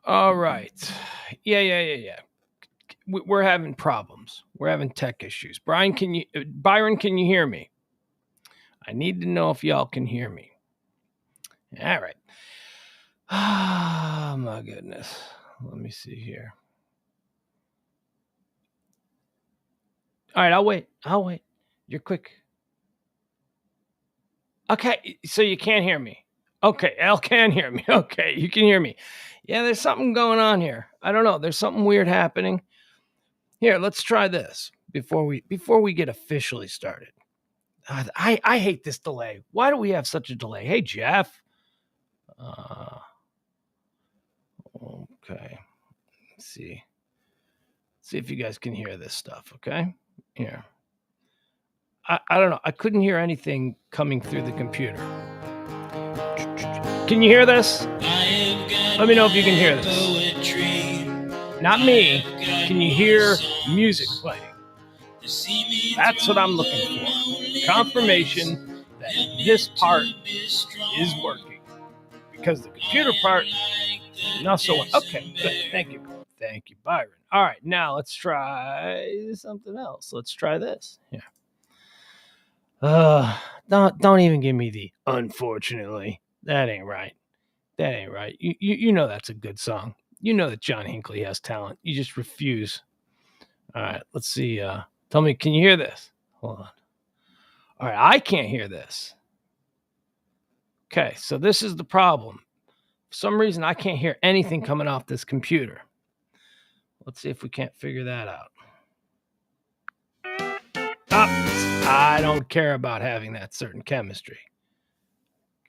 All right. Yeah. We're having problems. We're having tech issues. Byron, can you hear me? I need to know if y'all can hear me. All right. Oh, my goodness. Let me see here. All right, I'll wait. You're quick. Okay, so you can't hear me. Okay, Al can hear me. Okay, you can hear me. Yeah, there's something going on here. I don't know. There's something weird happening. Here, let's try this before we get officially started. I hate this delay. Why do we have such a delay? Hey, Jeff. Okay. Let's see. See if you guys can hear this stuff, okay? Here. I don't know. I couldn't hear anything coming through the computer. Can you hear this? Let me know if you can hear this. Not me. Can you hear music playing? That's what I'm looking for. Confirmation that this part is working. Because the computer part, not so well. Okay, good. Thank you. Thank you, Byron. All right, now let's try something else. Let's try this. Yeah. Don't even give me the unfortunately. That ain't right. That ain't right. You know that's a good song. You know that John Hinckley has talent. You just refuse. All right, let's see. Tell me, can you hear this? Hold on. All right, I can't hear this. Okay, so this is the problem. For some reason, I can't hear anything coming off this computer. Let's see if we can't figure that out. I don't care about having that certain chemistry.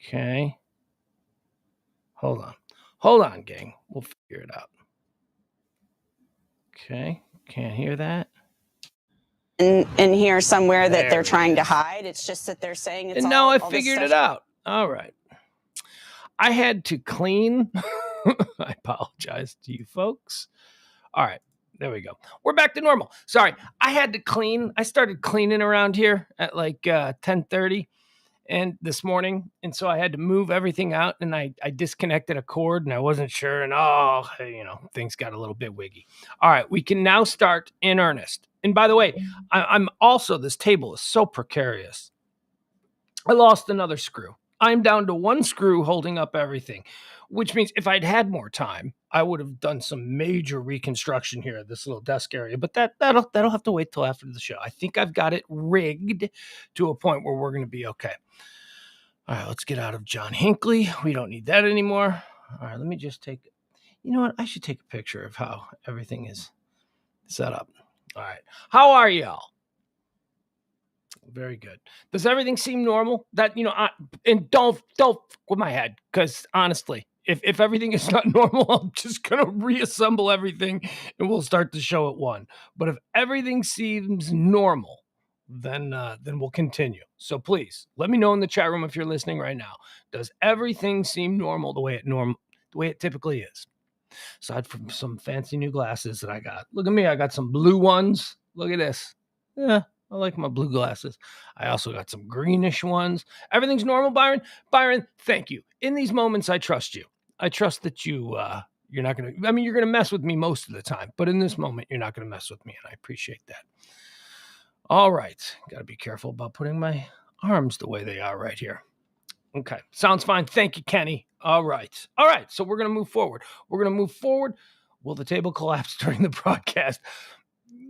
Okay. Hold on, gang. We'll figure it out. Okay. Can't hear that. In here somewhere that they're trying to hide. It's just that they're saying it's and now I figured it out. All right. I had to clean. I apologize to you folks. All right. There we go. We're back to normal. Sorry. I had to clean. I started cleaning around here at like 10:30 and this morning. And so I had to move everything out and I disconnected a cord and I wasn't sure. And things got a little bit wiggy. All right. We can now start in earnest. And by the way, I'm also, this table is so precarious. I lost another screw. I'm down to one screw holding up everything, which means if I'd had more time, I would have done some major reconstruction here at this little desk area. But that'll have to wait till after the show. I think I've got it rigged to a point where we're going to be okay. All right, let's get out of John Hinckley. We don't need that anymore. All right, let me just take. You know what? I should take a picture of how everything is set up. All right, how are y'all? Very good. Does everything seem normal? That, and don't with my head, because honestly, if everything is not normal, I'm just gonna reassemble everything and we'll start the show at 1. But if everything seems normal, then we'll continue. So please let me know in the chat room if you're listening right now. Does everything seem normal the way it typically is? Aside from some fancy new glasses that I got. Look at me, I got some blue ones. Look at this. Yeah. I like my blue glasses. I also got some greenish ones. Everything's normal, Byron. Byron, thank you. In these moments, I trust you. I trust that you're not going to, you're going to mess with me most of the time, but in this moment, you're not going to mess with me, and I appreciate that. All right. Got to be careful about putting my arms the way they are right here. Okay. Sounds fine. Thank you, Kenny. All right. So we're going to move forward. Will the table collapse during the broadcast?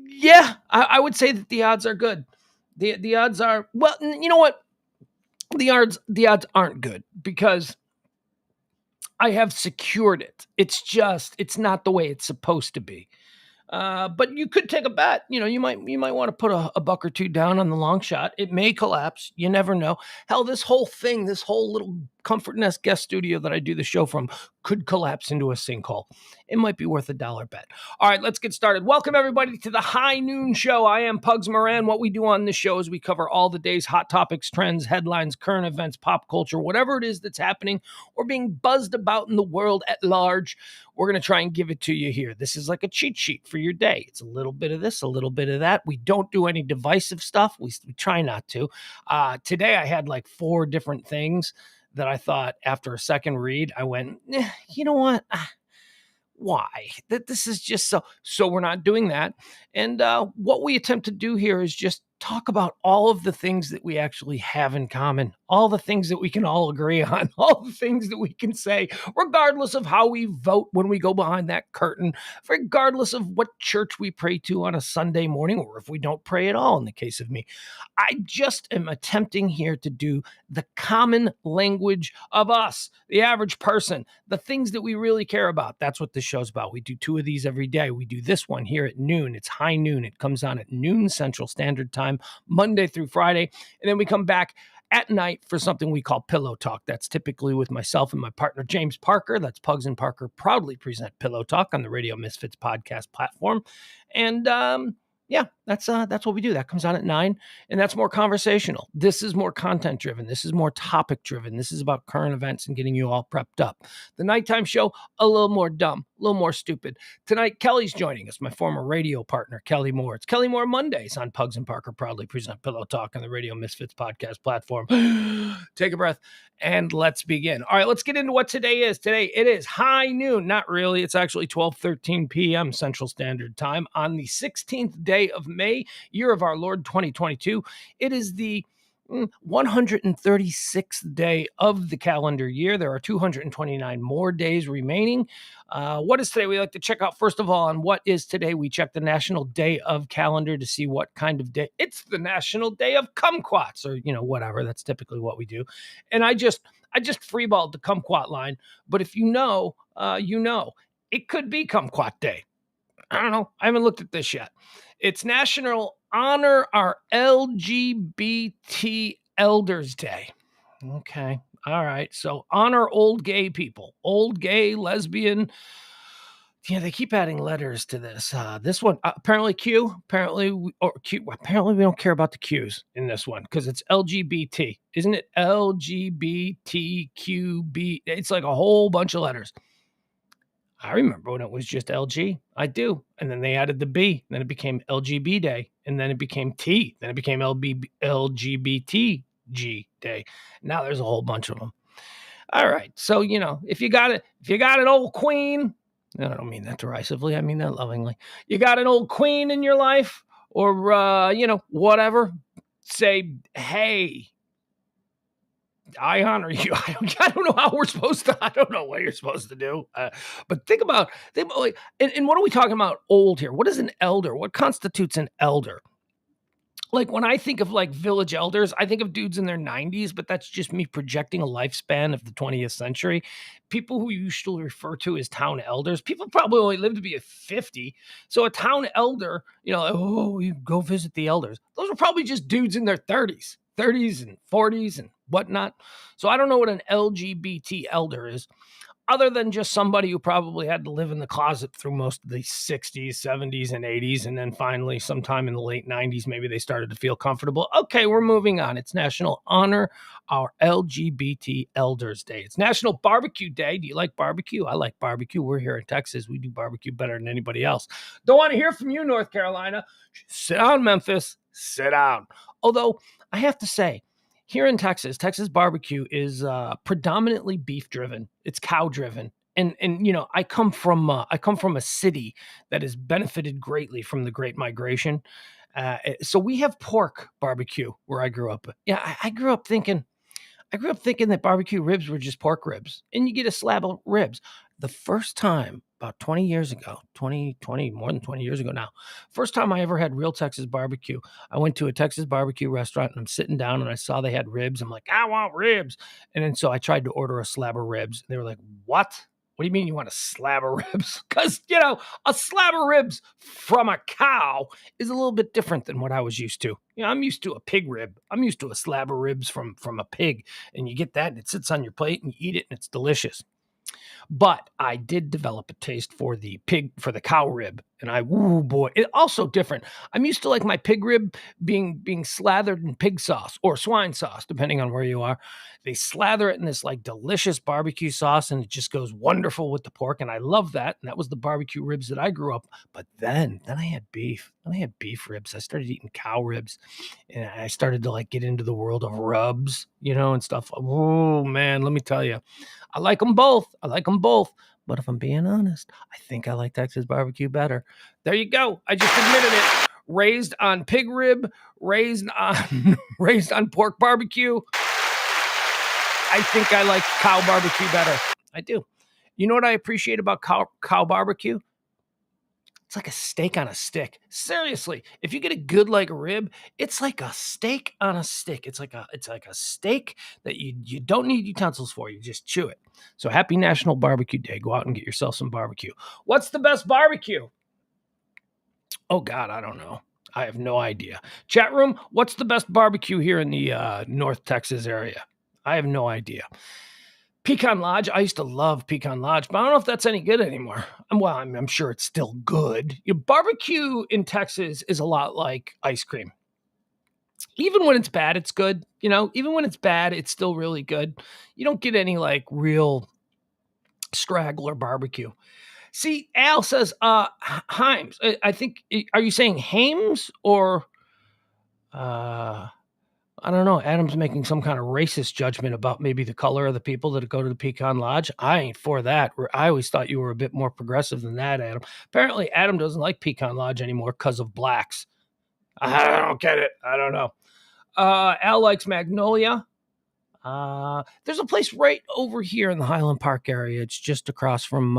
Yeah, I would say that the odds are good. The odds are, well, you know what? The odds aren't good because I have secured it. It's not the way it's supposed to be. But you could take a bet. You might want to put a buck or two down on the long shot. It may collapse. You never know. Hell, this whole little Comfort Nest guest studio that I do the show from could collapse into a sinkhole. It might be worth $1 bet. All right, let's get started. Welcome, everybody, to the High Noon Show. I am Pugs Moran. What we do on this show is we cover all the day's hot topics, trends, headlines, current events, pop culture, whatever it is that's happening or being buzzed about in the world at large. We're going to try and give it to you here. This is like a cheat sheet for your day. It's a little bit of this, a little bit of that. We don't do any divisive stuff. We try not to. Today, I had like 4 different things that I thought after a second read, I went, you know what? Why? That this is just so we're not doing that. And what we attempt to do here is just talk about all of the things that we actually have in common, all the things that we can all agree on, all the things that we can say, regardless of how we vote when we go behind that curtain, regardless of what church we pray to on a Sunday morning, or if we don't pray at all in the case of me. I just am attempting here to do the common language of us, the average person, the things that we really care about. That's what this show's about. We do 2 of these every day. We do this one here at noon. It's high noon. It comes on at noon Central Standard Time, Monday through Friday. And then we come back at night for something we call Pillow Talk. That's typically with myself and my partner, James Parker. That's Pugs and Parker proudly present Pillow Talk on the Radio Misfits podcast platform. And, yeah, that's what we do. That comes on at 9, and that's more conversational. This is more content driven. This is more topic driven. This is about current events and getting you all prepped up. The nighttime show, a little more dumb, a little more stupid. Tonight, Kelly's joining us, my former radio partner, Kelly Moore. It's Kelly Moore Mondays on Pugs and Parker proudly present Pillow Talk on the Radio Misfits podcast platform. Take a breath and let's begin. All right, let's get into what today is. Today, it is high noon. Not really. It's actually 12:13 p.m. Central Standard Time on the 16th day of May, year of our Lord 2022. It is the 136th day of the calendar year. There are 229 more days remaining. What is today? We like to check out, first of all, on what is today. We check the National Day of calendar to see what kind of day. It's the National Day of Kumquats, or, whatever. That's typically what we do. And I just freeballed the kumquat line. But if you know, it could be Kumquat Day. I don't know. I haven't looked at this yet. It's National Honor Our LGBT Elders Day. Okay. All right. So honor old gay people, old gay, lesbian. Yeah, they keep adding letters to this. This one, apparently Q. Apparently we don't care about the Qs in this one because it's LGBT. Isn't it LGBTQB? It's like a whole bunch of letters. I remember when it was just LG. I do. And then they added the B. Then it became LGB Day. And then it became T. Then it became LGBTG Day. Now there's a whole bunch of them. All right. So, if you got an old queen, I don't mean that derisively. I mean that lovingly. You got an old queen in your life or, whatever. Say, hey, I honor you. I don't know how we're supposed to. I don't know what you're supposed to do. But think about, and what are we talking about old here? What is an elder? What constitutes an elder? Like when I think of like village elders, I think of dudes in their 90s, but that's just me projecting a lifespan of the 20th century. People who you usually refer to as town elders, people probably only live to be 50. So a town elder, you go visit the elders. Those are probably just dudes in their 30s and 40s and whatnot. So I don't know what an LGBT elder is, other than just somebody who probably had to live in the closet through most of the 60s, 70s, and 80s. And then finally, sometime in the late 90s, maybe they started to feel comfortable. Okay, we're moving on. It's National Honor Our LGBT Elders Day. It's National Barbecue Day. Do you like barbecue? I like barbecue. We're here in Texas. We do barbecue better than anybody else. Don't want to hear from you, North Carolina. Sit down, Memphis. Sit down. Although, I have to say, here in Texas barbecue is predominantly beef driven. It's cow driven. And I come from a city that has benefited greatly from the Great Migration. So we have pork barbecue where I grew up. Yeah, I grew up thinking that barbecue ribs were just pork ribs, and you get a slab of ribs. The first time, about 20 years ago, more than 20 years ago now, first time I ever had real Texas barbecue, I went to a Texas barbecue restaurant, and I'm sitting down, and I saw they had ribs. I'm like, I want ribs. And then so I tried to order a slab of ribs. They were like, what? What do you mean you want a slab of ribs? Because, a slab of ribs from a cow is a little bit different than what I was used to. I'm used to a pig rib. I'm used to a slab of ribs from a pig. And you get that, and it sits on your plate, and you eat it, and it's delicious. But I did develop a taste for the cow rib. And oh boy, it's also different. I'm used to like my pig rib being slathered in pig sauce or swine sauce, depending on where you are. They slather it in this like delicious barbecue sauce, and it just goes wonderful with the pork. And I love that. And that was the barbecue ribs that I grew up. But then I had beef. Then I had beef ribs. I started eating cow ribs, and I started to like get into the world of rubs, and stuff. Oh man, let me tell you, I like them both. But if I'm being honest, I think I like Texas barbecue better. There you go. I just admitted it. Raised on pig rib, raised on pork barbecue. I think I like cow barbecue better. I do. You know what I appreciate about cow barbecue? It's like a steak on a stick. Seriously, if you get a good leg rib, it's like a steak on a stick. It's like a steak that you don't need utensils for. You just chew it. So happy National Barbecue Day. Go out and get yourself some barbecue. What's the best barbecue? Oh God, I don't know. I have no idea. Chat room, what's the best barbecue here in the North Texas area? I have no idea. Pecan Lodge. I used to love Pecan Lodge, but I don't know if that's any good anymore. Well, I'm sure it's still good. Barbecue in Texas is a lot like ice cream. Even when it's bad, it's good. Even when it's bad, it's still really good. You don't get any like real straggler barbecue. See, Al says, Himes. I think, are you saying Hames or, I don't know. Adam's making some kind of racist judgment about maybe the color of the people that go to the Pecan Lodge. I ain't for that. I always thought you were a bit more progressive than that, Adam. Apparently, Adam doesn't like Pecan Lodge anymore because of blacks. I don't get it. I don't know. Al likes Magnolia. There's a place right over here in the Highland Park area. It's just across from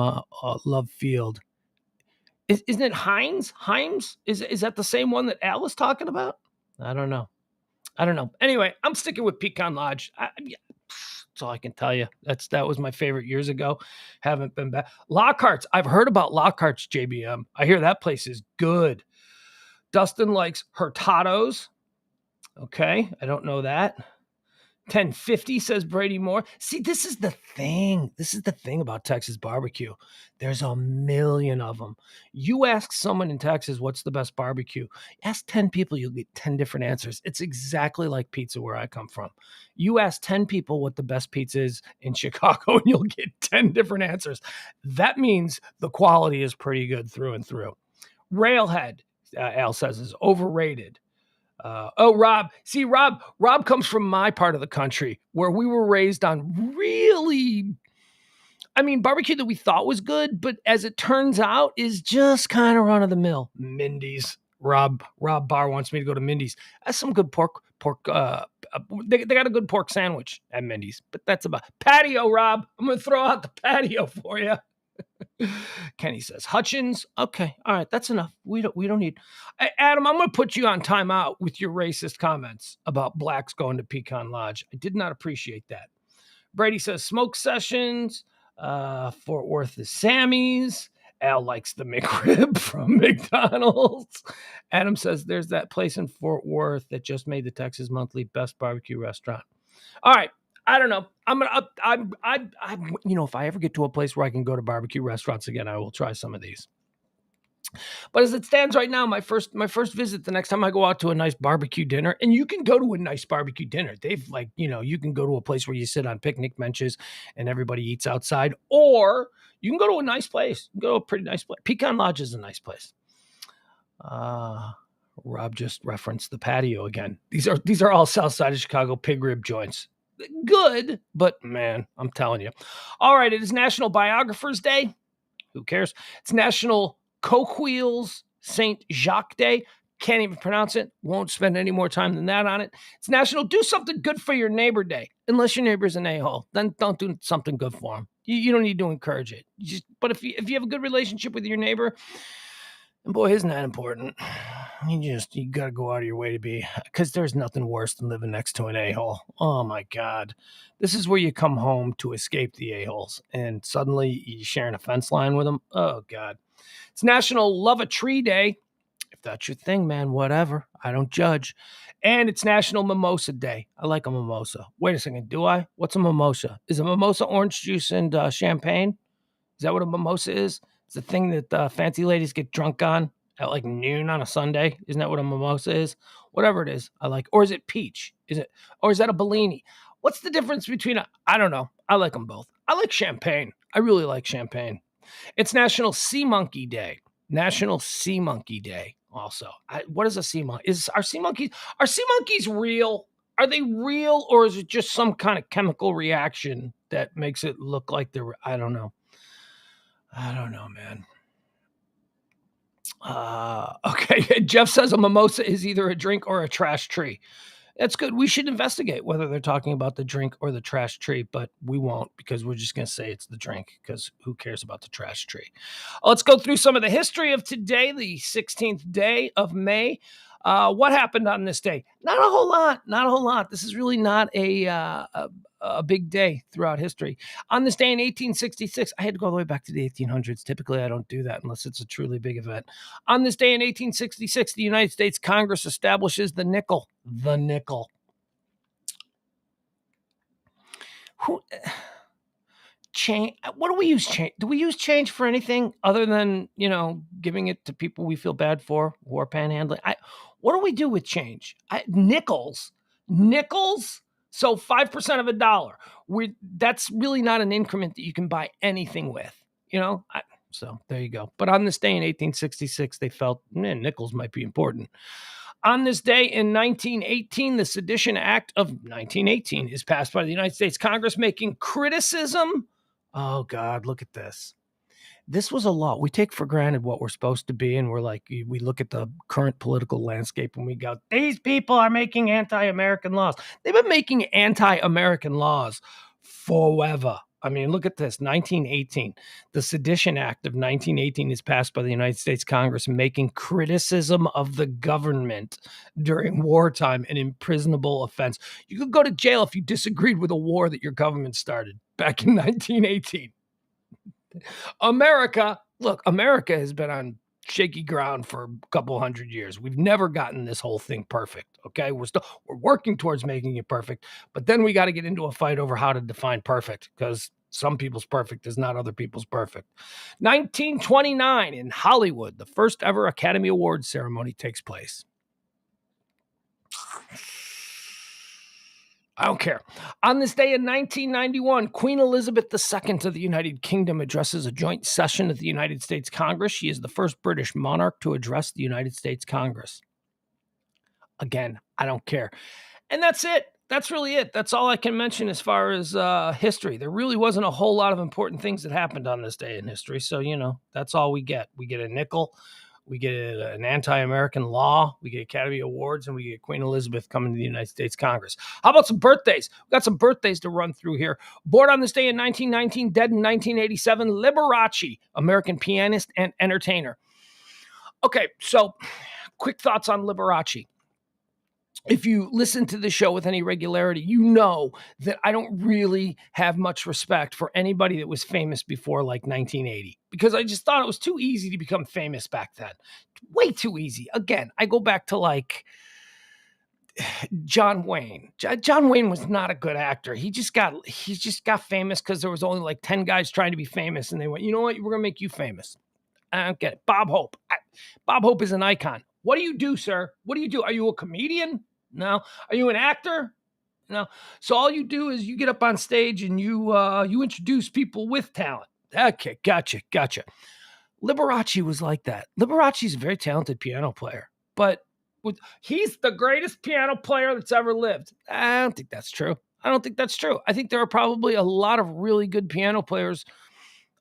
Love Field. Isn't it Heinz? Heinz? Is that the same one that Al was talking about? I don't know. Anyway, I'm sticking with Pecan Lodge. That's all I can tell you. That was my favorite years ago. Haven't been back. Lockhart's. I've heard about Lockhart's, JBM. I hear that place is good. Dustin likes Hurtado's. Okay, I don't know that. 1050 says Brady Moore. See, this is the thing. This is the thing about Texas barbecue. There's a million of them. You ask someone in Texas, what's the best barbecue? Ask 10 people, you'll get 10 different answers. It's exactly like pizza where I come from. You ask 10 people what the best pizza is in Chicago, and you'll get 10 different answers. That means the quality is pretty good through and through. Railhead, Al says, is overrated. Rob. See, Rob comes from my part of the country where we were raised on really, barbecue that we thought was good, but as it turns out is just kind of run of the mill. Mindy's. Rob Barr wants me to go to Mindy's. That's some good pork. They got a good pork sandwich at Mindy's, but that's about patio. Rob, I'm going to throw out the patio for you. Kenny says Hutchins. Okay, all right, that's enough. We don't need. Adam, I'm going to put you on timeout with your racist comments about blacks going to Pecan Lodge. I did not appreciate that. Brady says smoke sessions. Fort Worth is Sammy's. Al likes the McRib from McDonald's. Adam says there's that place in Fort Worth that just made the Texas Monthly best barbecue restaurant. All right. I don't know. If I ever get to a place where I can go to barbecue restaurants again, I will try some of these. But as it stands right now, my first visit, the next time I go out to a nice barbecue dinner, and you can go to a nice barbecue dinner. They've you can go to a place where you sit on picnic benches and everybody eats outside, or you can go to a nice place. You can go to a pretty nice place. Pecan Lodge is a nice place. Rob just referenced the patio again. These are all south side of Chicago pig rib joints. Good, but man, I'm telling you. All right, it is National Biographers Day. Who cares? It's National Coquilles Saint Jacques Day. Can't even pronounce it. Won't spend any more time than that on it. It's National Do Something Good for Your Neighbor Day. Unless your neighbor's an a-hole, then don't do something good for him. You don't need to encourage it. But if you have a good relationship with your neighbor, and boy, isn't that important? You got to go out of your way to be, because there's nothing worse than living next to an a-hole. Oh my God. This is where you come home to escape the a-holes, and suddenly you're sharing a fence line with them. Oh God. It's National Love a Tree Day. If that's your thing, man, whatever. I don't judge. And it's National Mimosa Day. I like a mimosa. Wait a second. Do I? What's a mimosa? Is a mimosa orange juice and champagne? Is that what a mimosa is? It's the thing that fancy ladies get drunk on at like noon on a Sunday. Isn't that what a mimosa is? Whatever it is, I like. Or is it peach? Or is that a Bellini? What's the difference between I don't know. I like them both. I like champagne. I really like champagne. It's National Sea Monkey Day. National Sea Monkey Day also. What is a sea monkey? Are sea monkeys real? Are they real, or is it just some kind of chemical reaction that makes it look like they're, I don't know. I don't know, man. Okay. Jeff says a mimosa is either a drink or a trash tree. That's good. We should investigate whether they're talking about the drink or the trash tree, but we won't because we're just going to say it's the drink because who cares about the trash tree? Let's go through some of the history of today, the 16th day of May. What happened on this day? Not a whole lot. Not a whole lot. This is really not a big day throughout history. On this day in 1866, I had to go all the way back to the 1800s. Typically, I don't do that unless it's a truly big event. On this day in 1866, the United States Congress establishes the nickel. The nickel. Change. What do we use change? Do we use change for anything other than, giving it to people we feel bad for who are panhandling? What do we do with change? Nickels. So 5% of a dollar. That's really not an increment that you can buy anything with, so there you go. But on this day in 1866, they felt nickels might be important. On this day in 1918, the Sedition Act of 1918 is passed by the United States Congress, making criticism. Oh, God, look at this. This was a law. We take for granted what we're supposed to be, and we're like, we look at the current political landscape and we go, these people are making anti-American laws. They've been making anti-American laws forever. I mean, look at this, 1918. The Sedition Act of 1918 is passed by the United States Congress, making criticism of the government during wartime an imprisonable offense. You could go to jail if you disagreed with a war that your government started back in 1918. America has been on shaky ground for a couple hundred years. We've never gotten this whole thing perfect. Okay. We're working towards making it perfect, but then we got to get into a fight over how to define perfect because some people's perfect is not other people's perfect. 1929 in Hollywood, the first ever Academy Awards ceremony takes place. I don't care. On this day in 1991, Queen Elizabeth II of the United Kingdom addresses a joint session of the United States Congress. She is the first British monarch to address the United States Congress. Again, I don't care. And that's it. That's really it. That's all I can mention as far as history. There really wasn't a whole lot of important things that happened on this day in history. So, that's all we get. We get a nickel. We get an anti-American law, we get Academy Awards, and we get Queen Elizabeth coming to the United States Congress. How about some birthdays? We've got some birthdays to run through here. Born on this day in 1919, dead in 1987, Liberace, American pianist and entertainer. Okay, so quick thoughts on Liberace. If you listen to the show with any regularity, you know that I don't really have much respect for anybody that was famous before like 1980 because I just thought it was too easy to become famous back then. Way too easy. Again, I go back to like John Wayne. John Wayne was not a good actor. He just got famous because there was only like 10 guys trying to be famous and they went, you know what, we're going to make you famous. I don't get it. Bob Hope. Bob Hope is an icon. What do you do, sir? What do you do? Are you a comedian? No. Are you an actor? No. So all you do is you get up on stage and you introduce people with talent. Okay, gotcha. Liberace was like that. Liberace's a very talented piano player, but he's the greatest piano player that's ever lived. I don't think that's true. I think there are probably a lot of really good piano players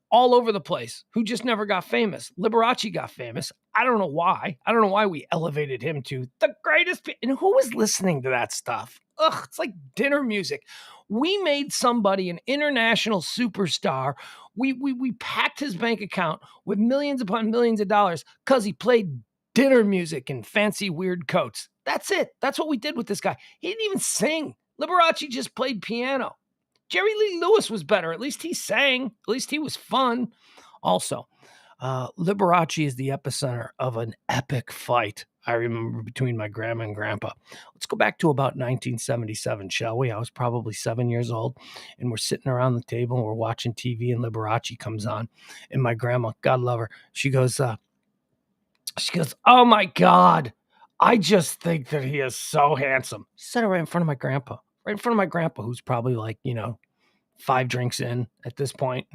all over the place who just never got famous. Liberace got famous. I don't know why. I don't know why we elevated him to the greatest. And who was listening to that stuff? Ugh, it's like dinner music. We made somebody an international superstar. We packed his bank account with millions upon millions of dollars because he played dinner music in fancy weird coats. That's it. That's what we did with this guy. He didn't even sing. Liberace just played piano. Jerry Lee Lewis was better. At least he sang. At least he was fun. Also, Liberace is the epicenter of an epic fight I remember between my grandma and grandpa. Let's go back to about 1977, shall we? I was probably 7 years old, and we're sitting around the table, and we're watching TV, and Liberace comes on. And my grandma, God love her, she goes, oh, my God, I just think that he is so handsome. She said it right in front of my grandpa. Right in front of my grandpa, who's probably like, 5 drinks in at this point.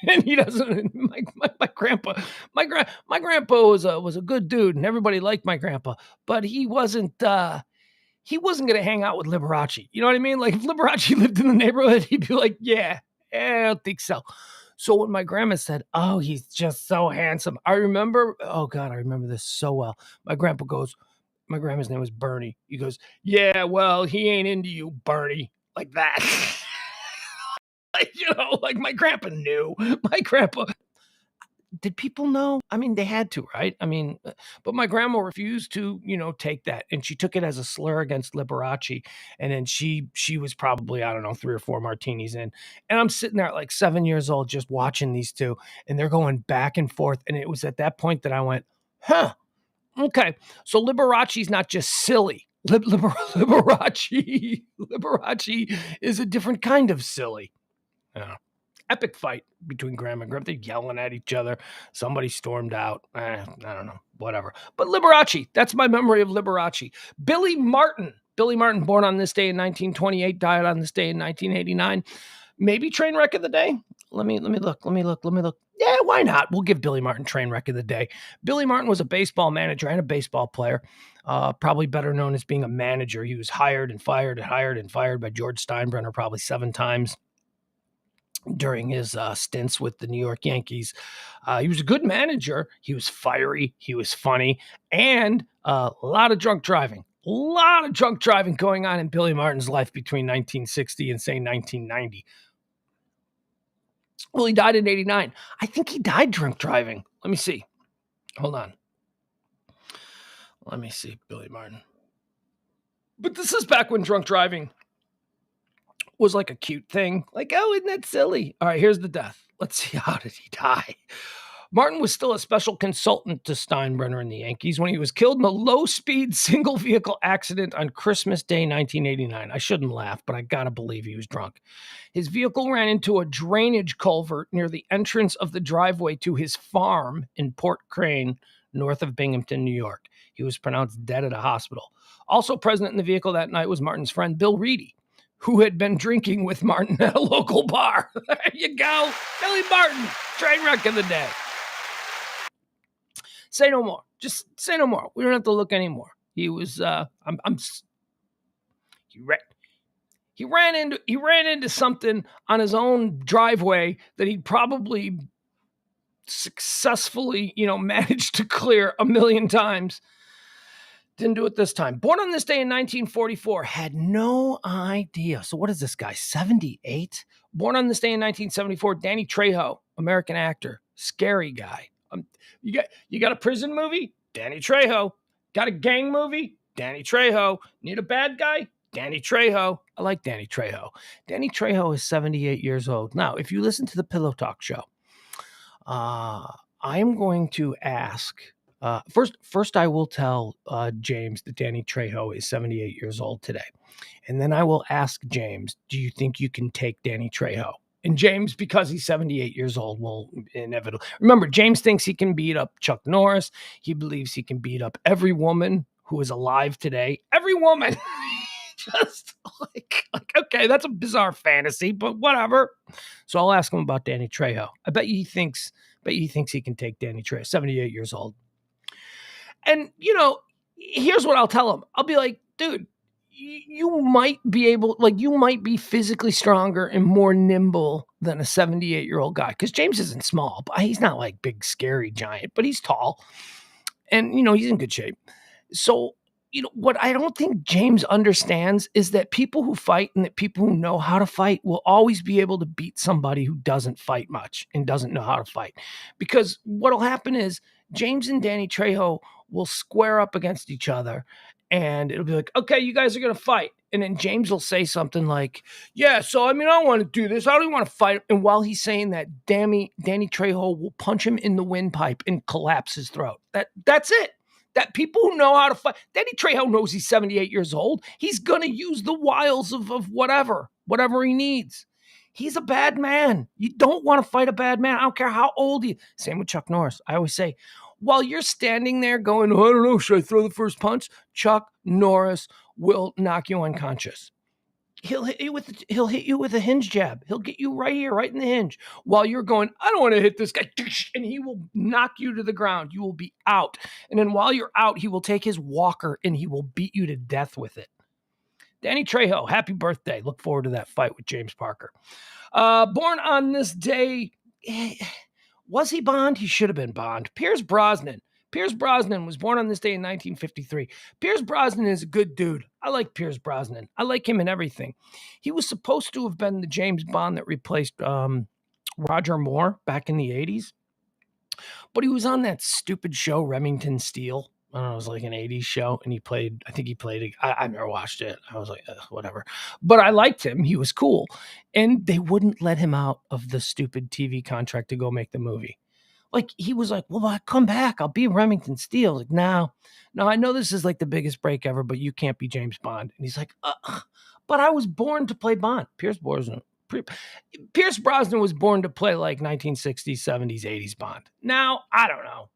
And he doesn't, my grandpa was a good dude and everybody liked my grandpa, but he wasn't going to hang out with Liberace. You know what I mean? Like if Liberace lived in the neighborhood, he'd be like, yeah, I don't think so. So when my grandma said, "Oh, he's just so handsome," I remember this so well. My grandma's name was Bernie. He goes, "Yeah, well, he ain't into you, Bernie." Like that. Like my grandpa knew. My grandpa, did people know? I mean, they had to, right? I mean, but my grandma refused to, take that, and she took it as a slur against Liberace. And then she was probably, I don't know, 3 or 4 martinis in, and I'm sitting there at like 7 years old, just watching these two, and they're going back and forth. And it was at that point that I went, "Huh, okay, so Liberace's not just silly. Liberace is a different kind of silly." Yeah. Epic fight between grandma and grandpa. They're yelling at each other. Somebody stormed out. I don't know, whatever. But Liberace, that's my memory of Liberace. Billy Martin, born on this day in 1928, died on this day in 1989. Maybe train wreck of the day. Let me look. Yeah, why not? We'll give Billy Martin train wreck of the day. Billy Martin was a baseball manager and a baseball player, probably better known as being a manager. He was hired and fired by George Steinbrenner probably 7 times during his stints with the New York Yankees. He was a good manager. He was fiery. He was funny. And a lot of drunk driving. A lot of drunk driving going on in Billy Martin's life between 1960 and, say, 1990. Well, he died in 89. I think he died drunk driving. Let me see. Hold on. Let me see, Billy Martin. But this is back when drunk driving was like a cute thing. Like, oh, isn't that silly? All right, here's the death. Let's see, how did he die? Martin was still a special consultant to Steinbrenner and the Yankees when he was killed in a low-speed single-vehicle accident on Christmas Day, 1989. I shouldn't laugh, but I gotta believe he was drunk. His vehicle ran into a drainage culvert near the entrance of the driveway to his farm in Port Crane, north of Binghamton, New York. He was pronounced dead at a hospital. Also present in the vehicle that night was Martin's friend, Bill Reedy, who had been drinking with Martin at a local bar. There you go. Billy Martin, train wreck of the day. Say no more. Just say no more. We don't have to look anymore. He was, he ran into something on his own driveway that he'd probably successfully, managed to clear a million times. Didn't do it this time. Born on this day in 1944, had no idea. So what is this guy, 78? Born on this day in 1974, Danny Trejo, American actor, scary guy. You got a prison movie? Danny Trejo. Got a gang movie? Danny Trejo. Need a bad guy? Danny Trejo. I like Danny Trejo. Danny Trejo is 78 years old. Now, if you listen to the Pillow Talk show, I am going to ask... First, I will tell James that Danny Trejo is 78 years old today. And then I will ask James, do you think you can take Danny Trejo? And James, because he's 78 years old, will inevitably... Remember, James thinks he can beat up Chuck Norris. He believes he can beat up every woman who is alive today. Every woman! Just like, okay, that's a bizarre fantasy, but whatever. So I'll ask him about Danny Trejo. I bet he thinks he can take Danny Trejo, 78 years old. And, here's what I'll tell him. I'll be like, dude, you might be physically stronger and more nimble than a 78-year-old guy. Because James isn't small, but he's not like big, scary giant, but he's tall. And, he's in good shape. So, what I don't think James understands is that people who fight and that people who know how to fight will always be able to beat somebody who doesn't fight much and doesn't know how to fight. Because what'll happen is James and Danny Trejo will square up against each other, and it'll be like, okay, you guys are going to fight. And then James will say something like, yeah, so, I don't want to do this. I don't even want to fight. And while he's saying that, Danny Trejo will punch him in the windpipe and collapse his throat. That's it. That people who know how to fight, Danny Trejo knows he's 78 years old. He's going to use the wiles of whatever he needs. He's a bad man. You don't want to fight a bad man. I don't care how old he is. Same with Chuck Norris. I always say, while you're standing there going, oh, I don't know, should I throw the first punch? Chuck Norris will knock you unconscious. He'll hit you with a hinge jab. He'll get you right here, right in the hinge, while you're going, I don't want to hit this guy. And he will knock you to the ground. You will be out. And then while you're out, he will take his walker and he will beat you to death with it. Danny Trejo, happy birthday. Look forward to that fight with James Parker. Born on this day was he Bond? He should have been Bond. Pierce Brosnan. Pierce Brosnan was born on this day in 1953. Pierce Brosnan is a good dude. I like Pierce Brosnan. I like him in everything. He was supposed to have been the James Bond that replaced Roger Moore back in the 80s. But he was on that stupid show, Remington Steele. I don't know, it was like an 80s show, and I never watched it. I was like, whatever. But I liked him. He was cool. And they wouldn't let him out of the stupid TV contract to go make the movie. Like, he was like, well, I'll come back. I'll be Remington Steele. Like, no, I know this is like the biggest break ever, but you can't be James Bond. And he's like, but I was born to play Bond. Pierce Brosnan was born to play like 1960s, 70s, 80s Bond. Now, I don't know.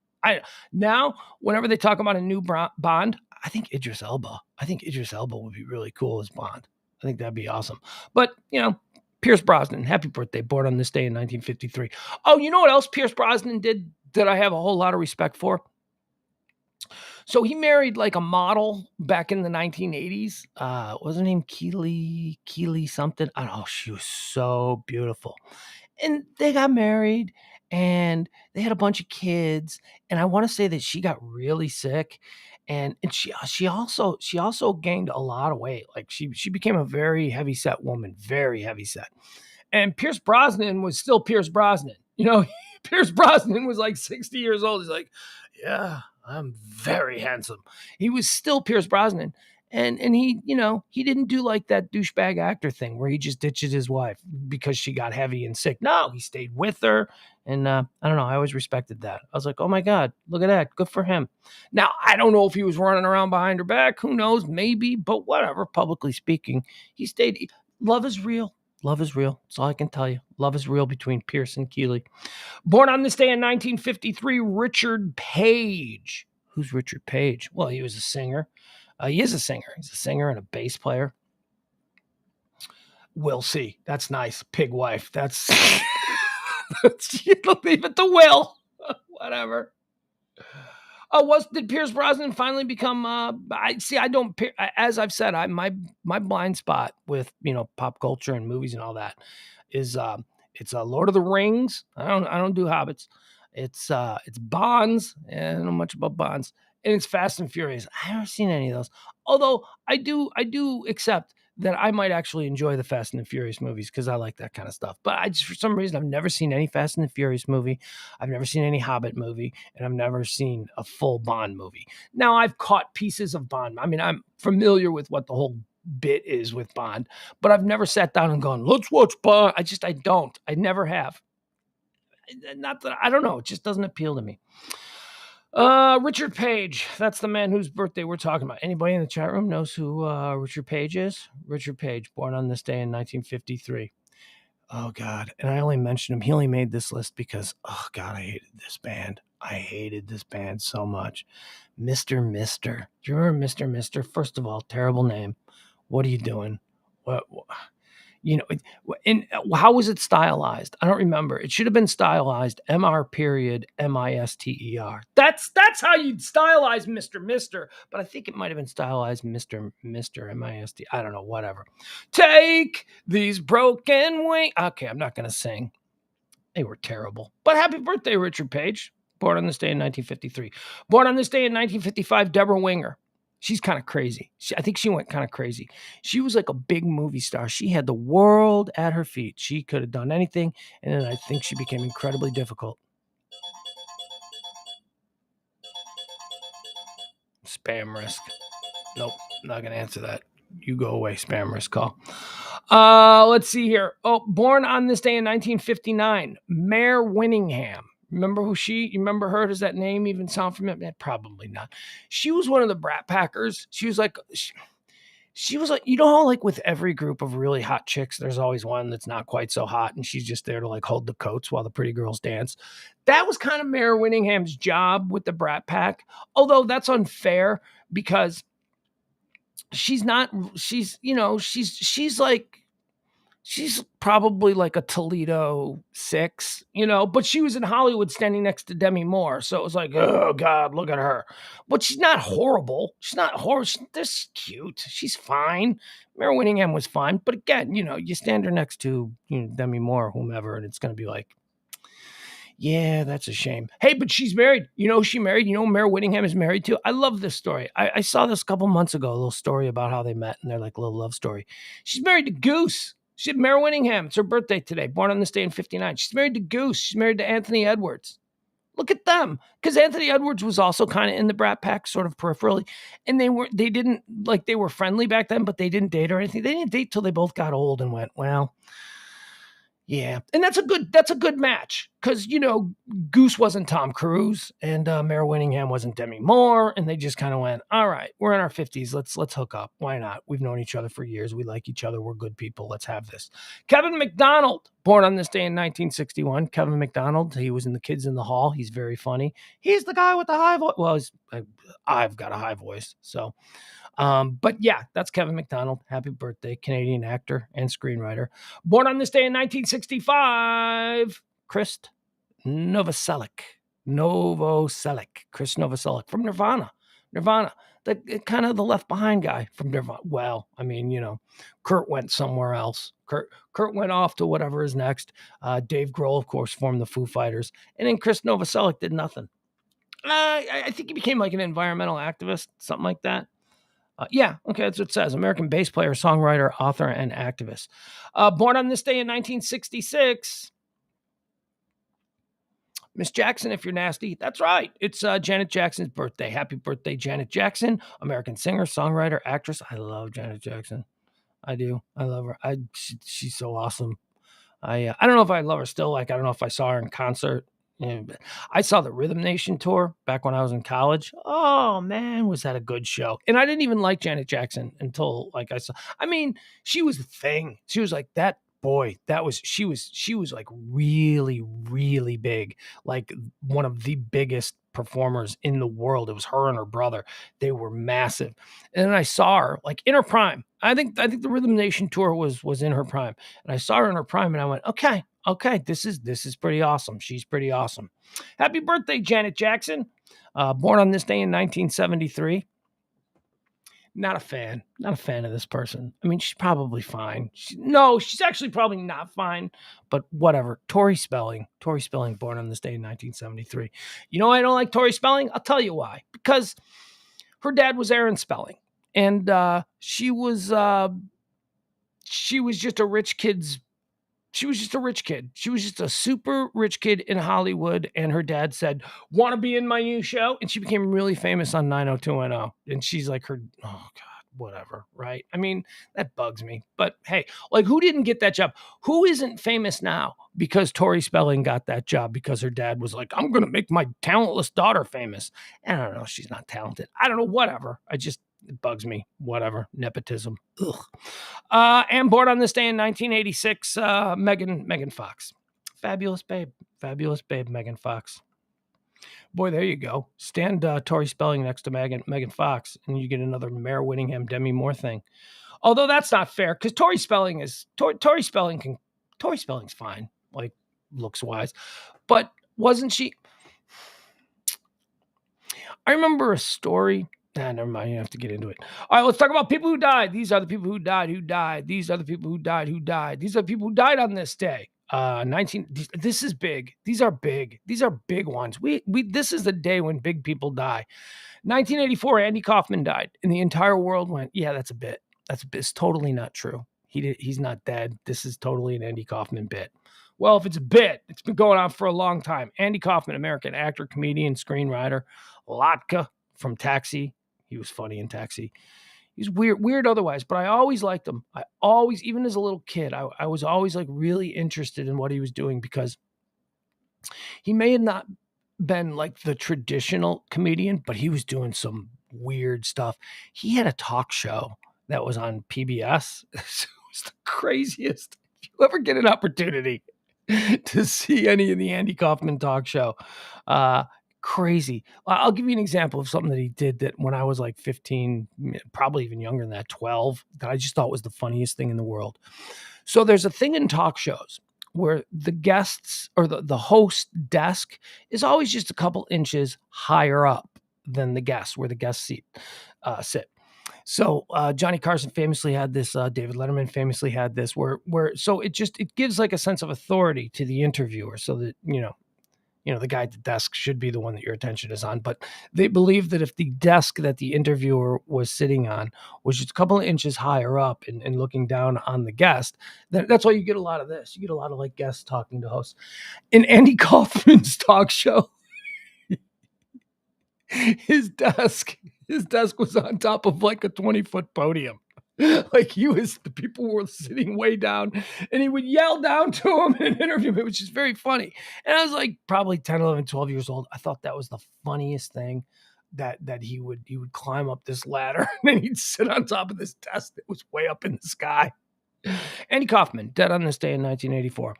Now, whenever they talk about a new Bond, I think Idris Elba would be really cool as Bond. I think that'd be awesome. But, Pierce Brosnan, happy birthday, born on this day in 1953. Oh, you know what else Pierce Brosnan did that I have a whole lot of respect for? So he married like a model back in the 1980s. What's her name? Keely something. I don't know. She was so beautiful. And they got married and they had a bunch of kids. And I want to say that she got really sick. And she also gained a lot of weight. Like she became a very heavy set woman, very heavy set. And Pierce Brosnan was still Pierce Brosnan. Pierce Brosnan was like 60 years old. He's like, yeah, I'm very handsome. He was still Pierce Brosnan. And he, he didn't do like that douchebag actor thing where he just ditches his wife because she got heavy and sick. No, he stayed with her. And I don't know. I always respected that. I was like, oh my God, look at that. Good for him. Now, I don't know if he was running around behind her back. Who knows? Maybe. But whatever. Publicly speaking, he stayed. Love is real. Love is real. That's all I can tell you. Love is real between Pierce and Keely. Born on this day in 1953, Richard Page. Who's Richard Page? Well, he was a singer. He is a singer. He's a singer and a bass player. Will C. That's nice. Pig wife. That's leave it to Will. Whatever. Did Pierce Brosnan finally become? As I've said, my blind spot with pop culture and movies and all that is it's Lord of the Rings. I don't do Hobbits. It's Bonds. I don't know much about Bonds. And it's Fast and Furious. I haven't seen any of those. Although I do accept that I might actually enjoy the Fast and the Furious movies because I like that kind of stuff. But for some reason, I've never seen any Fast and the Furious movie. I've never seen any Hobbit movie, and I've never seen a full Bond movie. Now, I've caught pieces of Bond. I mean, I'm familiar with what the whole bit is with Bond, but I've never sat down and gone, let's watch Bond. I don't. I never have. Not that, I don't know. It just doesn't appeal to me. Richard Page. That's the man whose birthday we're talking about. Anybody in the chat room knows who Richard Page is? Richard Page, born on this day in 1953. Oh, God. And I only mentioned him. He only made this list because, oh, God, I hated this band. I hated this band so much. Mr. Mister. Do you remember Mr. Mister? First of all, terrible name. What are you doing? What? And how was it stylized? I don't remember. It should have been stylized Mr. That's how you'd stylize Mr. Mister. But I think it might have been stylized Mr. MIST. I don't know. Whatever. Take these broken wings. Okay, I'm not going to sing. They were terrible. But happy birthday, Richard Page. Born on this day in 1953. Born on this day in 1955, Deborah Winger. She's kind of crazy. I think she went kind of crazy. She was like a big movie star. She had the world at her feet. She could have done anything, and then I think she became incredibly difficult. Spam risk. Nope, not going to answer that. You go away, spam risk call. Let's see here. Oh, born on this day in 1959, Mare Winningham. Remember you remember her? Does that name even sound familiar? Probably not. She was one of the Brat Packers. She was like, how like with every group of really hot chicks, there's always one that's not quite so hot. And she's just there to like hold the coats while the pretty girls dance. That was kind of Mare Winningham's job with the Brat Pack. Although that's unfair because she's probably like a Toledo 6, but she was in Hollywood standing next to Demi Moore. So it was like, oh God, look at her. But she's not horrible. She's not horrible. She's cute. She's fine. Mare Winningham was fine. But again, you stand her next to Demi Moore or whomever, and it's going to be like, Yeah, that's a shame. Hey, but she's married. You know who she married? You know who Mare Winningham is married to? I love this story. I saw this a couple months ago, a little story about how they met, and they're like a little love story. She's married to Goose. She's Mare Winningham. It's her birthday today, born on this day in 59. She's married to Goose. She's married to Anthony Edwards. Look at them. Because Anthony Edwards was also kind of in the Brat Pack, sort of peripherally. And they were friendly back then, but they didn't date or anything. They didn't date till they both got old and went, well, yeah. And that's a good match. Because, Goose wasn't Tom Cruise and Mare Winningham wasn't Demi Moore. And they just kind of went, all right, we're in our 50s. Let's hook up. Why not? We've known each other for years. We like each other. We're good people. Let's have this. Kevin Mcdonald, born on this day in 1961. Kevin Mcdonald, he was in The Kids in the Hall. He's very funny. He's the guy with the high voice. Well, I've got a high voice. So, but yeah, that's Kevin Mcdonald. Happy birthday, Canadian actor and screenwriter. Born on this day in 1965, Chris Novoselic. Chris Novoselic from Nirvana. The kind of the Left Behind guy from Nirvana. Well, I mean, Kurt went somewhere else. Kurt went off to whatever is next. Dave Grohl, of course, formed the Foo Fighters. And then Chris Novoselic did nothing. I think he became like an environmental activist, something like that. Yeah, okay, that's what it says. American bass player, songwriter, author, and activist. Born on this day in 1966. Miss Jackson, if you're nasty. That's right. It's Janet Jackson's birthday. Happy birthday, Janet Jackson. American singer, songwriter, actress. I love Janet Jackson. I do. I love her. She's so awesome. I don't know if I love her still. I don't know if I saw her in concert. I saw the Rhythm Nation tour back when I was in college. Oh man, was that a good show? And I didn't even like Janet Jackson until I saw. I mean, she was the thing. She was like that. Boy, she was like really, really big, like one of the biggest performers in the world. It was her and her brother. They were massive. And then I saw her like in her prime. I think the Rhythm Nation tour was in her prime. And I saw her in her prime and I went, okay, this is pretty awesome. She's pretty awesome. Happy birthday, Janet Jackson. Born on this day in 1973. Not a fan of this person. I mean, she's probably fine. She's actually probably not fine, but whatever. Tori Spelling, born on this day in 1973. You know, I don't like Tori Spelling. I'll tell you why. Because her dad was Aaron Spelling, and she was just a rich kid's. She was just a rich kid. She was just a super rich kid in Hollywood. And her dad said, want to be in my new show? And she became really famous on 90210. And she's like oh God, whatever. Right. I mean, that bugs me. But hey, like who didn't get that job? Who isn't famous now because Tori Spelling got that job because her dad was like, I'm going to make my talentless daughter famous. And I don't know. She's not talented. I don't know. Whatever. It bugs me. Whatever. Nepotism. Ugh. And born on this day in 1986, Megan Fox. Fabulous babe, Megan Fox. Boy, there you go. Stand Tori Spelling next to Megan Fox, and you get another Mare Winningham, Demi Moore thing. Although that's not fair, because Tori Spelling's fine, like looks wise, but wasn't she? I remember a story. Never mind. You have to get into it. All right, let's talk about people who died. These are the people who died. These are the people who died. These are the people who died on this day. This is big. These are big. These are big ones. This is the day when big people die. 1984, Andy Kaufman died, and the entire world went, yeah, that's a bit. It's totally not true. He's not dead. This is totally an Andy Kaufman bit. Well, if it's a bit, it's been going on for a long time. Andy Kaufman, American actor, comedian, screenwriter. Latka from Taxi. He was funny in Taxi. He's weird otherwise, but I always liked him. Even as a little kid, I was always like really interested in what he was doing because he may have not been like the traditional comedian, but he was doing some weird stuff. He had a talk show that was on PBS. It was the craziest. If you ever get an opportunity to see any of the Andy Kaufman talk show, crazy. I'll give you an example of something that he did that when I was like 15, probably even younger than that, 12, that I just thought was the funniest thing in the world. So there's a thing in talk shows where the guests or the host desk is always just a couple inches higher up than the guests, where the guests sit. So Johnny Carson famously had this. David Letterman famously had this. Where so it gives like a sense of authority to the interviewer, so that the guy at the desk should be the one that your attention is on. But they believe that if the desk that the interviewer was sitting on was just a couple of inches higher up and looking down on the guest, then that's why you get a lot of this. You get a lot of like guests talking to hosts. In Andy Kaufman's talk show, his desk was on top of like a 20-foot podium. Like the people were sitting way down, and he would yell down to him in an interview, which is very funny. And I was like probably 10, 11, 12 years old. I thought that was the funniest thing, that he would climb up this ladder and then he'd sit on top of this desk that was way up in the sky. Andy Kaufman, dead on this day in 1984.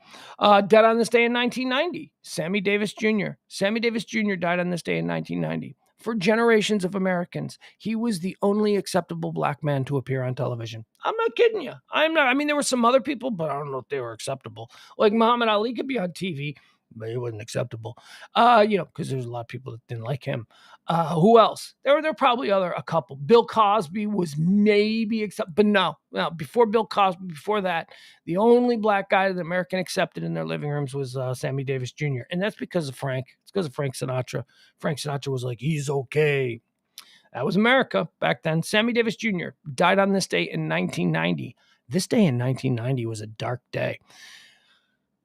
Dead on this day in 1990, Sammy Davis Jr. Sammy Davis Jr. died on this day in 1990. For generations of Americans, he was the only acceptable black man to appear on television. I'm not kidding you. I'm not. I mean, there were some other people, but I don't know if they were acceptable. Like Muhammad Ali could be on TV, but he wasn't acceptable. Because there's a lot of people that didn't like him. Who else? There were probably a couple. Bill Cosby was maybe accepted, but no. Before Bill Cosby, before that, the only black guy that American accepted in their living rooms was Sammy Davis Jr. And that's because of Frank. It's because of Frank Sinatra. Frank Sinatra was like, he's okay. That was America back then. Sammy Davis Jr. died on this day in 1990. This day in 1990 was a dark day.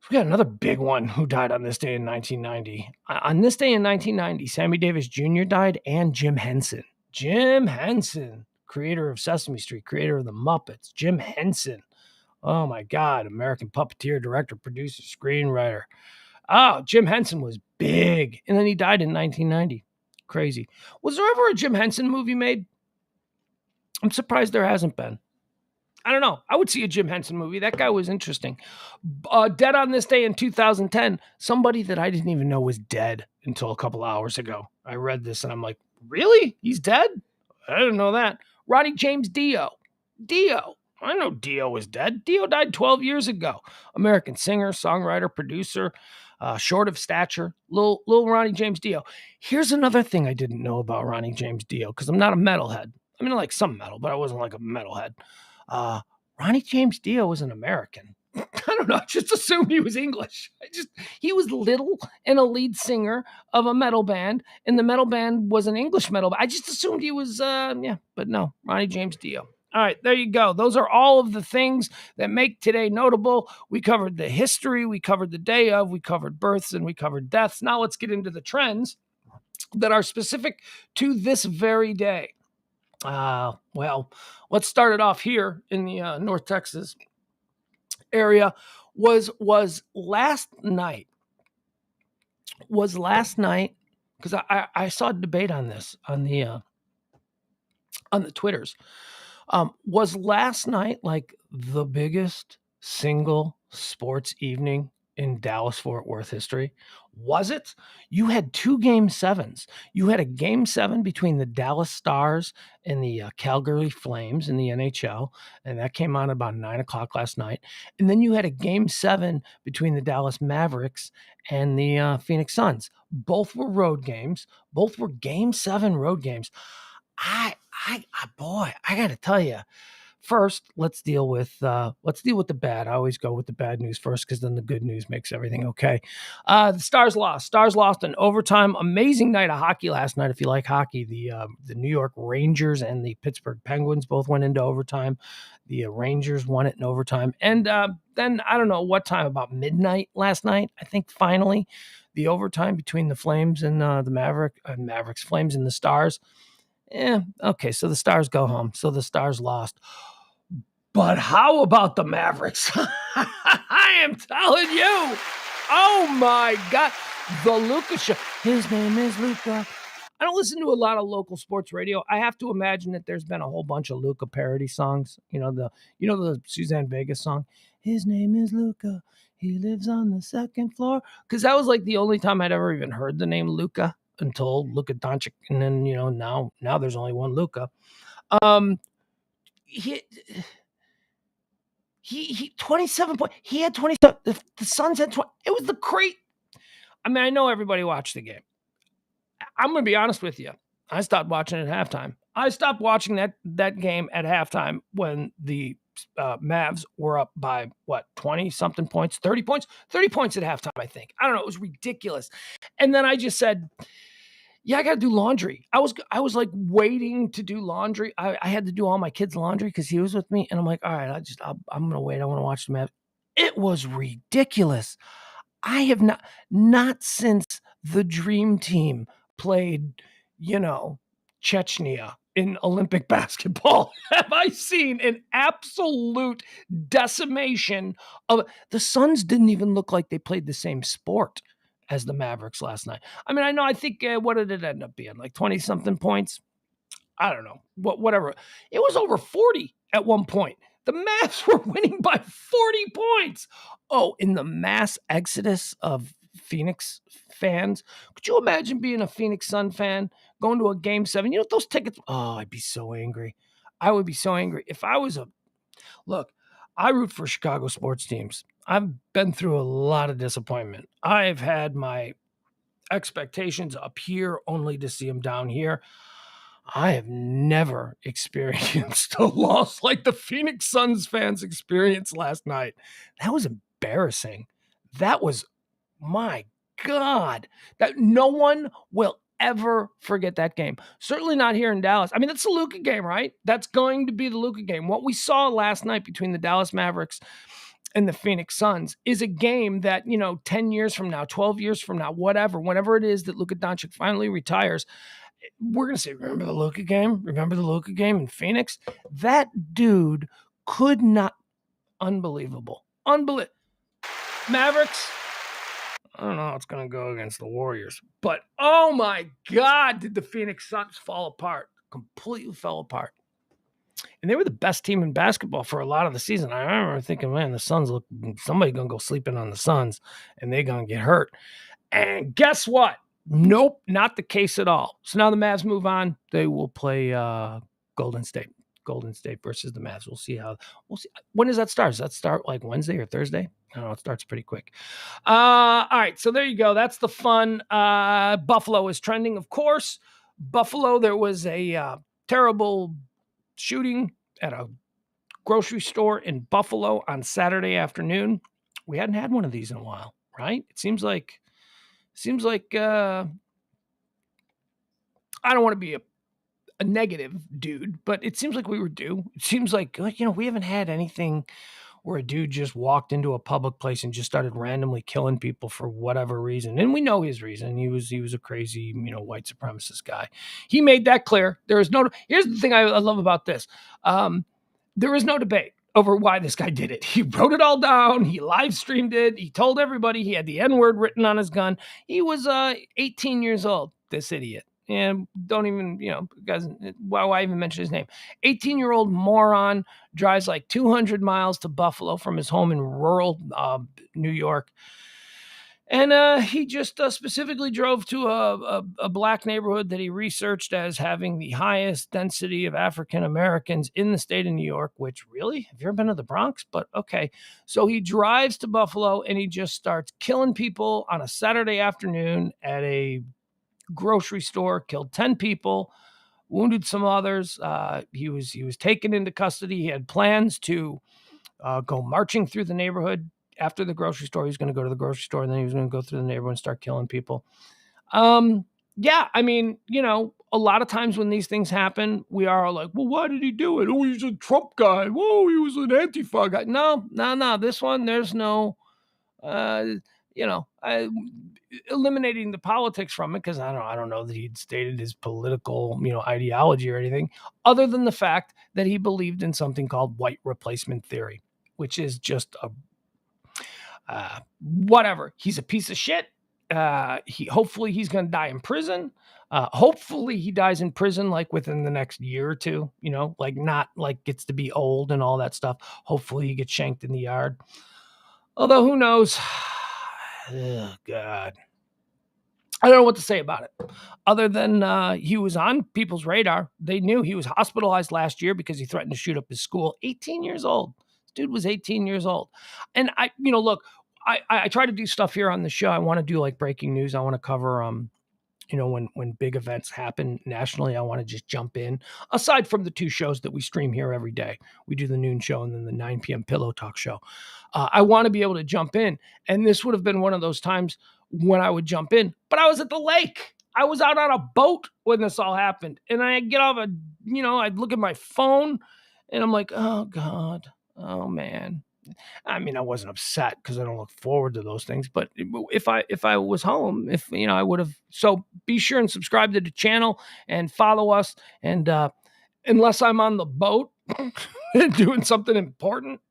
We got another big one who died on this day in 1990. On this day in 1990, Sammy Davis Jr. died, and Jim Henson. Jim Henson, creator of Sesame Street, creator of the Muppets. Jim Henson. Oh my God, American puppeteer, director, producer, screenwriter. Oh, Jim Henson was big. And then he died in 1990. Crazy. Was there ever a Jim Henson movie made? I'm surprised there hasn't been. I don't know. I would see a Jim Henson movie. That guy was interesting. Dead on this day in 2010, somebody that I didn't even know was dead until a couple hours ago. I read this and I'm like, really? He's dead? I didn't know that. Ronnie James Dio. Dio. I know Dio was dead. Dio died 12 years ago. American singer, songwriter, producer, short of stature. Little Ronnie James Dio. Here's another thing I didn't know about Ronnie James Dio, because I'm not a metalhead. I mean, I like some metal, but I wasn't like a metalhead. Ronnie James Dio was an American. I don't know. I just assumed he was English. He was little and a lead singer of a metal band, and the metal band was an English metal. I just assumed he was, but no, Ronnie James Dio. All right, there you go. Those are all of the things that make today notable. We covered the history, we covered the day of, we covered births, and we covered deaths. Now let's get into the trends that are specific to this very day. Well, let's start it off here in the North Texas area. Was last night, because I saw a debate on this on the Twitters. Was last night like the biggest single sports evening in Dallas-Fort Worth history? Was it? You had 2 Game 7s. You had a Game 7 between the Dallas Stars and the Calgary Flames in the NHL, and that came on about 9 o'clock last night. And then you had a Game 7 between the Dallas Mavericks and the Phoenix Suns. Both were road games. Both were Game 7 road games. Boy, I got to tell you. First, let's deal with the bad. I always go with the bad news first, because then the good news makes everything okay. The Stars lost. Stars lost in overtime. Amazing night of hockey last night. If you like hockey, the New York Rangers and the Pittsburgh Penguins both went into overtime. The Rangers won it in overtime, and then I don't know what time, about midnight last night, I think. Finally, the overtime between the Flames and the Mavericks, Flames and the Stars. Okay, so the Stars go home. So the Stars lost. But how about the Mavericks? I am telling you. Oh, my God. The Luka show. His name is Luka. I don't listen to a lot of local sports radio. I have to imagine that there's been a whole bunch of Luka parody songs. The Suzanne Vega song. His name is Luka. He lives on the 2nd floor. Because that was like the only time I'd ever even heard the name Luka, until Luka Doncic. And then, now there's only one Luka. He 27 points. He had 27. The Suns had 20. It was the crate. I mean, I know everybody watched the game. I'm going to be honest with you. I stopped watching at halftime. I stopped watching that game at halftime when the Mavs were up by what, 20 something points, 30 points at halftime, I think. I don't know. It was ridiculous. And then I just said, yeah, I got to do laundry. I was like waiting to do laundry. I had to do all my kids' laundry because he was with me. And I'm like, all right, I'm going to wait. I want to watch the Mavs. It was ridiculous. I have not since the Dream Team played, Chechnya in Olympic basketball have I seen an absolute decimation of the Suns. Didn't even look like they played the same sport as the Mavericks last night. I mean, I think what did it end up being? Like 20 something points? I don't know. Whatever. It was over 40 at one point. The Mavs were winning by 40 points. Oh, in the mass exodus of Phoenix fans. Could you imagine being a Phoenix Sun fan, going to a game 7? You know, those tickets. Oh, I'd be so angry. I would be so angry. If I was look, I root for Chicago sports teams. I've been through a lot of disappointment. I've had my expectations up here only to see them down here. I have never experienced a loss like the Phoenix Suns fans experienced last night. That was embarrassing. That was, my God, that no one will ever forget that game. Certainly not here in Dallas. I mean, that's the Luka game, right? That's going to be the Luka game. What we saw last night between the Dallas Mavericks and the Phoenix Suns is a game that, 10 years from now, 12 years from now, whenever it is that Luka Doncic finally retires, we're going to say, remember the Luka game? Remember the Luka game in Phoenix? That dude could not. Unbelievable. Mavericks, I don't know how it's going to go against the Warriors, but oh my God, did the Phoenix Suns fall apart. Completely fell apart. And they were the best team in basketball for a lot of the season. I remember thinking, man, the Suns somebody's going to go sleeping on the Suns and they're going to get hurt. And guess what? Nope, not the case at all. So now the Mavs move on. They will play Golden State. Golden State versus the Mavs. We'll see. When does that start? Does that start like Wednesday or Thursday? I don't know. It starts pretty quick. All right. So there you go. That's the fun. Buffalo is trending, of course. Buffalo, there was a terrible shooting at a grocery store in Buffalo on Saturday afternoon. We hadn't had one of these in a while, right? It seems like I don't want to be a negative dude, but it seems like we were due. It seems like we haven't had anything where a dude just walked into a public place and just started randomly killing people for whatever reason. And we know his reason. He was a crazy, white supremacist guy. He made that clear. Here's the thing I love about this. There is no debate over why this guy did it. He wrote it all down. He live streamed it. He told everybody he had the N-word written on his gun. He was 18 years old, this idiot. And don't even, guys, why even mention his name? 18-year-old moron drives like 200 miles to Buffalo from his home in rural New York. And he just specifically drove to a black neighborhood that he researched as having the highest density of African Americans in the state of New York, which really, have you ever been to the Bronx? But okay. So he drives to Buffalo and he just starts killing people on a Saturday afternoon at a grocery store, killed 10 people, wounded some others. He was taken into custody. He had plans to go marching through the neighborhood. After the grocery store, he was going to go to the grocery store and then he was going to go through the neighborhood and start killing people. Yeah, I mean, a lot of times when these things happen, we are like, well, why did he do it? Oh, he's a Trump guy. Whoa, he was an Antifa guy. No. This one, there's no, eliminating the politics from it, because I don't know that he'd stated his political, ideology or anything, other than the fact that he believed in something called white replacement theory, which is just whatever. He's a piece of shit. Hopefully he's going to die in prison. Hopefully he dies in prison like within the next year or two, like not like gets to be old and all that stuff. Hopefully he gets shanked in the yard. Although who knows? Oh, God. I don't know what to say about it other than he was on people's radar. They knew he was hospitalized last year because he threatened to shoot up his school. 18 years old. This dude was 18 years old. And look, I try to do stuff here on the show. I want to do like breaking news. I want to cover when big events happen nationally, I want to just jump in. Aside from the 2 shows that we stream here every day, we do the noon show and then the 9 p.m. Pillow Talk show. I want to be able to jump in. And this would have been one of those times when I would jump in, but I was at the lake. I was out on a boat when this all happened. And I get off I'd look at my phone and I'm like, oh God, oh man. I mean, I wasn't upset because I don't look forward to those things. But if I was home, I would have. So be sure and subscribe to the channel and follow us. And unless I'm on the boat doing something important,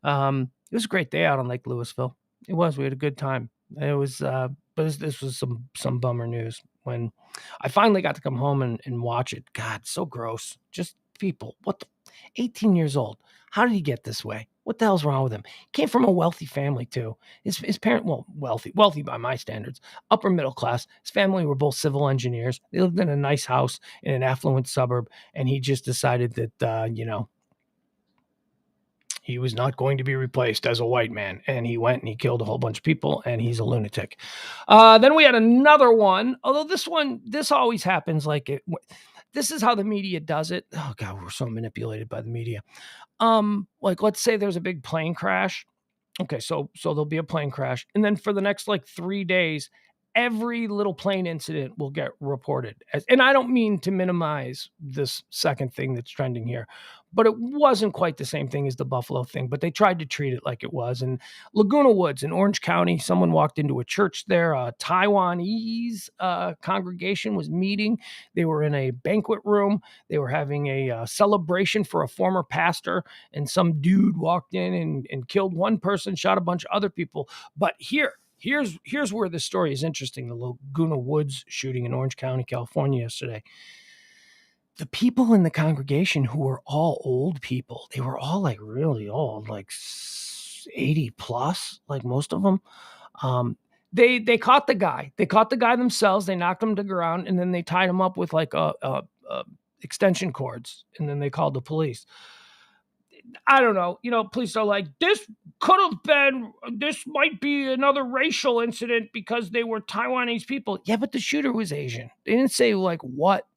it was a great day out on Lake Louisville. It was. We had a good time. It was, but this was some bummer news when I finally got to come home and watch it. God, so gross. Just people. 18 years old. How did he get this way? What the hell's wrong with him? He came from a wealthy family too. His parent, wealthy by my standards, upper middle class. His family were both civil engineers. They lived in a nice house in an affluent suburb, and he just decided that he was not going to be replaced as a white man. And he went and he killed a whole bunch of people, and he's a lunatic. Then we had another one, although this always happens this is how the media does it. Oh God, we're so manipulated by the media. Let's say there's a big plane crash. Okay, so there'll be a plane crash, and then for the next 3 days, every little plane incident will get reported. And I don't mean to minimize this second thing that's trending here, but it wasn't quite the same thing as the Buffalo thing, but they tried to treat it like it was. And Laguna Woods in Orange County, someone walked into a church there. A Taiwanese congregation was meeting. They were in a banquet room. They were having a celebration for a former pastor, and some dude walked in and killed one person, shot a bunch of other people. But Here's where the story is interesting. The Laguna Woods shooting in Orange County, California yesterday. The people in the congregation, who were all old people, they were all really old, 80 plus, most of them. They caught the guy. They caught the guy themselves. They knocked him to the ground, and then they tied him up with extension cords, and then they called the police. I don't know. Police are like, this might be another racial incident because they were Taiwanese people. Yeah, but the shooter was Asian. They didn't say what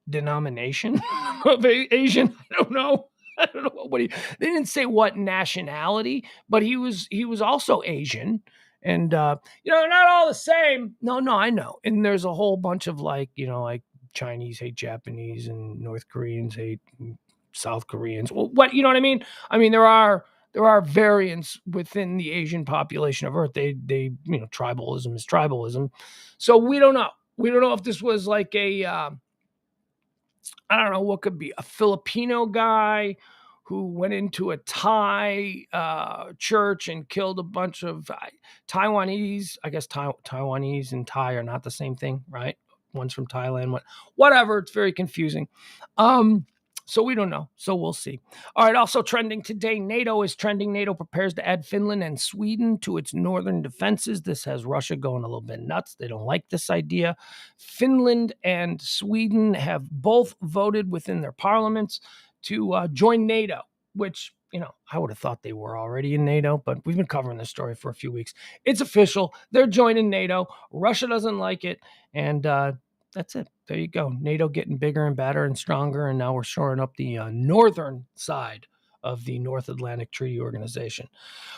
denomination of Asian. I don't know. They didn't say what nationality, but he was also Asian. And, they're not all the same. No, I know. And there's a whole bunch of Chinese hate Japanese and North Koreans hate South Koreans. Well, you know what I mean? I mean, there are variants within the Asian population of Earth. They tribalism is tribalism. So we don't know. We don't know if this was I don't know what could be, a Filipino guy who went into a Thai church and killed a bunch of Taiwanese. I guess Taiwanese and Thai are not the same thing, right? One's from Thailand, whatever. It's very confusing. So we don't know. So we'll see. All right. Also trending today, NATO is trending. NATO prepares to add Finland and Sweden to its northern defenses. This has Russia going a little bit nuts. They don't like this idea. Finland and Sweden have both voted within their parliaments to join NATO, which, I would have thought they were already in NATO, but we've been covering this story for a few weeks. It's official. They're joining NATO. Russia doesn't like it. And, that's it. There you go. NATO getting bigger and better and stronger. And now we're shoring up the northern side of the North Atlantic Treaty Organization.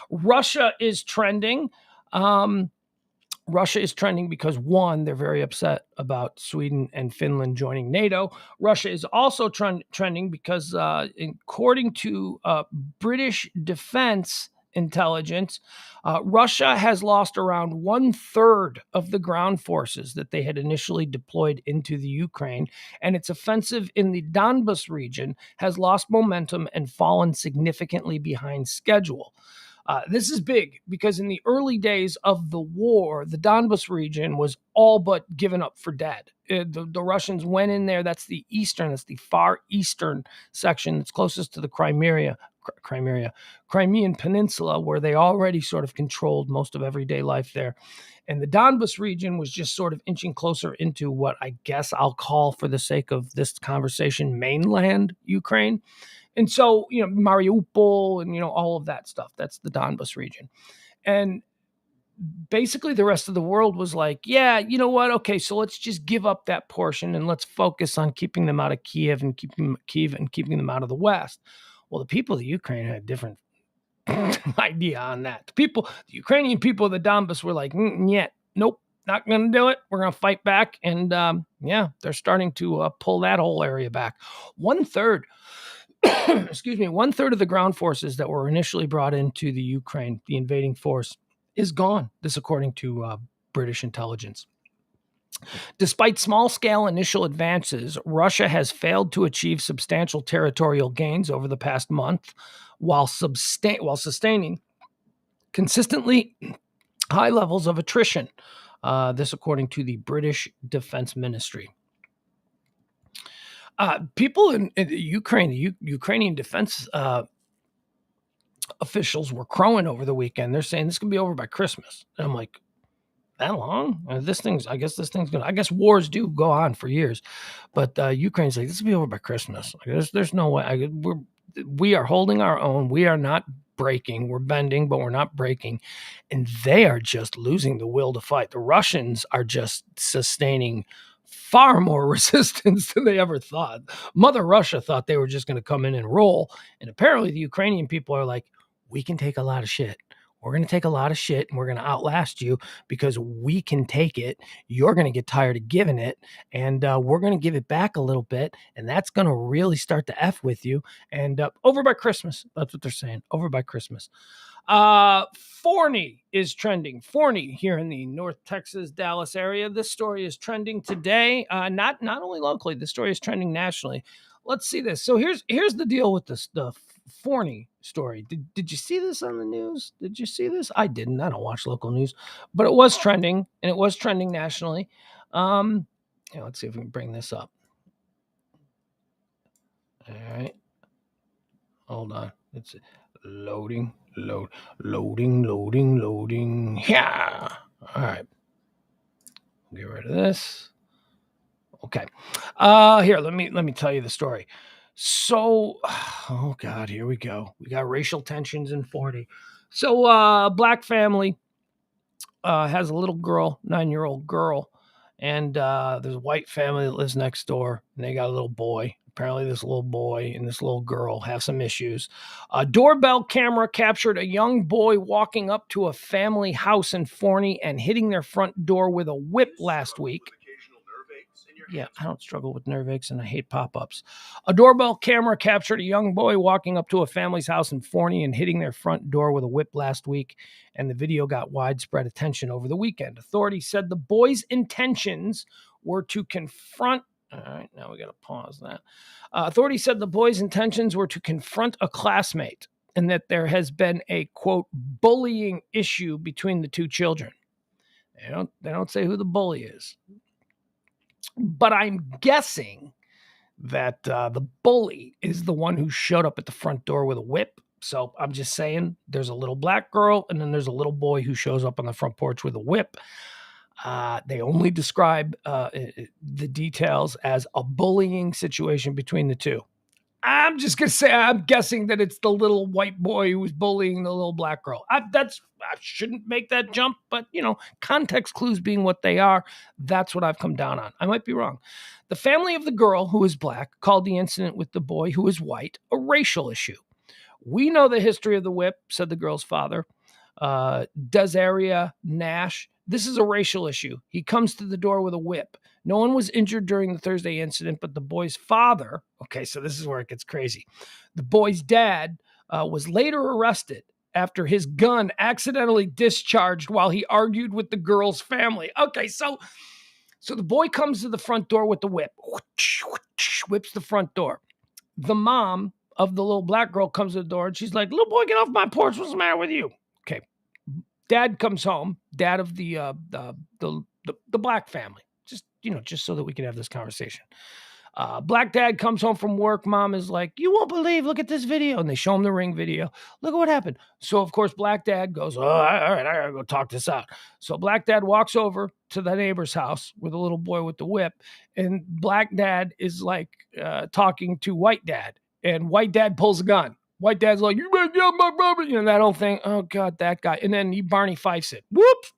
Russia is trending. Russia is trending because, one, they're very upset about Sweden and Finland joining NATO. Russia is also trending because, according to British defense intelligence, Russia has lost around 1/3 of the ground forces that they had initially deployed into the Ukraine, and its offensive in the Donbas region has lost momentum and fallen significantly behind schedule. This is big because in the early days of the war, the Donbas region was all but given up for dead. The Russians went in there. That's the far eastern section that's closest to the Crimean Peninsula, where they already sort of controlled most of everyday life there. And the Donbas region was just sort of inching closer into what I guess I'll call, for the sake of this conversation, mainland Ukraine. And so, Mariupol and, all of that stuff, that's the Donbas region. And basically the rest of the world was like, yeah, you know what? Okay, so let's just give up that portion and let's focus on keeping them out of Kiev and keeping them out of the West. Well, the people of the Ukraine had a different idea on that. The Ukrainian people of the Donbass were like, yeah, nope, not going to do it. We're going to fight back. And they're starting to pull that whole area back. 1/3, excuse me, 1/3 of the ground forces that were initially brought into the Ukraine, the invading force, is gone. This according to British intelligence. Despite small-scale initial advances, Russia has failed to achieve substantial territorial gains over the past month, while sustaining consistently high levels of attrition. This according to the British Defense Ministry. People in the Ukraine, the Ukrainian defense officials were crowing over the weekend. They're saying this can be over by Christmas. And I'm like, that long? I guess wars do go on for years, but Ukraine's like, this will be over by Christmas. There's no way. We are holding our own. We are not breaking. We're bending, but we're not breaking. And they are just losing the will to fight. The Russians are just sustaining far more resistance than they ever thought. Mother Russia thought they were just going to come in and roll. And apparently the Ukrainian people are like, we can take a lot of shit. We're going to take a lot of shit and we're going to outlast you because we can take it. You're going to get tired of giving it, and we're going to give it back a little bit, and that's going to really start to F with you. And over by Christmas, that's what they're saying, over by Christmas. Forney is trending. Forney here in the North Texas, Dallas area. This story is trending today. Not only locally, the story is trending nationally. Let's see this. So here's the deal with the Forney story. Did you see this on the news? Did you see this? I didn't. I don't watch local news, but it was trending, and it was trending nationally. Let's see if we can bring this up. All right. Hold on. It's loading. Yeah. All right. Get rid of this. Okay. Here, let me tell you the story. So, oh God, here we go. We got racial tensions in 40. So, black family has a little girl, 9-year-old girl, and there's a white family that lives next door, and they got a little boy. Apparently, this little boy and this little girl have some issues. A doorbell camera captured a young boy walking up to a family house in Forney and hitting their front door with a whip last week. Yeah, I don't struggle with nerve aches, and I hate pop-ups. A doorbell camera captured a young boy walking up to a family's house in Forney and hitting their front door with a whip last week, and the video got widespread attention over the weekend. Authorities said the boy's intentions were to confront... All right, now we got to pause that. Authorities said the boy's intentions were to confront a classmate and that there has been a, quote, bullying issue between the two children. They don't say who the bully is. But I'm guessing that the bully is the one who showed up at the front door with a whip. So I'm just saying there's a little black girl and then there's a little boy who shows up on the front porch with a whip. They only describe the details as a bullying situation between the two. I'm just going to say I'm guessing that it's the little white boy who was bullying the little black girl. I shouldn't make that jump, but, context clues being what they are, that's what I've come down on. I might be wrong. The family of the girl, who is black, called the incident with the boy, who is white, a racial issue. We know the history of the whip, said the girl's father, Desaria Nash. This is a racial issue. He comes to the door with a whip. No one was injured during the Thursday incident, but the boy's father, okay, so this is where it gets crazy. The boy's dad was later arrested after his gun accidentally discharged while he argued with the girl's family. Okay, so the boy comes to the front door with the whip, whips the front door. The mom of the little black girl comes to the door and she's like, little boy, get off my porch. What's the matter with you? Okay. Dad comes home, dad of the black family. Just so that we can have this conversation. Black dad comes home from work. Mom is like, you won't believe, look at this video. And they show him the ring video. Look at what happened. So, of course, black dad goes, oh, all right, I got to go talk this out. So black dad walks over to the neighbor's house with a little boy with the whip. And black dad is like talking to white dad. And white dad pulls a gun. White dad's like, you better get out my brother. You know, that whole thing. Oh, God, that guy. And then Barney Fifes it. Whoops.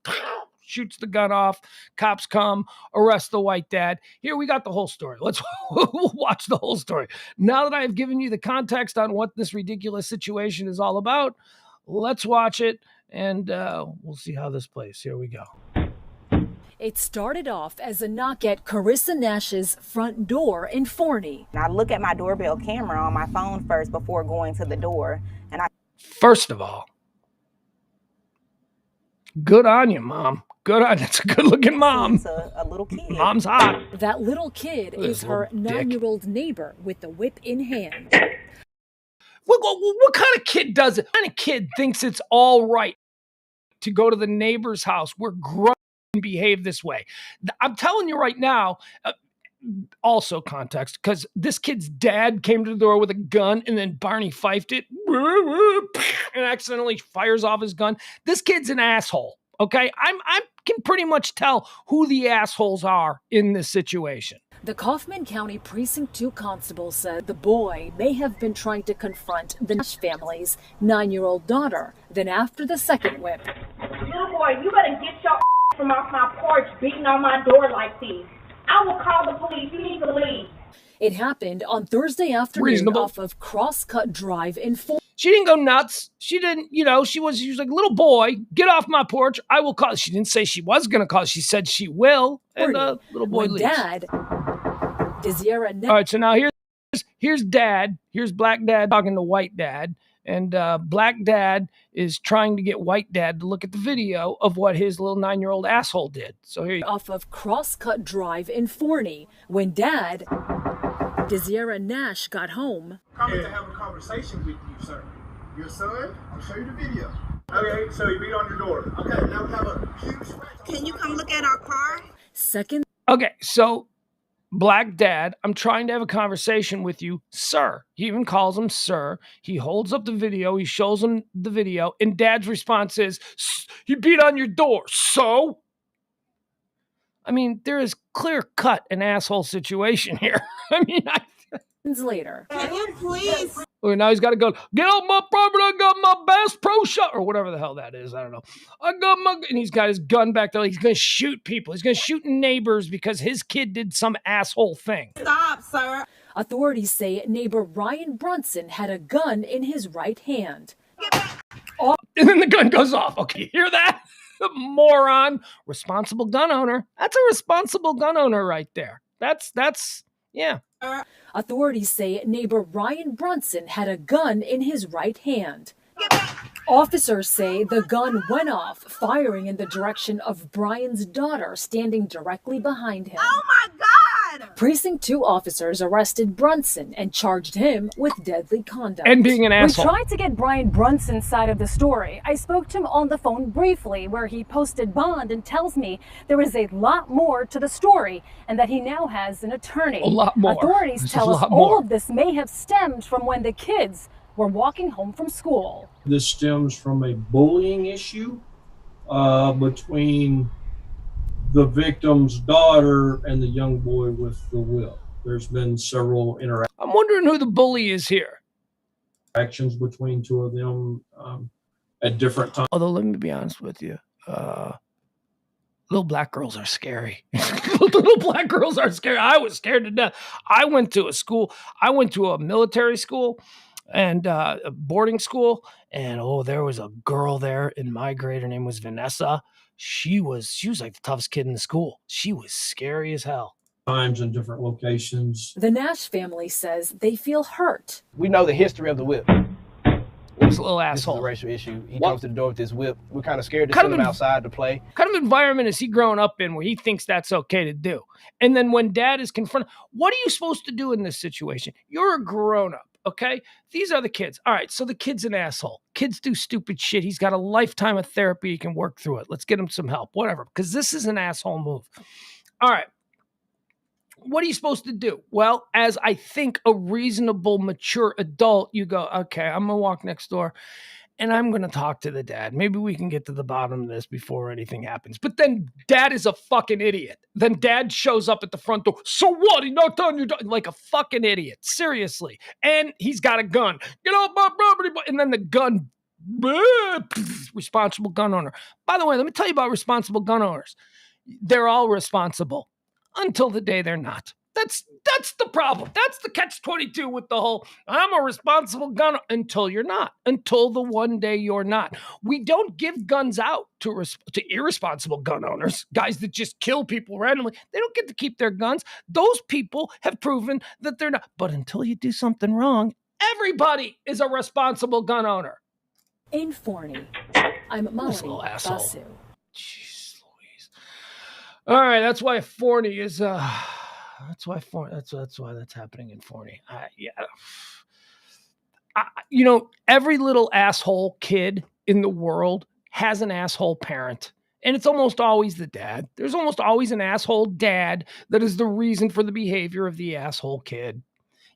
Shoots the gun off. Cops come, arrest the white dad. Here, we got the whole story. Let's watch the whole story. Now that I have given you the context on what this ridiculous situation is all about, let's watch it, and we'll see how this plays. Here we go. It started off as a knock at Carissa Nash's front door in Forney. I look at my doorbell camera on my phone first before going to the door. And First of all, good on you, Mom. Good on you. That's a good-looking mom. It's a little kid. Mom's hot. That little kid is her 9-year-old neighbor with the whip in hand. What kind of kid does it? What kind of kid thinks it's all right to go to the neighbor's house where grown men behave this way? I'm telling you right now, also context, because this kid's dad came to the door with a gun and then Barney Fifed it and accidentally fires off his gun. This kid's an asshole, okay? I can pretty much tell who the assholes are in this situation. The Kaufman County Precinct 2 constable said the boy may have been trying to confront the Nash family's 9-year-old daughter. Then after the second whip, little boy, you better get your from off my porch beating on my door like this. I will call the police. You need to leave. It happened on Thursday afternoon off of Crosscut Drive in Forney. She didn't go nuts. She didn't, she was like, little boy, get off my porch. I will call. She didn't say she was going to call. She said she will. And little boy leaves. Dad, Desira. All right, so now here's dad. Here's black dad talking to white dad. And black dad is trying to get white dad to look at the video of what his little 9-year-old asshole did. So here you go. Off of Crosscut Drive in Forney, when dad, Desira Nash, got home. Coming to have a conversation with you, sir. Your son? I'll show you the video. Okay, so he beat on your door. Okay, now we have a huge scratch. Can you come look at our car? Second. Okay, so black dad, I'm trying to have a conversation with you, sir. He even calls him sir. He holds up the video. He shows him the video. And dad's response is, he beat on your door. So? I mean, there is clear cut an asshole situation here. I mean, later. Can you please? Now he's got to go, get off my property. I got my Bass Pro Shot, or whatever the hell that is. I don't know. And he's got his gun back there. He's going to shoot people. He's going to shoot neighbors because his kid did some asshole thing. Stop, sir. Authorities say neighbor Ryan Brunson had a gun in his right hand. And then the gun goes off. Okay, hear that? Moron. Responsible gun owner. That's a responsible gun owner right there. That's yeah. Authorities say neighbor Ryan Brunson had a gun in his right hand. Officers say the gun went off, firing in the direction of Brian's daughter standing directly behind him. Oh my God! Precinct 2 officers arrested Brunson and charged him with deadly conduct. And being an asshole. We tried to get Brian Brunson's side of the story. I spoke to him on the phone briefly, where he posted bond and tells me there is a lot more to the story and that he now has an attorney. A lot more. Authorities tell us all of this may have stemmed from when the kids were walking home from school. This stems from a bullying issue between the victim's daughter and the young boy with the whip. There's been several I'm wondering who the bully is here. interactions between two of them at different times. Although, let me be honest with you. Little black girls are scary. Little black girls are scary. I was scared to death. I went to a military school and a boarding school. And there was a girl there in my grade. Her name was Vanessa. She was like the toughest kid in the school. She was scary as hell. Times in different locations. The Nash family says they feel hurt. We know the history of the whip. This little asshole. This is a racial issue. He comes to the door with this whip. We're kind of scared to send him outside to play. What kind of environment is he growing up in where he thinks that's okay to do? And then when dad is confronted, what are you supposed to do in this situation? You're a grown-up, okay? These are the kids. All right, so the kid's an asshole. Kids do stupid shit. He's got a lifetime of therapy. He can work through it. Let's get him some help, whatever, because this is an asshole move. All right. What are you supposed to do? Well, as I think a reasonable, mature adult, you go, okay, I'm going to walk next door And I'm going to talk to the dad. Maybe we can get to the bottom of this before anything happens. But then dad is a fucking idiot. Then dad shows up at the front door. So what? He knocked on your door. Like a fucking idiot. Seriously. And he's got a gun. Get off my property. And then the gun. Responsible gun owner. By the way, let me tell you about responsible gun owners. They're all responsible until the day they're not. That's the problem. That's the catch-22 with the whole, I'm a responsible gun until you're not. Until the one day you're not. We don't give guns out to irresponsible gun owners, guys that just kill people randomly. They don't get to keep their guns. Those people have proven that they're not. But until you do something wrong, everybody is a responsible gun owner. In Forney, I'm Molly Basu. Jeez Louise. All right, that's why Forney is... That's why that's happening in Forney. Every little asshole kid in the world has an asshole parent, and it's almost always the dad. There's almost always an asshole dad that is the reason for the behavior of the asshole kid.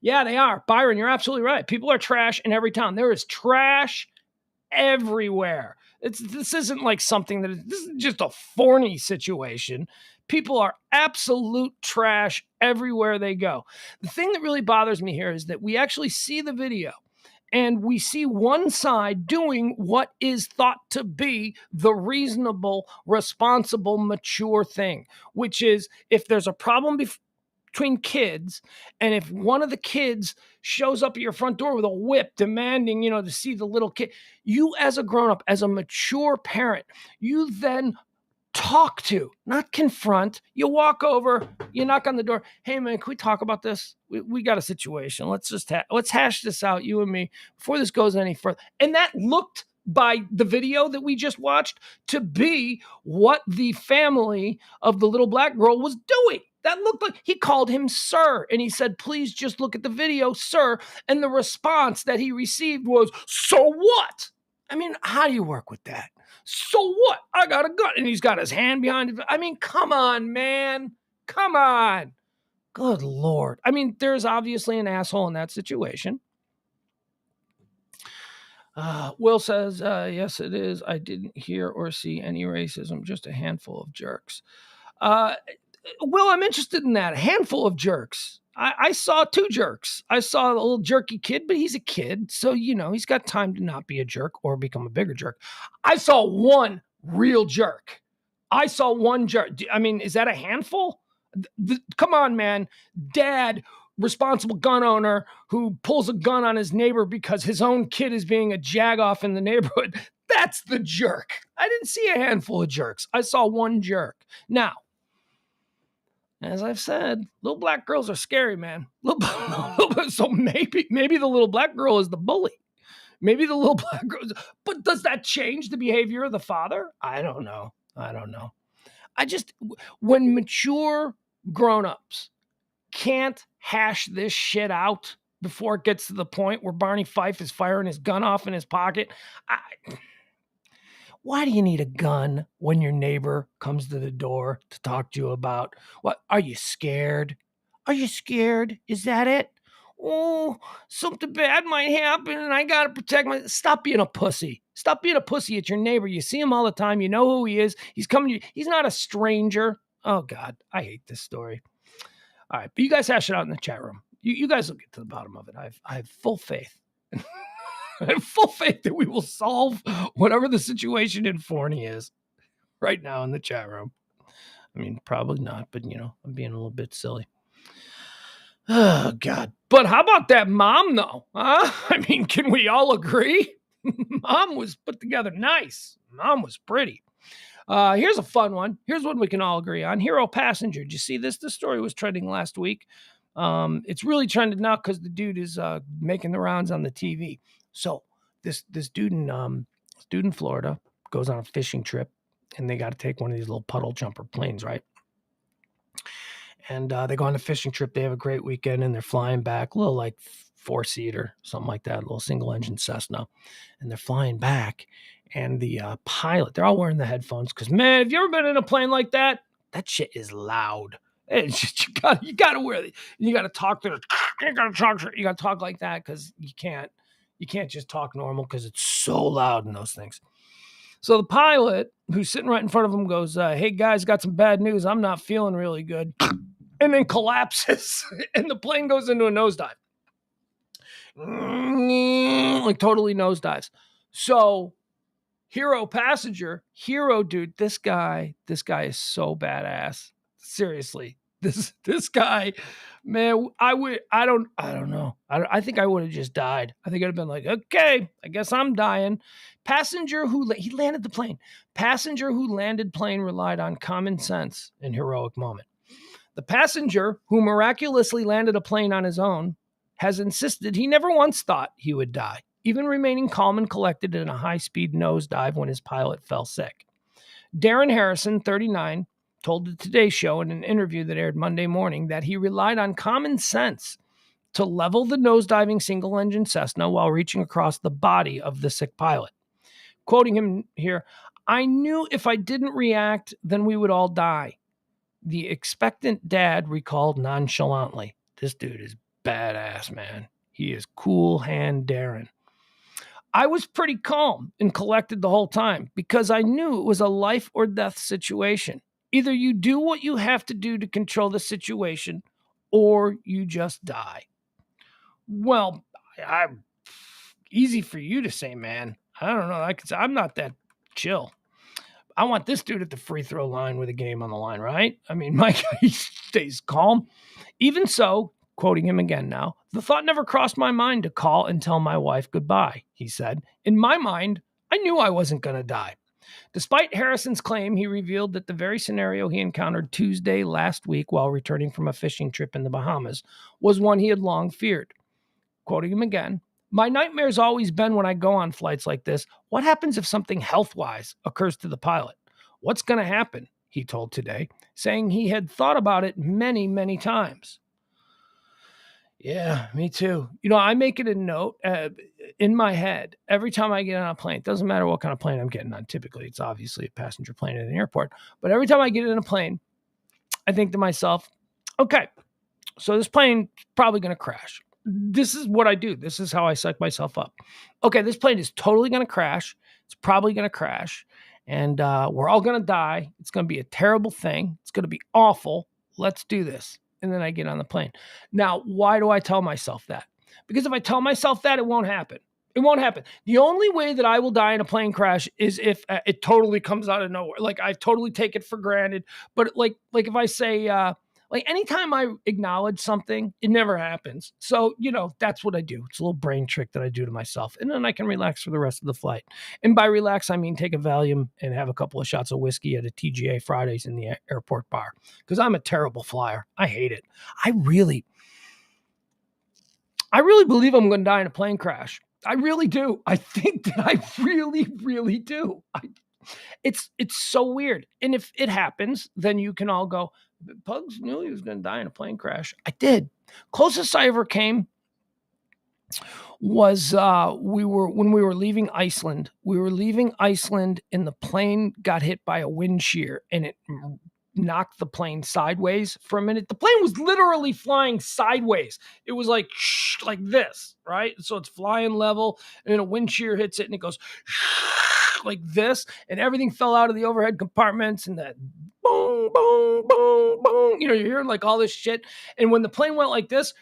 Yeah, they are. Byron, you're absolutely right. People are trash in every town. There is trash everywhere. This isn't like something this is just a Forney situation. People are absolute trash everywhere they go. The thing that really bothers me here is that we actually see the video and we see one side doing what is thought to be the reasonable, responsible, mature thing, which is if there's a problem between kids, and if one of the kids shows up at your front door with a whip demanding, to see the little kid, you as a grown-up, as a mature parent, you then talk to, not confront. You walk over, you knock on the door. Hey man, can we talk about this? We got a situation. Let's hash this out, you and me, before this goes any further. And that looked, by the video that we just watched, to be what the family of the little black girl was doing. That looked like he called him sir, and he said, please just look at the video, sir. And the response that he received was, so what? I mean, how do you work with that? So what? I got a gun. And he's got his hand behind it. I mean, come on, man. Come on. Good Lord. I mean, there's obviously an asshole in that situation. Will says, yes, it is. I didn't hear or see any racism, just a handful of jerks. Will, I'm interested in that. A handful of jerks. I saw two jerks. I saw a little jerky kid, but he's a kid. So, he's got time to not be a jerk or become a bigger jerk. I saw one real jerk. I saw one jerk. I mean, is that a handful? Come on, man. Dad, responsible gun owner who pulls a gun on his neighbor because his own kid is being a jagoff in the neighborhood. That's the jerk. I didn't see a handful of jerks. I saw one jerk. Now, as I've said, little black girls are scary, man. So maybe the little black girl is the bully. Maybe the little black girl. But does that change the behavior of the father? I don't know. When mature grown-ups can't hash this shit out before it gets to the point where Barney Fife is firing his gun off in his pocket, why do you need a gun when your neighbor comes to the door to talk to you about what? Are you scared? Are you scared? Is that it? Oh, something bad might happen and I got to protect myself. Stop being a pussy. Stop being a pussy at your neighbor. You see him all the time. You know who he is. He's coming to you. He's not a stranger. Oh, God. I hate this story. All right. But you guys hash it out in the chat room. You guys will get to the bottom of it. I have full faith. I have full faith that we will solve whatever the situation in Forney is right now in the chat room. I mean, probably not, but, I'm being a little bit silly. Oh, God. But how about that mom, though? Huh? I mean, can we all agree? Mom was put together nice. Mom was pretty. Here's a fun one. Here's one we can all agree on. Hero passenger. Did you see this? This story was trending last week. It's really trending now because the dude is making the rounds on the TV. So this dude in Florida goes on a fishing trip, and they got to take one of these little puddle jumper planes, right? And they go on a fishing trip. They have a great weekend, and they're flying back, a little like 4-seater, something like that, a little single-engine Cessna. And they're flying back, and the pilot, they're all wearing the headphones because, man, have you ever been in a plane like that? That shit is loud. It's just, you got to wear it. You got to talk to it. You got to talk like that because you can't You can't just talk normal because it's so loud in those things. So the pilot, who's sitting right in front of him, goes, hey, guys, got some bad news. I'm not feeling really good. And then collapses, and the plane goes into a nosedive. Like totally nosedives. So hero passenger, hero dude, this guy is so badass. Seriously. This guy, man, I don't know. I think I would have just died. I think I'd have been like, okay, I guess I'm dying. Passenger he landed the plane. Passenger who landed plane relied on common sense in heroic moment. The passenger who miraculously landed a plane on his own has insisted he never once thought he would die, even remaining calm and collected in a high-speed nosedive when his pilot fell sick. Darren Harrison, 39, told the Today Show in an interview that aired Monday morning that he relied on common sense to level the nosediving single-engine Cessna while reaching across the body of the sick pilot. Quoting him here, I knew if I didn't react, then we would all die. The expectant dad recalled nonchalantly. This dude is badass, man. He is cool hand Darren. I was pretty calm and collected the whole time because I knew it was a life or death situation. Either you do what you have to do to control the situation or you just die. Well, I'm easy for you to say, man. I don't know. I'm not that chill. I want this dude at the free throw line with a game on the line, right? I mean, my guy stays calm. Even so, quoting him again now, the thought never crossed my mind to call and tell my wife goodbye, he said. In my mind, I knew I wasn't going to die. Despite Harrison's claim, he revealed that the very scenario he encountered Tuesday last week while returning from a fishing trip in the Bahamas was one he had long feared. Quoting him again, my nightmare's always been when I go on flights like this, what happens if something health-wise occurs to the pilot? What's going to happen? He told Today, saying he had thought about it many, many times. Yeah, me too. You know, I make it a note in my head every time I get on a plane. It doesn't matter what kind of plane I'm getting on. Typically, it's obviously a passenger plane at an airport. But every time I get in a plane, I think to myself, okay, so this plane's probably going to crash. This is what I do. This is how I psych myself up. Okay, this plane is totally going to crash. It's probably going to crash. And we're all going to die. It's going to be a terrible thing. It's going to be awful. Let's do this. And then I get on the plane. Now, why do I tell myself that? Because if I tell myself that, it won't happen. It won't happen. The only way that I will die in a plane crash is if it totally comes out of nowhere. Like, I totally take it for granted. But like if I say, like anytime I acknowledge something, it never happens. So, you know, that's what I do. It's a little brain trick that I do to myself. And then I can relax for the rest of the flight. And by relax, I mean take a Valium and have a couple of shots of whiskey at a TGA Fridays in the airport bar. Because I'm a terrible flyer. I hate it. I really believe I'm going to die in a plane crash. I really do. I think that I really, really do. It's so weird. And if it happens, then you can all go, Pugs knew he was going to die in a plane crash. I did. Closest I ever came was when we were leaving Iceland. We were leaving Iceland and the plane got hit by a wind shear and it knocked the plane sideways for a minute. The plane was literally flying sideways. It was like this, right? So it's flying level and then a wind shear hits it and it goes like this and everything fell out of the overhead compartments and that boom, boom, boom, boom. You know, you're hearing like all this shit. And when the plane went like this,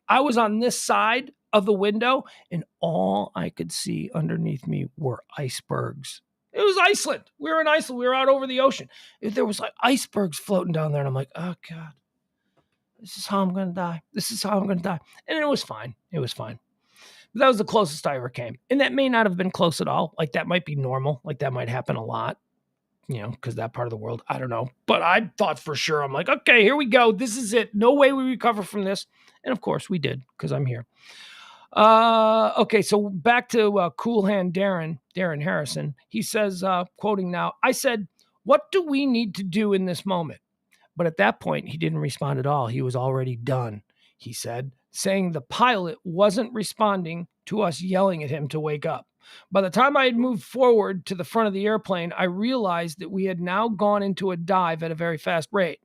I was on this side of the window and all I could see underneath me were icebergs. It was Iceland. We were in Iceland. We were out over the ocean. There was like icebergs floating down there. And I'm like, oh God, this is how I'm going to die. This is how I'm going to die. And it was fine. It was fine. But that was the closest I ever came. And that may not have been close at all. Like that might be normal. Like that might happen a lot. You know, because that part of the world, I don't know. But I thought for sure, I'm like, okay, here we go. This is it. No way we recover from this. And of course we did, because I'm here. Okay, so back to Cool Hand Darren Harrison. He says, quoting now, I said, what do we need to do in this moment? But at that point, he didn't respond at all. He was already done, he said, saying the pilot wasn't responding to us yelling at him to wake up. By the time I had moved forward to the front of the airplane, I realized that we had now gone into a dive at a very fast rate.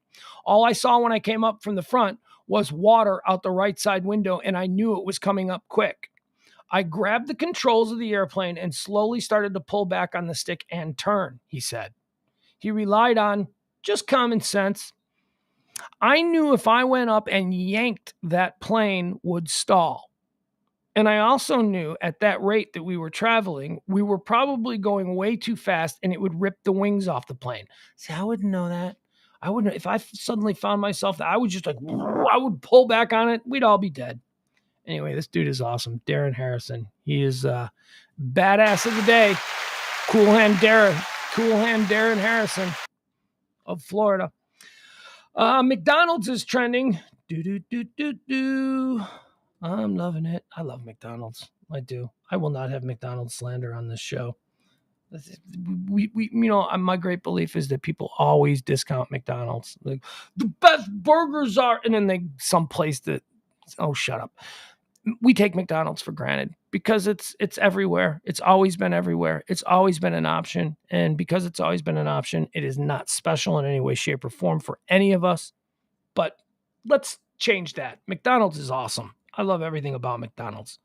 All I saw when I came up from the front was water out the right side window, and I knew it was coming up quick. I grabbed the controls of the airplane and slowly started to pull back on the stick and turn, he said. He relied on just common sense. I knew if I went up and yanked, that plane would stall. And I also knew at that rate that we were traveling, we were probably going way too fast and it would rip the wings off the plane. See, I wouldn't know that. I wouldn't, if I suddenly found myself that I was just like, I would pull back on it. We'd all be dead. Anyway, this dude is awesome. Darren Harrison. He is badass of the day. Cool hand Darren Harrison of Florida. McDonald's is trending. I'm loving it. I love McDonald's. I do. I will not have McDonald's slander on this show. We my great belief is that people always discount McDonald's. Like, the best burgers are, and then they someplace that, oh, shut up. We take McDonald's for granted because it's everywhere. It's always been everywhere. It's always been an option. And because it's always been an option, it is not special in any way, shape, or form for any of us. But let's change that. McDonald's is awesome. I love everything about McDonald's.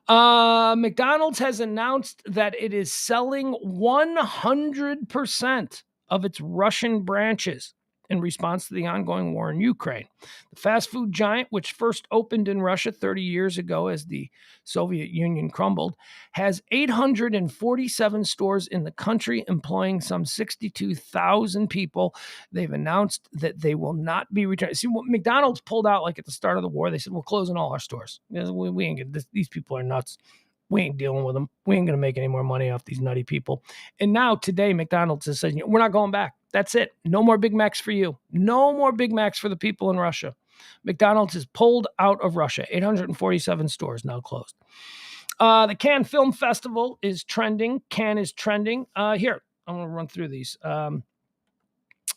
McDonald's has announced that it is selling 100% of its Russian branches in response to the ongoing war in Ukraine. The fast food giant, which first opened in Russia 30 years ago as the Soviet Union crumbled, has 847 stores in the country, employing some 62,000 people. They've announced that they will not be returning. See, what McDonald's pulled out like at the start of the war, they said, we're closing all our stores. We ain't get this. These people are nuts. We ain't dealing with them. We ain't going to make any more money off these nutty people. And now today, McDonald's has said, we're not going back. That's it. No more Big Macs for you. No more Big Macs for the people in Russia. McDonald's is pulled out of Russia. 847 stores now closed. The Cannes Film Festival is trending. Cannes is trending. Here, I'm going to run through these.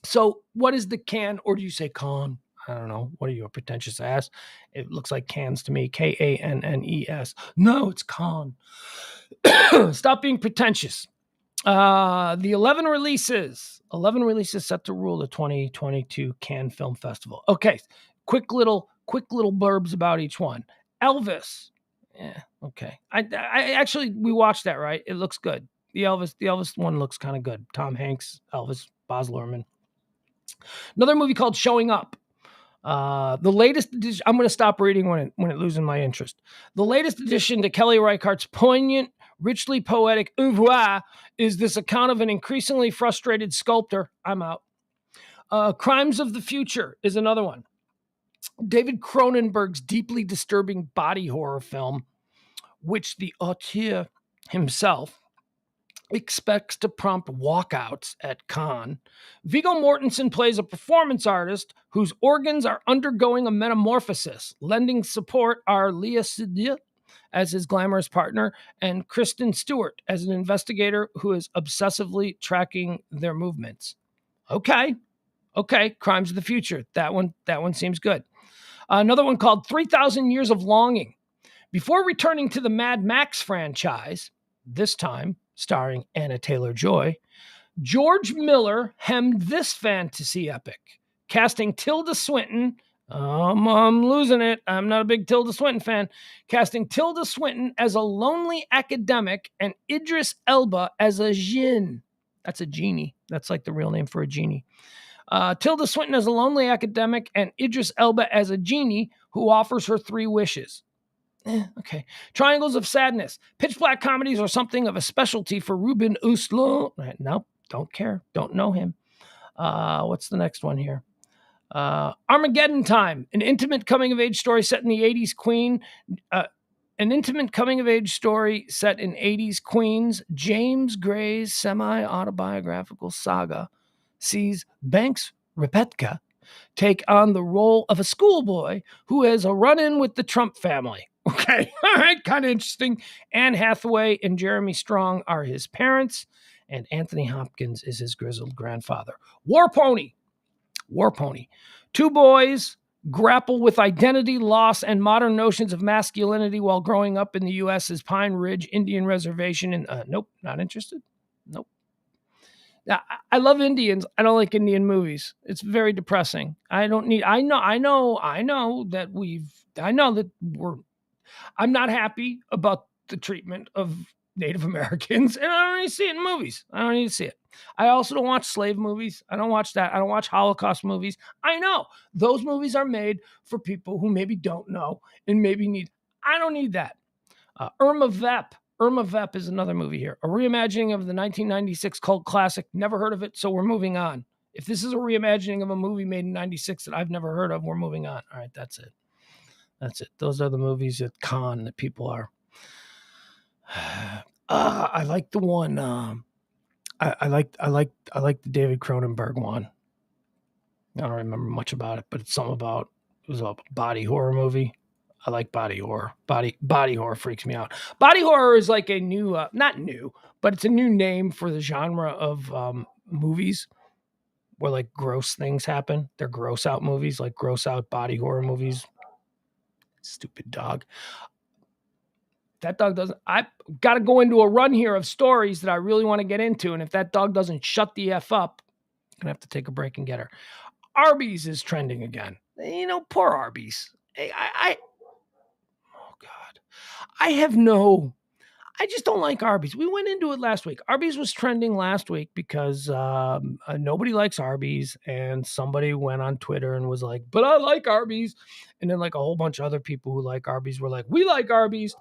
So what is the Cannes, or do you say Cannes? I don't know. What are you, a pretentious ass? It looks like Cannes to me. Kannes. No, it's Cannes. Stop being pretentious. The 11 releases set to rule the 2022 Cannes Film Festival. Okay, quick little blurbs about each one. Elvis. Yeah, okay. I actually, we watched that, right? It looks good. The Elvis one looks kind of good. Tom Hanks, Elvis, Baz Luhrmann. Another movie called Showing Up. The latest edition, I'm going to stop reading when it loses my interest. The latest addition to Kelly Reichardt's poignant, richly poetic oeuvre is this account of an increasingly frustrated sculptor. I'm out. Crimes of the Future is another one. David Cronenberg's deeply disturbing body horror film, which the auteur himself expects to prompt walkouts at Cannes. Viggo Mortensen plays a performance artist whose organs are undergoing a metamorphosis. Lending support are Léa Seydoux as his glamorous partner and Kristen Stewart as an investigator who is obsessively tracking their movements. Okay. Crimes of the Future. That one seems good. Another one called 3,000 Years of Longing. Before returning to the Mad Max franchise, this time starring Anna Taylor-Joy, George Miller hemmed this fantasy epic, casting Tilda Swinton. I'm losing it. I'm not a big Tilda Swinton fan. Casting Tilda Swinton as a lonely academic and Idris Elba as a djinn. That's a genie. That's like the real name for a genie. Tilda Swinton as a lonely academic and Idris Elba as a genie who offers her 3 wishes. Okay. Triangles of Sadness. Pitch black comedies are something of a specialty for Ruben Östlund. Nope, don't care. Don't know him. What's the next one here? Armageddon Time, an intimate coming-of-age story set in the 80s set in 80s Queens. James Gray's semi-autobiographical saga sees Banks Repetka take on the role of a schoolboy who has a run-in with the Trump family. Okay, all right, kind of interesting. Anne Hathaway and Jeremy Strong are his parents, and Anthony Hopkins is his grizzled grandfather. War Pony. 2 boys grapple with identity, loss, and modern notions of masculinity while growing up in the U.S.'s Pine Ridge Indian Reservation. Nope, not interested. Nope. I love Indians. I don't like Indian movies. It's very depressing. I know that I'm not happy about the treatment of Native Americans, and I don't need to see it in movies. I don't need to see it. I also don't watch slave movies. I don't watch that. I don't watch Holocaust movies. I know those movies are made for people who maybe don't know and maybe need. I don't need that. Irma Vep. Irma Vep is another movie here. A reimagining of the 1996 cult classic. Never heard of it, so we're moving on. If this is a reimagining of a movie made in 96 that I've never heard of, we're moving on. All right, that's it. That's it. Those are the movies at Cannes that people are. I like the one. I like the David Cronenberg one. I don't remember much about it, but it's something about it was a body horror movie. I like body horror. Body horror freaks me out. Body horror is like a new, not new, but it's a new name for the genre of movies where like gross things happen. They're gross out movies, like gross out body horror movies. Stupid dog. That dog doesn't. I got to go into a run here of stories that I really want to get into. And if that dog doesn't shut the F up, I'm going to have to take a break and get her. Arby's is trending again. You know, poor Arby's. Oh, God. I just don't like Arby's. We went into it last week. Arby's was trending last week because nobody likes Arby's. And somebody went on Twitter and was like, but I like Arby's. And then like a whole bunch of other people who like Arby's were like, we like Arby's.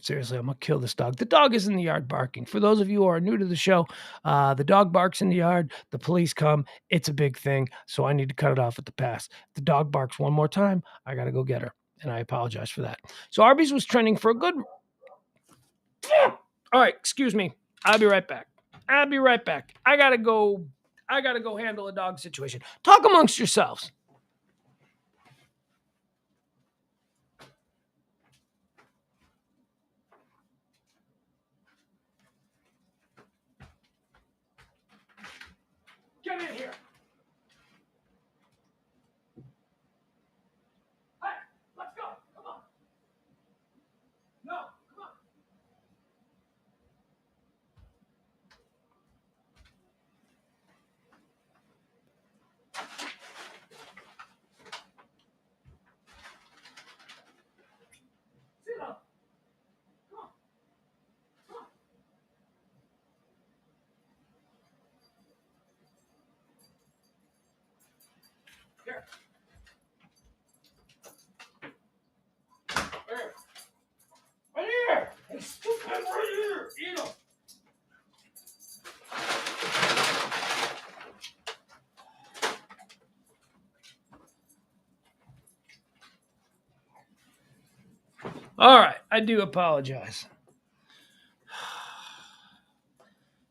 Seriously, I'm going to kill this dog. The dog is in the yard barking. For those of you who are new to the show, the dog barks in the yard. The police come. It's a big thing, so I need to cut it off at the pass. If the dog barks one more time, I got to go get her, and I apologize for that. So Arby's was trending for a good... All right, excuse me. I'll be right back. I got to go handle a dog situation. Talk amongst yourselves. Get in here. Hey, let's go. Come on. No, come on. Sit up. Come on. Come on. Here. Here. Right here. Hey, stupid, right here. Eat them. All right. I do apologize.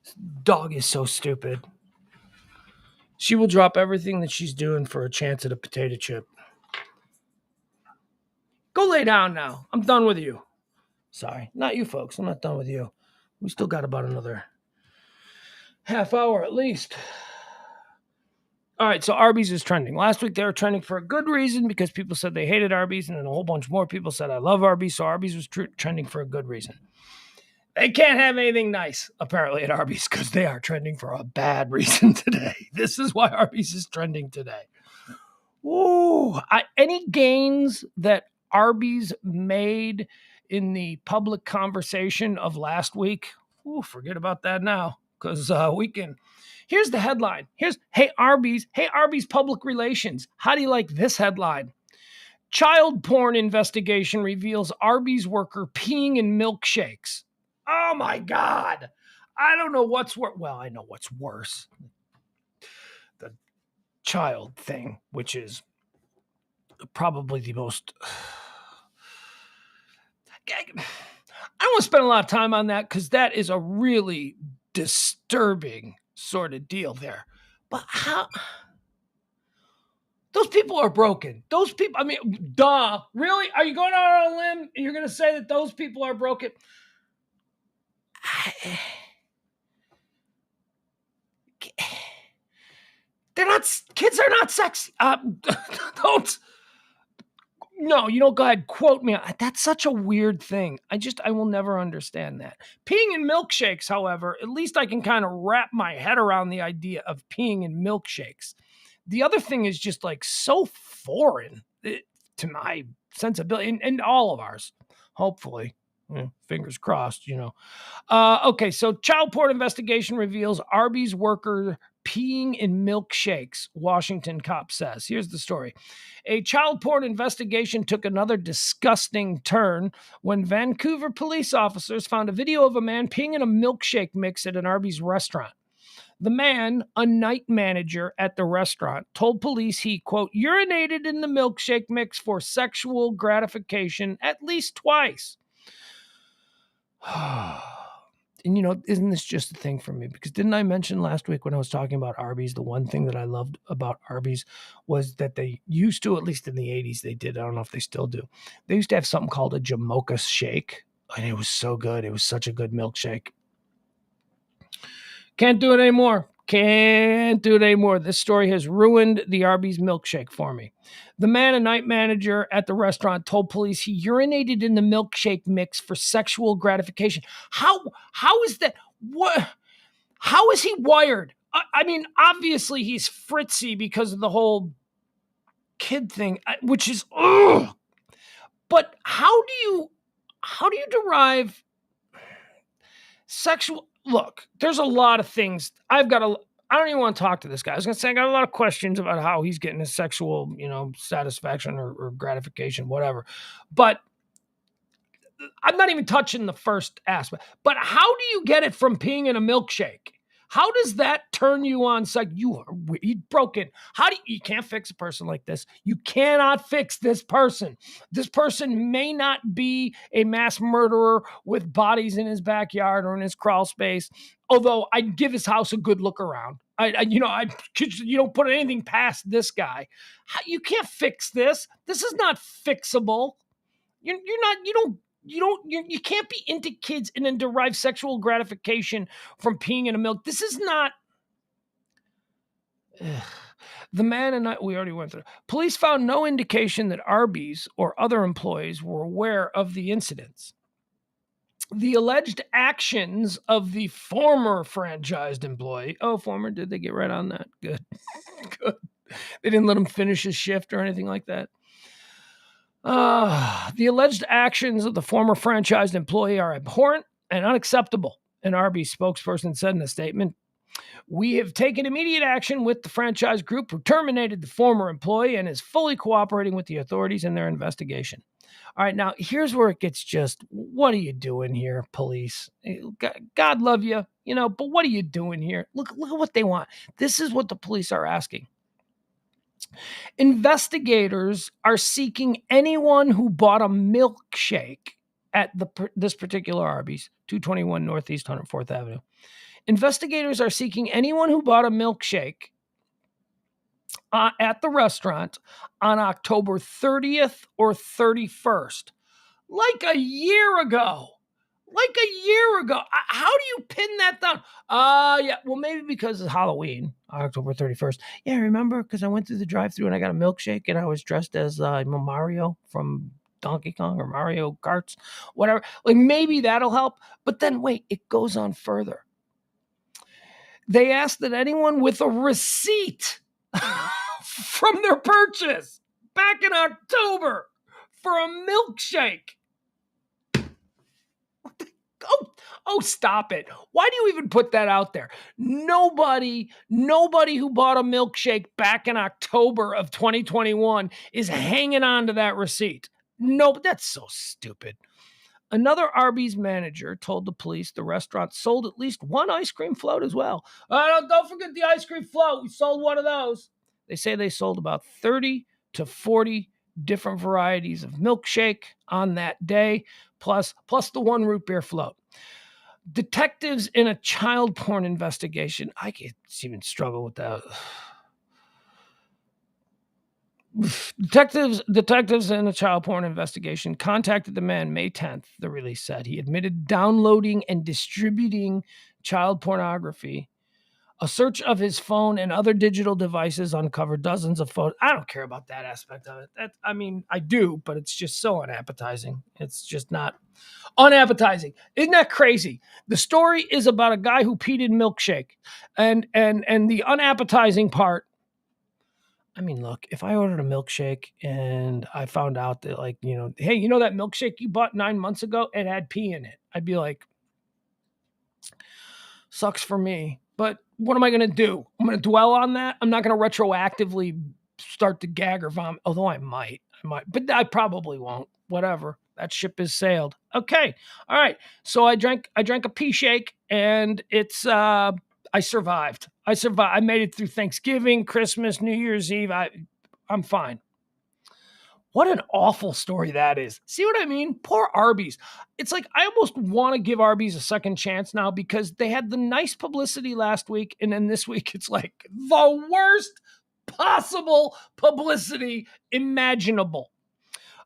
This dog is so stupid. She will drop everything that she's doing for a chance at a potato chip. Go lay down now. I'm done with you. Sorry, not you folks. I'm not done with you. We still got about another half hour at least. All right, so Arby's is trending. Last week they were trending for a good reason because people said they hated Arby's, and then a whole bunch more people said I love Arby's, so Arby's was trending for a good reason. They can't have anything nice, apparently, at Arby's because they are trending for a bad reason today. This is why Arby's is trending today. Ooh, any gains that Arby's made in the public conversation of last week, forget about that now because we can. Here's the headline. Hey Arby's public relations. How do you like this headline? Child porn investigation reveals Arby's worker peeing in milkshakes. Oh my God. I don't know what's worse. Well, I know what's worse. The child thing, which is probably the most... I don't want to spend a lot of time on that because that is a really disturbing sort of deal there. But how... Those people are broken. Those people, I mean, duh. Really? Are you going out on a limb and you're going to say that those people are broken? Kids are not sexy. No, you don't go ahead, quote me. That's such a weird thing. I will never understand that. Peeing in milkshakes, however, at least I can kind of wrap my head around the idea of peeing in milkshakes. The other thing is just like so foreign to my sensibility, and all of ours, hopefully. Fingers crossed, Okay, so child porn investigation reveals Arby's worker peeing in milkshakes, Washington cop says. Here's the story. A child porn investigation took another disgusting turn when Vancouver police officers found a video of a man peeing in a milkshake mix at an Arby's restaurant. The man, a night manager at the restaurant, told police he, quote, urinated in the milkshake mix for sexual gratification at least twice. And, isn't this just a thing for me? Because didn't I mention last week when I was talking about Arby's, the one thing that I loved about Arby's was that they used to, at least in the 80s, they did. I don't know if they still do. They used to have something called a Jamocha shake. And it was so good. It was such a good milkshake. Can't do it anymore. This story has ruined the Arby's milkshake for me. The man, a night manager at the restaurant, told police he urinated in the milkshake mix for sexual gratification. How is that? What? How is he wired? I mean, obviously he's fritzy because of the whole kid thing, which is, ugh. But how do you derive sexual? Look, there's a lot of things. I don't even want to talk to this guy. I was going to say, I got a lot of questions about how he's getting his sexual, satisfaction or gratification, whatever. But I'm not even touching the first aspect. But how do you get it from peeing in a milkshake? How does that turn you on? It's like you broken. You can't fix a person like this. You cannot fix this person. This person may not be a mass murderer with bodies in his backyard or in his crawl space. Although I'd give his house a good look around. You don't put anything past this guy. You can't fix this. This is not fixable. You can't be into kids and then derive sexual gratification from peeing in a milk. This is not. The man and I, we already went through. Police found no indication that Arby's or other employees were aware of the incidents. The alleged actions of the former franchised employee. Oh, former, did they get right on that? Good. Good. They didn't let him finish his shift or anything like that. The alleged actions of the former franchised employee are abhorrent and unacceptable, an Arby's spokesperson said in a statement. We have taken immediate action with the franchise group who terminated the former employee and is fully cooperating with the authorities in their investigation. All right, now here's where it gets just, what are you doing here, police? God love you, but what are you doing here? Look at what they want. This is what the police are asking. Investigators are seeking anyone who bought a milkshake at this particular Arby's, 221 Northeast 104th Avenue. Investigators are seeking anyone who bought a milkshake at the restaurant on October 30th or 31st, like a year ago. How do you pin that down? Yeah, well, maybe because it's Halloween, October 31st. Yeah, remember? Because I went through the drive-thru and I got a milkshake and I was dressed as Mario from Donkey Kong or Mario Karts, whatever. Like, maybe that'll help. But then, wait, it goes on further. They asked that anyone with a receipt from their purchase back in October for a milkshake. Oh, stop it. Why do you even put that out there? Nobody who bought a milkshake back in October of 2021 is hanging on to that receipt. No, that's so stupid. Another Arby's manager told the police the restaurant sold at least one ice cream float as well. Don't forget the ice cream float. We sold one of those. They say they sold about 30 to 40 different varieties of milkshake on that day, plus the one root beer float. Detectives in a child porn investigation. I can't even struggle with that. Detectives in a child porn investigation contacted the man May 10th, the release said. He admitted downloading and distributing child pornography. A search of his phone and other digital devices uncovered dozens of photos. I don't care about that aspect of it. I do, but it's just so unappetizing. It's just not unappetizing. Isn't that crazy? The story is about a guy who peed in milkshake. And the unappetizing part, I mean, look, if I ordered a milkshake and I found out that, like, hey, that milkshake you bought 9 months ago, it had pee in it, I'd be like, sucks for me. But what am I going to do? I'm going to dwell on that. I'm not going to retroactively start to gag or vomit, although I might, but I probably won't. Whatever. That ship has sailed. Okay. All right. So I drank a pea shake, and it's, I survived. I made it through Thanksgiving, Christmas, New Year's Eve. I'm fine. What an awful story that is. See what I mean? Poor Arby's. It's like I almost want to give Arby's a second chance now because they had the nice publicity last week, and then this week it's like the worst possible publicity imaginable.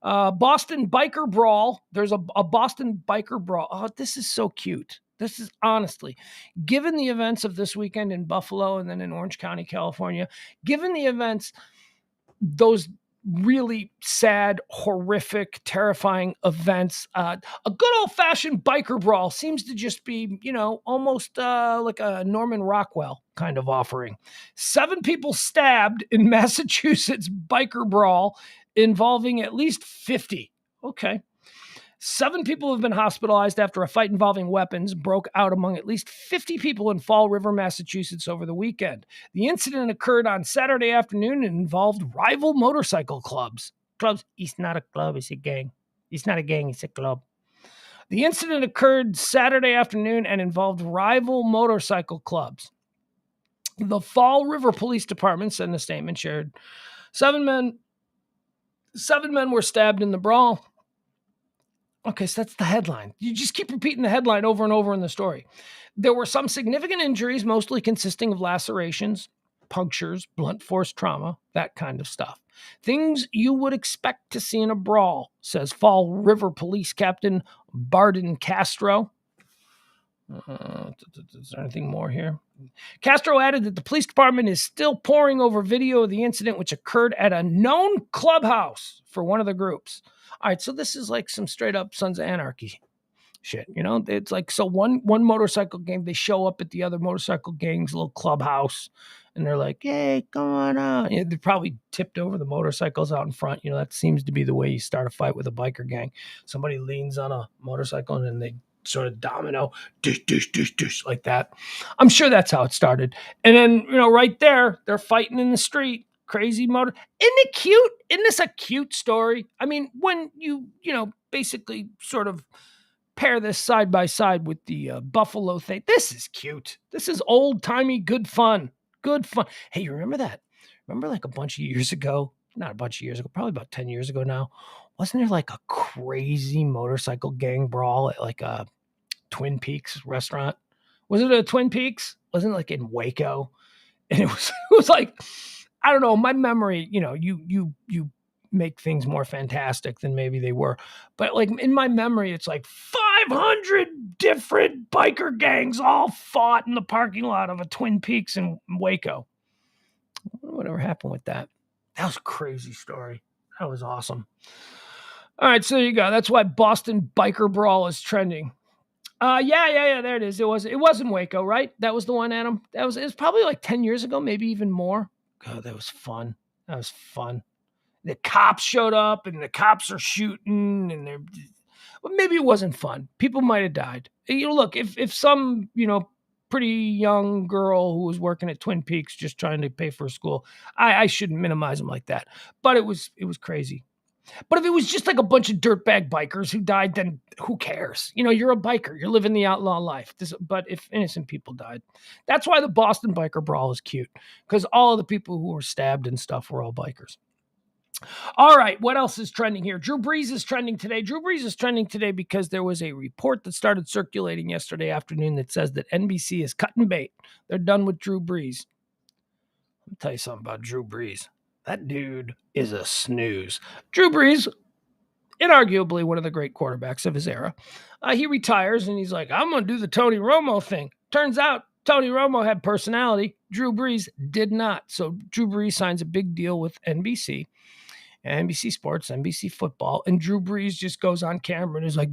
Boston biker brawl. There's a Boston biker brawl. Oh, this is so cute. This is honestly, given the events of this weekend in Buffalo and then in Orange County, California, given the events, those really sad, horrific, terrifying events, a good old-fashioned biker brawl seems to just be, almost like a Norman Rockwell kind of offering. 7 people stabbed in Massachusetts biker brawl involving at least 50. Okay. 7 people have been hospitalized after a fight involving weapons broke out among at least 50 people in Fall River, Massachusetts over the weekend. The incident occurred on Saturday afternoon and involved rival motorcycle clubs. It's not a club, it's a gang. It's not a gang, it's a club. The incident occurred Saturday afternoon and involved rival motorcycle clubs. The Fall River Police Department said in a statement shared, 7 men were stabbed in the brawl. Okay, so that's the headline. You just keep repeating the headline over and over in the story. There were some significant injuries, mostly consisting of lacerations, punctures, blunt force trauma, that kind of stuff. Things you would expect to see in a brawl, says Fall River Police Captain Barden Castro. Is there anything more here? Castro added that the police department is still poring over video of the incident, which occurred at a known clubhouse for one of the groups. All right, so this is like some straight up Sons of Anarchy shit. It's like, so one motorcycle gang, they show up at the other motorcycle gang's little clubhouse, and they're like, hey, come on out. They probably tipped over the motorcycles out in front. That seems to be the way you start a fight with a biker gang. Somebody leans on a motorcycle, and then they sort of domino, dish, dish, dish, dish, like that. I'm sure that's how it started. And then, right there, they're fighting in the street. Crazy motor. Isn't it cute? Isn't this a cute story? I mean, when you basically sort of pair this side by side with the Buffalo thing, this is cute. This is old-timey good fun. Good fun. Hey, you remember that? Remember like a bunch of years ago? Not a bunch of years ago, probably about 10 years ago now. Wasn't there like a crazy motorcycle gang brawl at like a Twin Peaks restaurant? Was it a Twin Peaks? Wasn't it like in Waco? And it was like, I don't know, my memory, you make things more fantastic than maybe they were. But like in my memory, it's like 500 different biker gangs all fought in the parking lot of a Twin Peaks in Waco. Whatever happened with that? That was a crazy story. That was awesome. All right, so there you go. That's why Boston biker brawl is trending. Yeah. There it is. It was in Waco, right? That was the one, Adam. It was probably like 10 years ago, maybe even more. God, that was fun. The cops showed up, and the cops are shooting, and maybe it wasn't fun. People might have died. Look, if some, pretty young girl who was working at Twin Peaks just trying to pay for school, I shouldn't minimize them like that. But it was crazy. But if it was just like a bunch of dirtbag bikers who died, then who cares? You're a biker. You're living the outlaw life. But if innocent people died, that's why the Boston biker brawl is cute, because all of the people who were stabbed and stuff were all bikers. All right, what else is trending here? Drew Brees is trending today. Drew Brees is trending today because there was a report that started circulating yesterday afternoon that says that NBC is cutting bait. They're done with Drew Brees. Let me tell you something about Drew Brees. That dude is a snooze. Drew Brees, inarguably one of the great quarterbacks of his era. He retires, and he's like, I'm going to do the Tony Romo thing. Turns out Tony Romo had personality. Drew Brees did not. So Drew Brees signs a big deal with NBC. NBC Sports, NBC Football, and Drew Brees just goes on camera and is like,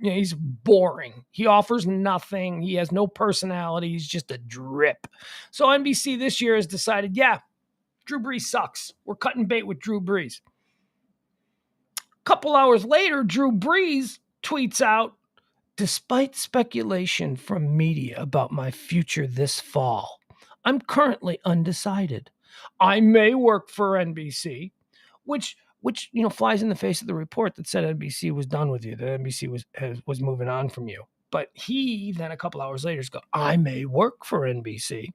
he's boring. He offers nothing. He has no personality. He's just a drip. So NBC this year has decided, Drew Brees sucks. We're cutting bait with Drew Brees. A couple hours later, Drew Brees tweets out, despite speculation from media about my future this fall, I'm currently undecided. I may work for NBC, which flies in the face of the report that said NBC was done with you, that NBC was moving on from you. But he then a couple hours later goes, I may work for NBC.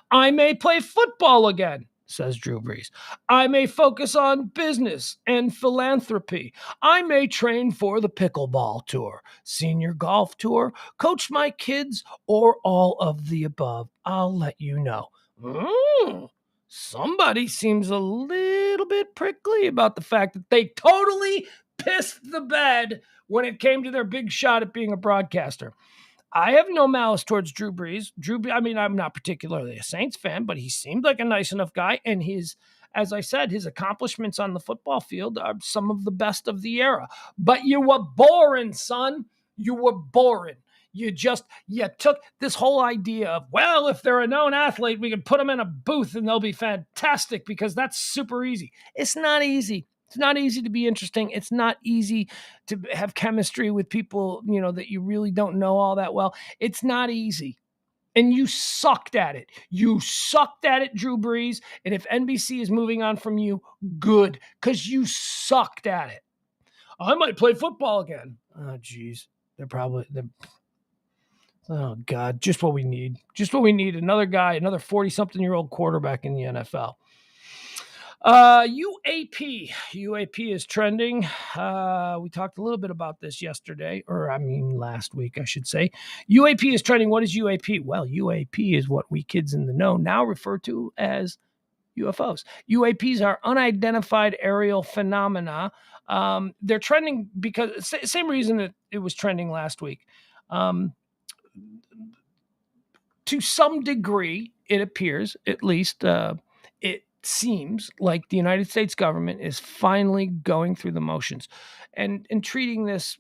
I may play football again, says Drew Brees. I may focus on business and philanthropy. I may train for the pickleball tour, senior golf tour, coach my kids, or all of the above. I'll let you know. Somebody seems a little bit prickly about the fact that they totally pissed the bed when it came to their big shot at being a broadcaster. I have no malice towards Drew Brees. I'm not particularly a Saints fan, but he seemed like a nice enough guy. And as I said, his accomplishments on the football field are some of the best of the era. But you were boring, son. You were boring. You took this whole idea of, well, if they're a known athlete, we can put them in a booth and they'll be fantastic because that's super easy. It's not easy. It's not easy to be interesting. It's not easy to have chemistry with people, that you really don't know all that well. It's not easy. And you sucked at it. You sucked at it, Drew Brees. And if NBC is moving on from you, good, because you sucked at it. I might play football again. Oh, geez. Oh, God, just what we need. Just what we need. Another guy, another 40-something-year-old quarterback in the NFL. UAP. UAP is trending. We talked a little bit about this last week, I should say. UAP is trending. What is UAP? Well, UAP is what we kids in the know now refer to as UFOs. UAPs are unidentified aerial phenomena. They're trending because same reason that it was trending last week. To some degree, it appears, at least it seems like the United States government is finally going through the motions and treating this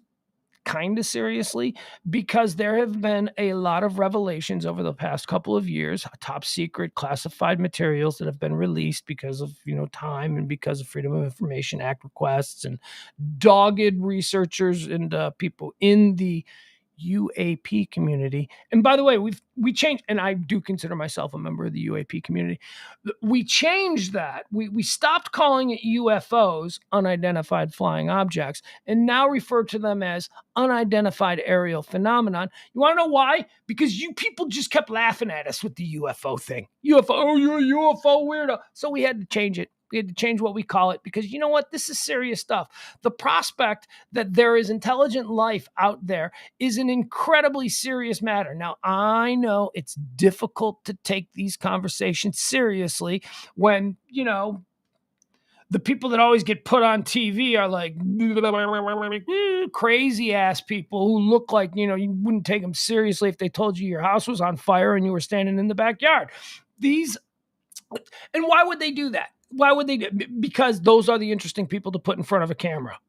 kind of seriously, because there have been a lot of revelations over the past couple of years, top secret classified materials that have been released because of, time and because of Freedom of Information Act requests, and dogged researchers and people in the UAP community. And by the way, we changed, and I do consider myself a member of the UAP community. We changed that. We stopped calling it UFOs, unidentified flying objects, and now refer to them as unidentified aerial phenomenon. You want to know why? Because you people just kept laughing at us with the UFO thing. UFO, oh, you're a UFO weirdo. So we had to change it. We had to change what we call it, because you know what? This is serious stuff. The prospect that there is intelligent life out there is an incredibly serious matter. Now, I know it's difficult to take these conversations seriously when, the people that always get put on TV are like crazy ass people who look like, you wouldn't take them seriously if they told you your house was on fire and you were standing in the backyard. And why would they do that? Why would they do? Because those are the interesting people to put in front of a camera.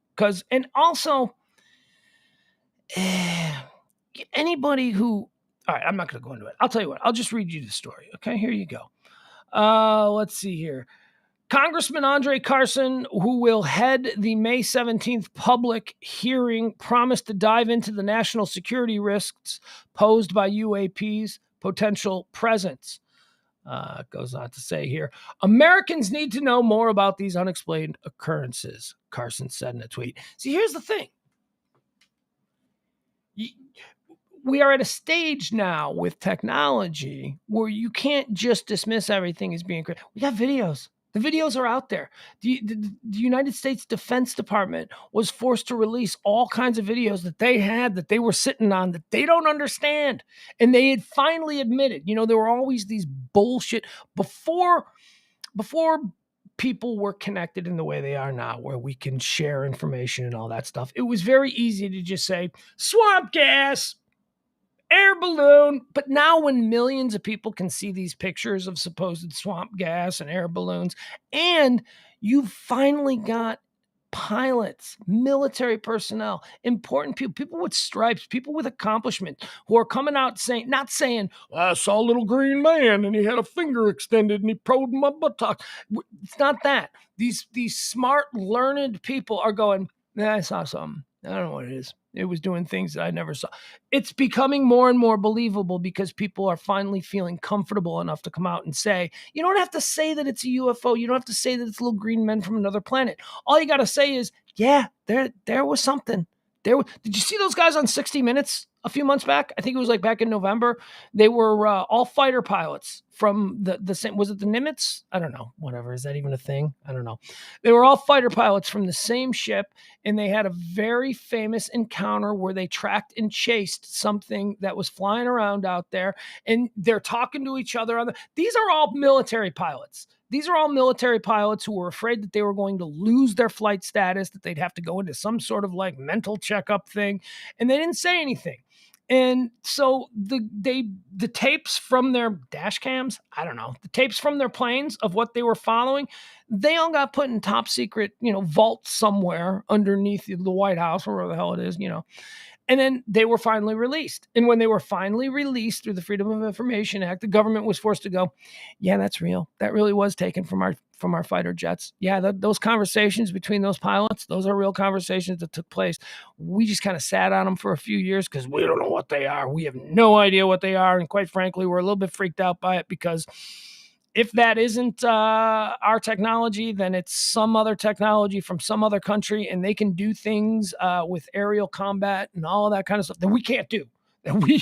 And also, anybody who, all right, I'm not going to go into it. I'll tell you what, I'll just read you the story. Okay, here you go. Let's see here. Congressman Andre Carson, who will head the May 17th public hearing, promised to dive into the national security risks posed by UAP's potential presence. It goes on to say here, Americans need to know more about these unexplained occurrences, Carson said in a tweet. See, here's the thing. We are at a stage now with technology where you can't just dismiss everything as being great. We got videos. The videos are out there. The United States Defense Department was forced to release all kinds of videos that they had, that they were sitting on, that they don't understand. And they had finally admitted, there were always these bullshit before people were connected in the way they are now, where we can share information and all that stuff. It was very easy to just say, swamp gas, air balloon. But now when millions of people can see these pictures of supposed swamp gas and air balloons, and you've finally got pilots, military personnel, important people, people with stripes, people with accomplishment who are coming out saying, not saying, I saw a little green man and he had a finger extended and he probed my buttock. It's not that. These smart, learned people are going, I saw something. I don't know what it is. It was doing things that I never saw. It's becoming more and more believable because people are finally feeling comfortable enough to come out and say, you don't have to say that it's a UFO. You don't have to say that it's little green men from another planet. All you got to say is, yeah, there was something. Did you see those guys on 60 Minutes a few months back? I think it was like back in November. They were all fighter pilots from the same, was it the Nimitz? I don't know. Whatever. Is that even a thing? I don't know. They were all fighter pilots from the same ship, and they had a very famous encounter where they tracked and chased something that was flying around out there, and they're talking to each other. These are all military pilots. These are all military pilots who were afraid that they were going to lose their flight status, that they'd have to go into some sort of like mental checkup thing, and they didn't say anything. And so the tapes from their dash cams, I don't know, the tapes from their planes of what they were following, they all got put in top secret, vaults somewhere underneath the White House or wherever the hell it is, And then they were finally released. And when they were finally released through the Freedom of Information Act, the government was forced to go, yeah, that's real. That really was taken from our fighter jets. Yeah, those conversations between those pilots, those are real conversations that took place. We just kind of sat on them for a few years because we don't know what they are. We have no idea what they are. And quite frankly, we're a little bit freaked out by it because if that isn't our technology, then it's some other technology from some other country, and they can do things with aerial combat and all of that kind of stuff that we can't do. And we're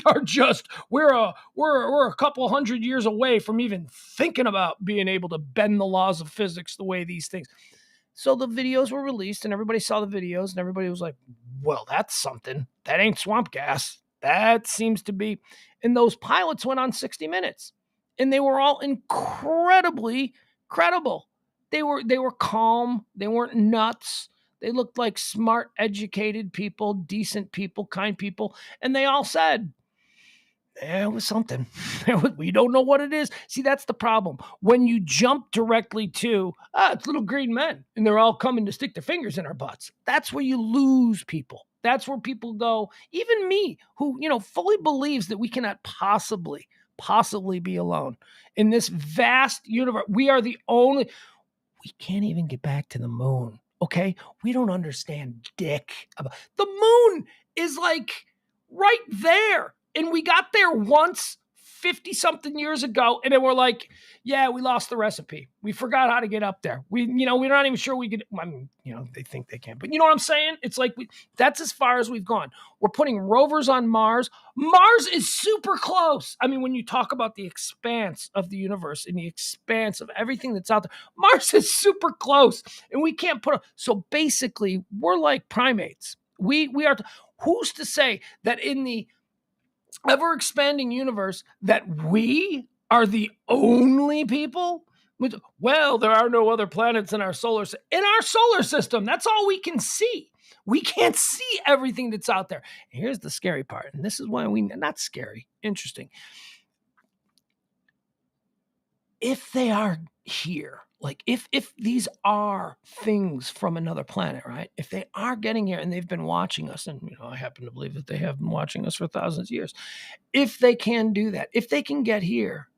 a couple hundred years away from even thinking about being able to bend the laws of physics the way these things. So the videos were released, and everybody saw the videos, and everybody was like, well, that's something. That ain't swamp gas. That seems to be. And those pilots went on 60 Minutes. And they were all incredibly credible. They were calm. They weren't nuts. They looked like smart, educated people, decent people, kind people. And they all said, there was something. We don't know what it is. See, that's the problem. When you jump directly to, it's little green men, and they're all coming to stick their fingers in our butts, that's where you lose people. That's where people go, even me, who, fully believes that we cannot possibly be alone in this vast universe. We are the only, we can't even get back to the moon. Okay. We don't understand dick about the moon is like right there. And we got there once 50 something years ago. And then we're like, yeah, we lost the recipe. We forgot how to get up there. We're not even sure we could, they think they can, but you know what I'm saying? It's like, that's as far as we've gone. We're putting rovers on Mars. Mars is super close. I mean, when you talk about the expanse of the universe and the expanse of everything that's out there, Mars is super close, and we can't so basically we're like primates. We are, who's to say that in the ever-expanding universe that we are the only people? Well, there are no other planets in our solar system. That's all we can see. We can't see everything that's out there. And here's the scary part, and this is why not scary, interesting. If they are here, like if these are things from another planet, right? If they are getting here and they've been watching us, and I happen to believe that they have been watching us for thousands of years. If they can do that, if they can get here,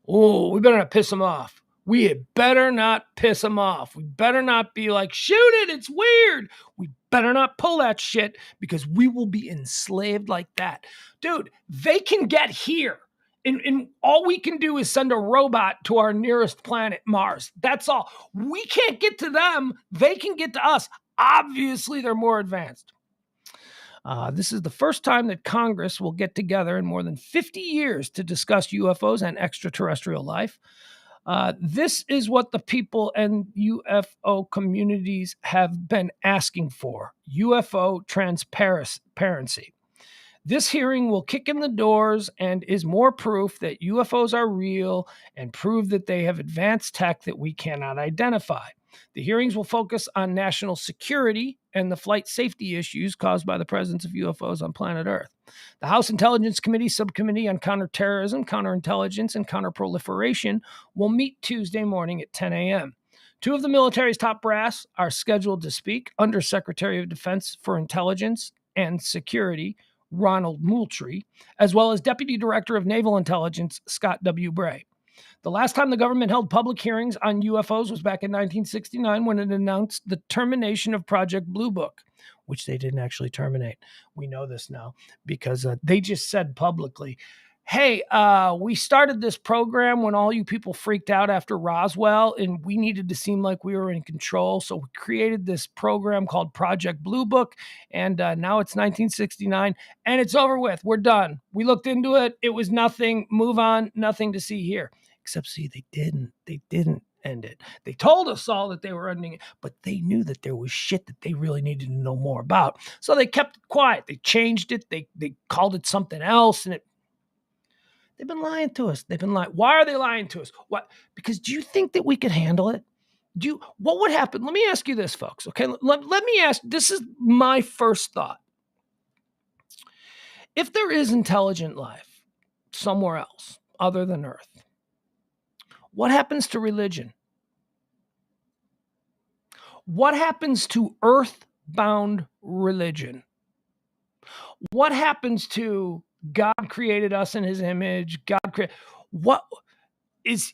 we better not piss them off. We better not piss them off. We better not be like, shoot it, it's weird. We better not pull that shit because we will be enslaved like that. Dude, they can get here. And all we can do is send a robot to our nearest planet, Mars. That's all. We can't get to them. They can get to us. Obviously, they're more advanced. This is the first time that Congress will get together in more than 50 years to discuss UFOs and extraterrestrial life. This is what the people and UFO communities have been asking for: UFO transparency. This hearing will kick in the doors and is more proof that UFOs are real and prove that they have advanced tech that we cannot identify. The hearings will focus on national security and the flight safety issues caused by the presence of UFOs on planet Earth. The House Intelligence Committee Subcommittee on Counterterrorism, Counterintelligence, and Counterproliferation will meet Tuesday morning at 10 a.m. Two of the military's top brass are scheduled to speak: Undersecretary of Defense for Intelligence and Security, Ronald Moultrie, as well as Deputy Director of Naval Intelligence, Scott W. Bray. The last time the government held public hearings on UFOs was back in 1969 when it announced the termination of Project Blue Book, which they didn't actually terminate. We know this now because they just said publicly, hey, we started this program when all you people freaked out after Roswell, and we needed to seem like we were in control. So we created this program called Project Blue Book, and now it's 1969, and it's over with. We're done. We looked into it. It was nothing. Move on. Nothing to see here. Except, see, they didn't end it. They told us all that they were ending it, but they knew that there was shit that they really needed to know more about. So they kept it quiet. They changed it. They called it something else, and they've been lying to us. They've been lying. Why are they lying to us? What? Because do you think that we could handle it? What would happen? Let me ask you this, folks. Okay, let me ask. This is my first thought. If there is intelligent life somewhere else other than Earth, what happens to religion? What happens to earthbound religion? What happens to God created us in his image? What is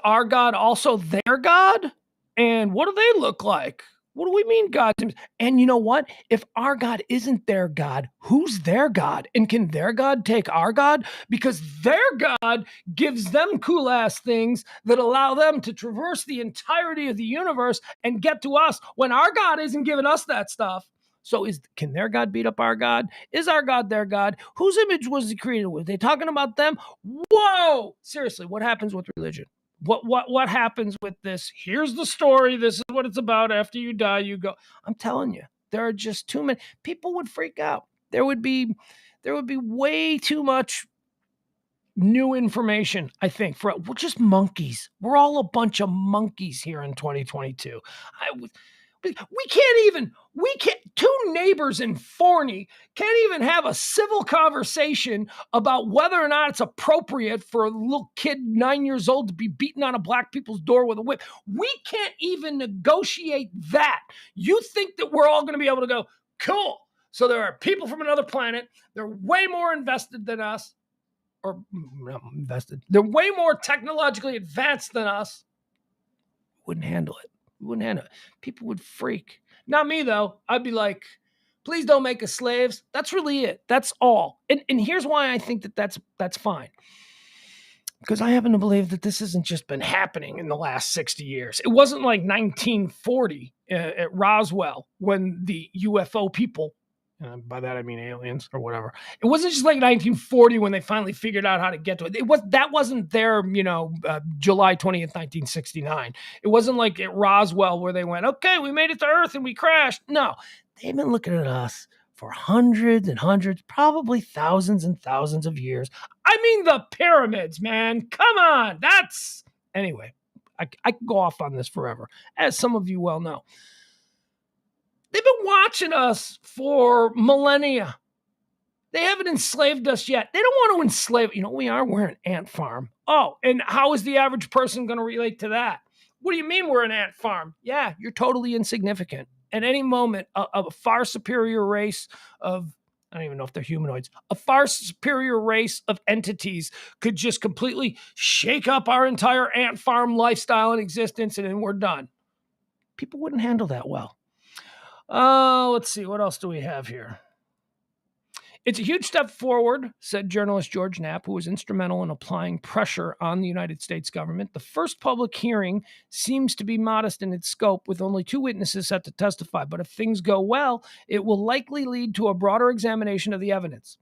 our God also their God? And what do they look like? What do we mean God? And you know what? If our God isn't their God, who's their God? And can their God take our God? Because their God gives them cool ass things that allow them to traverse the entirety of the universe and get to us when our God isn't giving us that stuff. So can their God beat up our God? Is our God their God? Whose image was he created with? They talking about them? Whoa! Seriously, what happens with religion? What happens with this? Here's the story. This is what it's about. After you die, you go. I'm telling you, there are just too many. People would freak out. There would be way too much new information, I think. We're just monkeys. We're all a bunch of monkeys here in 2022. Two neighbors in Forney can't even have a civil conversation about whether or not it's appropriate for a little kid 9 years old to be beaten on a black people's door with a whip. We can't even negotiate that. You think that we're all going to be able to go, cool. So there are people from another planet. They're way more invested than us, or not invested. They're way more technologically advanced than us. Wouldn't handle it. People would freak. Not me, though. I'd be like, please don't make us slaves. That's really it. That's all. And here's why I think that that's fine. Because I happen to believe that this hasn't just been happening in the last 60 years. It wasn't like 1940 at Roswell when the UFO people, by that I mean aliens or whatever. It wasn't just like 1940 when they finally figured out how to get to it. That wasn't their, July 20th, 1969. It wasn't like at Roswell where they went, okay, we made it to Earth and we crashed. No, they've been looking at us for hundreds and hundreds, probably thousands and thousands of years. I mean, the pyramids, man. Come on. Anyway, I could go off on this forever, as some of you well know. They've been watching us for millennia. They haven't enslaved us yet. They don't want to enslave. You know, we're an ant farm. Oh, and how is the average person going to relate to that? What do you mean we're an ant farm? Yeah, you're totally insignificant. At any moment, a far superior race of, I don't even know if they're humanoids, a far superior race of entities could just completely shake up our entire ant farm lifestyle and existence, and then we're done. People wouldn't handle that well. Let's see. What else do we have here? It's a huge step forward, said journalist George Knapp, who was instrumental in applying pressure on the United States government. The first public hearing seems to be modest in its scope, with only 2 witnesses set to testify. But if things go well, it will likely lead to a broader examination of the evidence.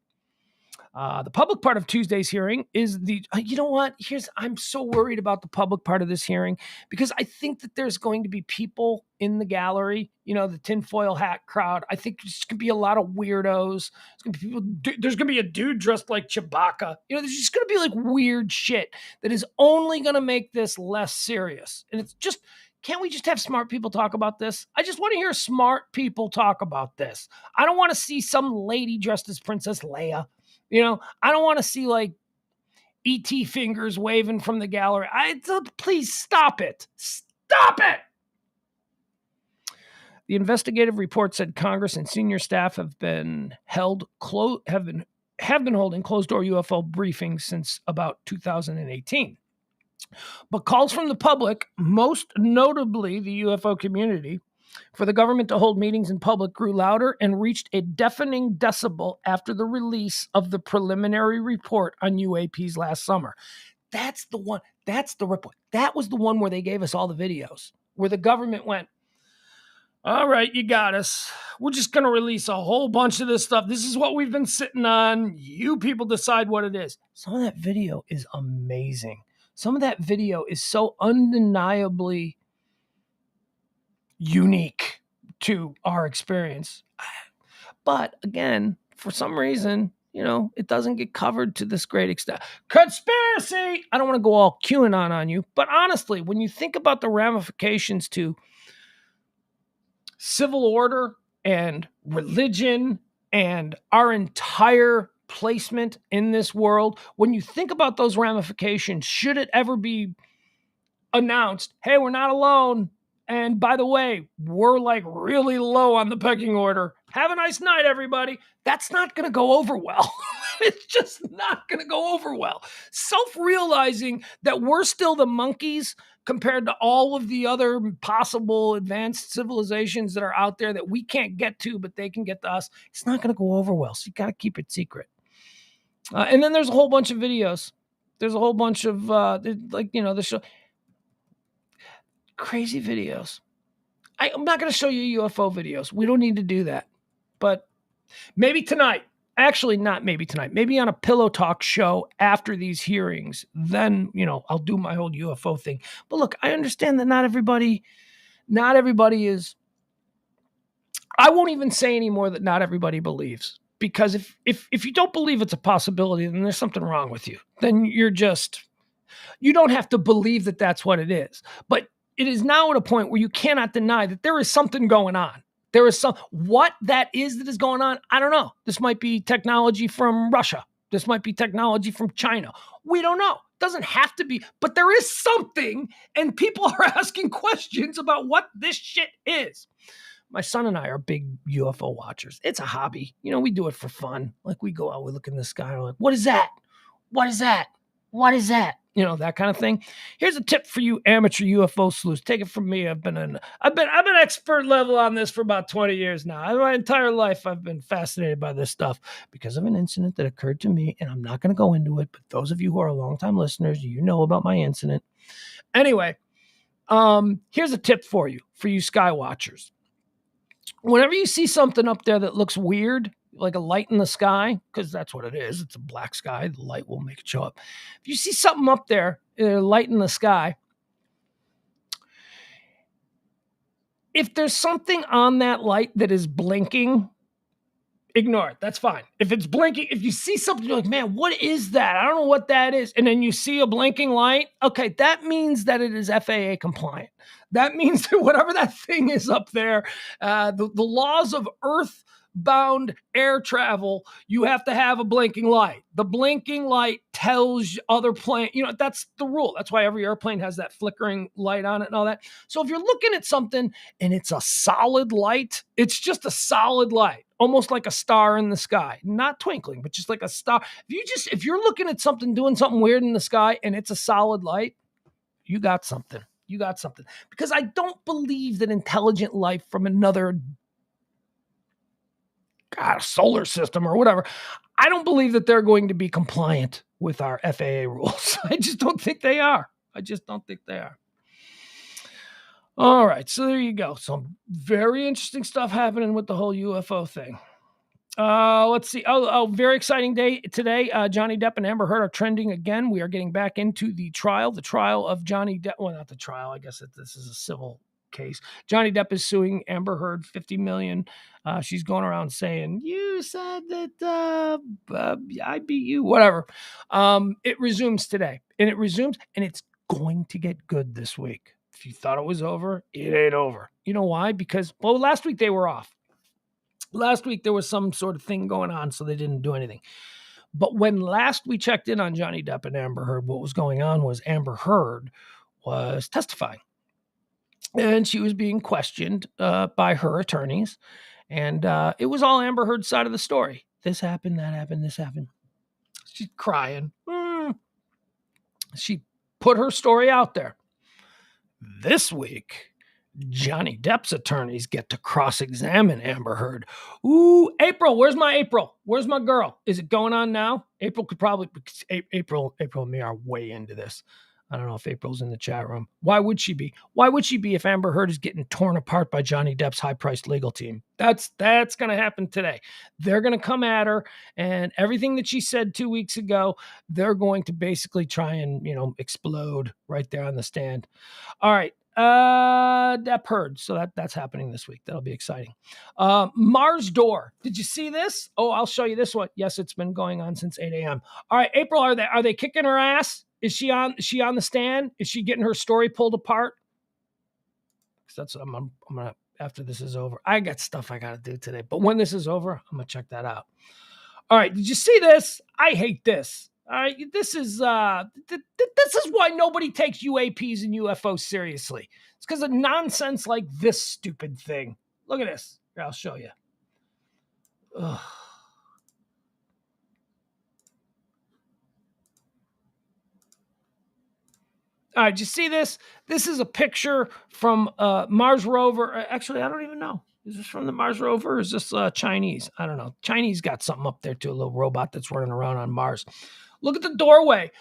The public part of Tuesday's hearing is you know what? I'm so worried about the public part of this hearing because I think that there's going to be people in the gallery, the tinfoil hat crowd. I think there's going to be a lot of weirdos. There's going to be a dude dressed like Chewbacca. There's just going to be like weird shit that is only going to make this less serious. And it's just, can't we just have smart people talk about this? I just want to hear smart people talk about this. I don't want to see some lady dressed as Princess Leia. I don't want to see ET fingers waving from the gallery. Please stop it. Stop it. The investigative report said Congress and senior staff have been holding closed-door UFO briefings since about 2018. But calls from the public, most notably the UFO community, for the government to hold meetings in public grew louder and reached a deafening decibel after the release of the preliminary report on UAPs last summer. That's the one. That's the report. That was the one where they gave us all the videos, where the government went, all right, you got us. We're just going to release a whole bunch of this stuff. This is what we've been sitting on. You people decide what it is. Some of that video is amazing. Some of that video is so undeniably unique to our experience. But again, for some reason, it doesn't get covered to this great extent. Conspiracy! I don't want to go all QAnon on you, but honestly, when you think about the ramifications to civil order and religion and our entire placement in this world, when you think about those ramifications, should it ever be announced, hey, we're not alone, and by the way, we're like really low on the pecking order. Have a nice night, everybody. That's not going to go over well. It's just not going to go over well. Self-realizing that we're still the monkeys compared to all of the other possible advanced civilizations that are out there that we can't get to, but they can get to us, it's not going to go over well. So you got to keep it secret. And then there's a whole bunch of videos. There's a whole bunch of, the show. Crazy videos. I'm not going to show you UFO videos. We don't need to do that. But maybe tonight. Actually, not maybe tonight. Maybe on a Pillow Talk show after these hearings. Then, I'll do my whole UFO thing. But look, I understand that not everybody is. I won't even say anymore that not everybody believes. Because if you don't believe it's a possibility, then there's something wrong with you. Then you don't have to believe that that's what it is. But it is now at a point where you cannot deny that there is something going on. There is what that is going on. I don't know. This might be technology from Russia. This might be technology from China. We don't know. It doesn't have to be, but there is something, and people are asking questions about what this shit is. My son and I are big UFO watchers. It's a hobby. We do it for fun. Like we go out, we look in the sky, and we're like, what is that? What is that? What is that? That kind of thing. Here's a tip for you amateur UFO sleuths. Take it from me. I've been expert level on this for about 20 years now. My entire life I've been fascinated by this stuff because of an incident that occurred to me, and I'm not going to go into it, but those of you who are longtime listeners, you know about my incident. Anyway, here's a tip for you sky watchers. Whenever you see something up there that looks weird, like a light in the sky, because that's what it is. It's a black sky. The light will make it show up. If you see something up there, a light in the sky, if there's something on that light that is blinking, ignore it. That's fine. If it's blinking, if you see something, you're like, man, what is that? I don't know what that is. And then you see a blinking light. Okay, that means that it is FAA compliant. That means that whatever that thing is up there, the laws of Earth-bound air travel, you have to have a blinking light. The blinking light tells other plane, that's the rule. That's why every airplane has that flickering light on it and all that. So if you're looking at something and it's a solid light, it's just a solid light, almost like a star in the sky, not twinkling, but just like a star. If you're looking at something, doing something weird in the sky and it's a solid light, you got something. You got something. Because I don't believe that intelligent life from another solar system or whatever, I don't believe that they're going to be compliant with our FAA rules. I just don't think they are. All right, so there you go. Some very interesting stuff happening with the whole UFO thing. Let's see. Very exciting day today. Johnny Depp and Amber Heard are trending again. We are getting back into the trial of Johnny Depp. Well, not the trial. I guess this is a civil case. Johnny Depp is suing Amber Heard $50 million. She's going around saying, you said that I beat you, whatever. It resumes today, and it's going to get good this week. If you thought it was over, it ain't over. You know why? Because, last week they were off. Last week there was some sort of thing going on, so they didn't do anything. But when last we checked in on Johnny Depp and Amber Heard, what was going on was Amber Heard was testifying. And she was being questioned by her attorneys. And it was all Amber Heard's side of the story. This happened, that happened, this happened. She's crying. She put her story out there. This week, Johnny Depp's attorneys get to cross-examine Amber Heard. Ooh, April, where's my April? Where's my girl? Is it going on now? April could probably, April and me are way into this. I don't know if April's in the chat room. Why would she be? Why would she be if Amber Heard is getting torn apart by Johnny Depp's high-priced legal team? That's going to happen today. They're going to come at her, and everything that she said 2 weeks ago, they're going to basically try and, explode right there on the stand. All right. Depp Heard. So that's happening this week. That'll be exciting. Mars Door. Did you see this? Oh, I'll show you this one. Yes, it's been going on since 8 a.m. All right, April, are they kicking her ass? Is she on the stand? Is she getting her story pulled apart? Because that's what I'm gonna, after this is over. I got stuff I gotta do today, but when this is over, I'm gonna check that out. All right, did you see this? I hate this. All right, this is why nobody takes UAPs and UFOs seriously. It's because of nonsense like this stupid thing. Look at this. Here, I'll show you. Ugh. All right, did you see this? This is a picture from Mars rover. Actually, I don't even know. Is this from the Mars rover or is this Chinese? I don't know. Chinese got something up there too, a little robot that's running around on Mars. Look at the doorway.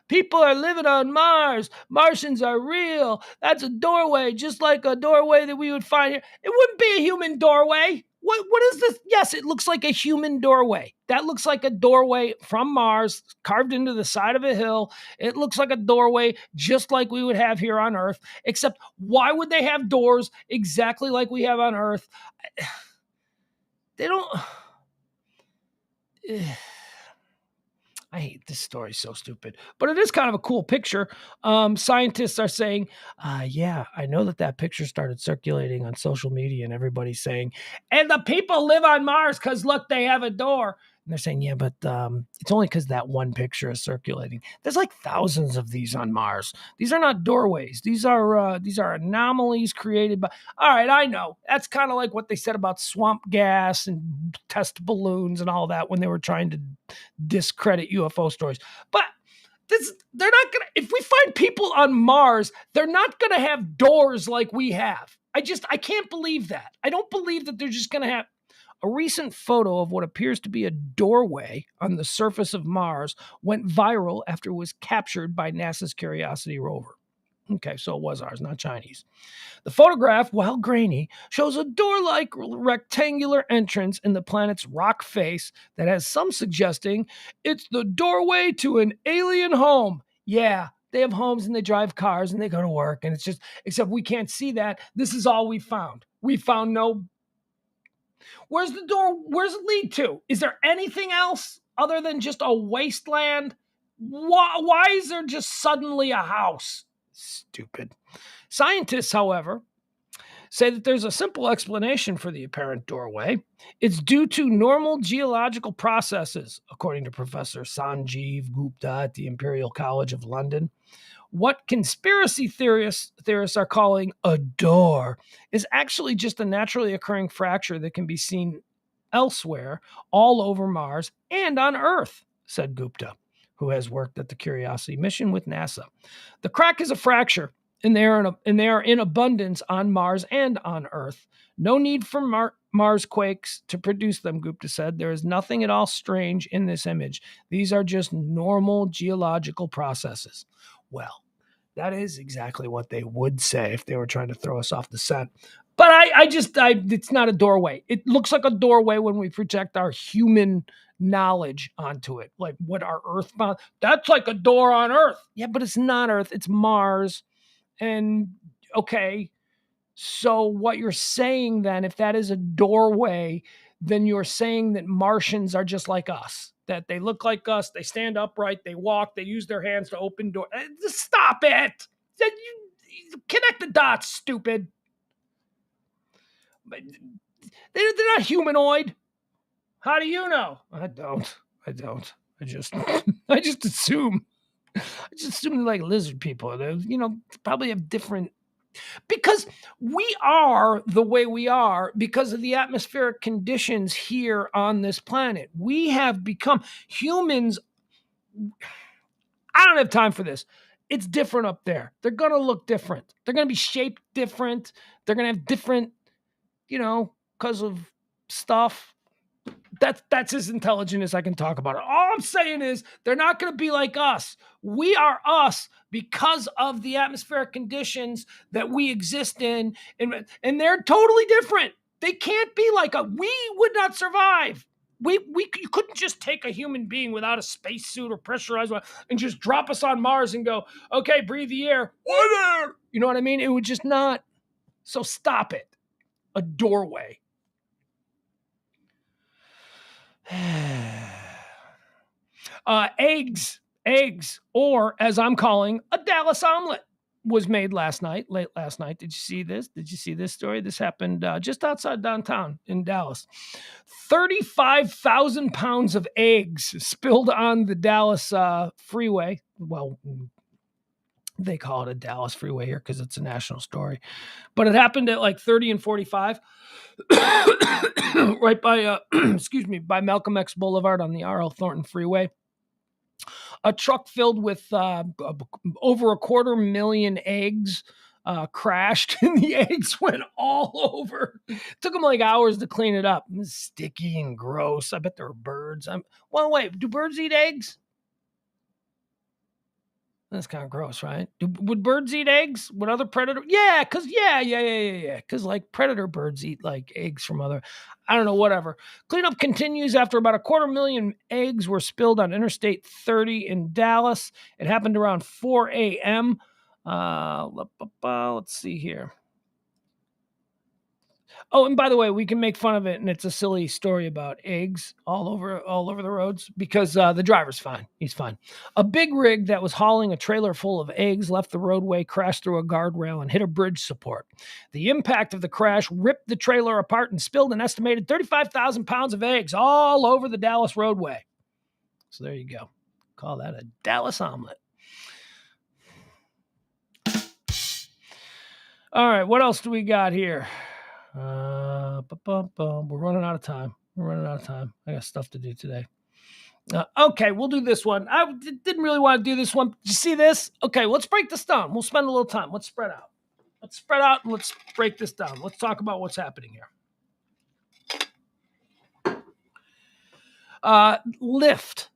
People are living on Mars. Martians are real. That's a doorway, just like a doorway that we would find here. It wouldn't be a human doorway. What is this? Yes, it looks like a human doorway. That looks like a doorway from Mars, carved into the side of a hill. It looks like a doorway just like we would have here on Earth, except why would they have doors exactly like we have on Earth? They don't... I hate this story, so stupid. But it is kind of a cool picture. Scientists are saying, yeah, I know that picture started circulating on social media and everybody's saying, and the people live on Mars because, look, they have a door. And they're saying, yeah, but it's only because that one picture is circulating. There's like thousands of these on Mars. These are not doorways. These are anomalies created by... All right, I know. That's kind of like what they said about swamp gas and test balloons and all that when they were trying to discredit UFO stories. But they're not going to... If we find people on Mars, they're not going to have doors like we have. I can't believe that. I don't believe that they're just going to have... A recent photo of what appears to be a doorway on the surface of Mars went viral after it was captured by NASA's Curiosity rover. Okay, so it was ours, not Chinese. The photograph, while grainy, shows a door-like rectangular entrance in the planet's rock face that has some suggesting it's the doorway to an alien home. Yeah, they have homes and they drive cars and they go to work, and it's just, except we can't see that. This is all we found. We found no... Where's the door? Where's it lead to? Is there anything else other than just a wasteland? Why is there just suddenly a house? Stupid. Scientists, however, say that there's a simple explanation for the apparent doorway. It's due to normal geological processes, according to Professor Sanjeev Gupta at the Imperial College of London. What conspiracy theorists are calling a door is actually just a naturally occurring fracture that can be seen elsewhere, all over Mars and on Earth, said Gupta, who has worked at the Curiosity mission with NASA. The crack is a fracture, and they are in abundance on Mars and on Earth. No need for Mars quakes to produce them, Gupta said. There is nothing at all strange in this image. These are just normal geological processes. Well, that is exactly what they would say if they were trying to throw us off the scent. But it's not a doorway. It looks like a doorway when we project our human knowledge onto it. Like what our Earth found. That's like a door on Earth. Yeah, but it's not Earth. It's Mars. And okay, so what you're saying then, if that is a doorway, then you're saying that Martians are just like us. That they look like us, they stand upright, they walk, they use their hands to open doors. Stop it! You connect the dots, stupid. They're not humanoid. How do you know? I don't. I don't. I just assume. I just assume they're like lizard people. They, probably have different. Because we are the way we are because of the atmospheric conditions here on this planet. We have become humans. I don't have time for this. It's different up there. They're going to look different. They're going to be shaped different. They're going to have different, because of stuff. That's as intelligent as I can talk about it. All I'm saying is they're not going to be like us. We are us because of the atmospheric conditions that we exist in, and they're totally different. They can't be like us. We would not survive. You couldn't just take a human being without a spacesuit or pressurized one and just drop us on Mars and go, okay, breathe the air. You know what I mean? It would just not. So stop it. A doorway. Eggs, or as I'm calling, a Dallas omelet was made late last night. Did you see this? Did you see this story? This happened just outside downtown in Dallas. 35,000 pounds of eggs spilled on the Dallas freeway. Well, they call it a Dallas freeway here because it's a national story. But it happened at like 30 and 45. Right by, by Malcolm X Boulevard on the R.L. Thornton Freeway. A truck filled with over 250,000 eggs crashed, and the eggs went all over. It took them like hours to clean it up. It was sticky and gross. I bet there were birds. Wait, do birds eat eggs? That's kind of gross, right? Would birds eat eggs? Would other predator? Yeah, because Because like predator birds eat like eggs from other, I don't know, whatever. Cleanup continues after about 250,000 eggs were spilled on Interstate 30 in Dallas. It happened around 4 a.m. Let's see here. Oh, and by the way, we can make fun of it, and it's a silly story about eggs all over the roads because the driver's fine. He's fine. A big rig that was hauling a trailer full of eggs left the roadway, crashed through a guardrail, and hit a bridge support. The impact of the crash ripped the trailer apart and spilled an estimated 35,000 pounds of eggs all over the Dallas roadway. So there you go. Call that a Dallas omelet. All right, what else do we got here? We're running out of time. I got stuff to do today. Okay, we'll do this one. I didn't really want to do this one. Did you see this? Okay, let's break this down. We'll spend a little time. Let's spread out. And let's break this down. Let's talk about what's happening here. Lyft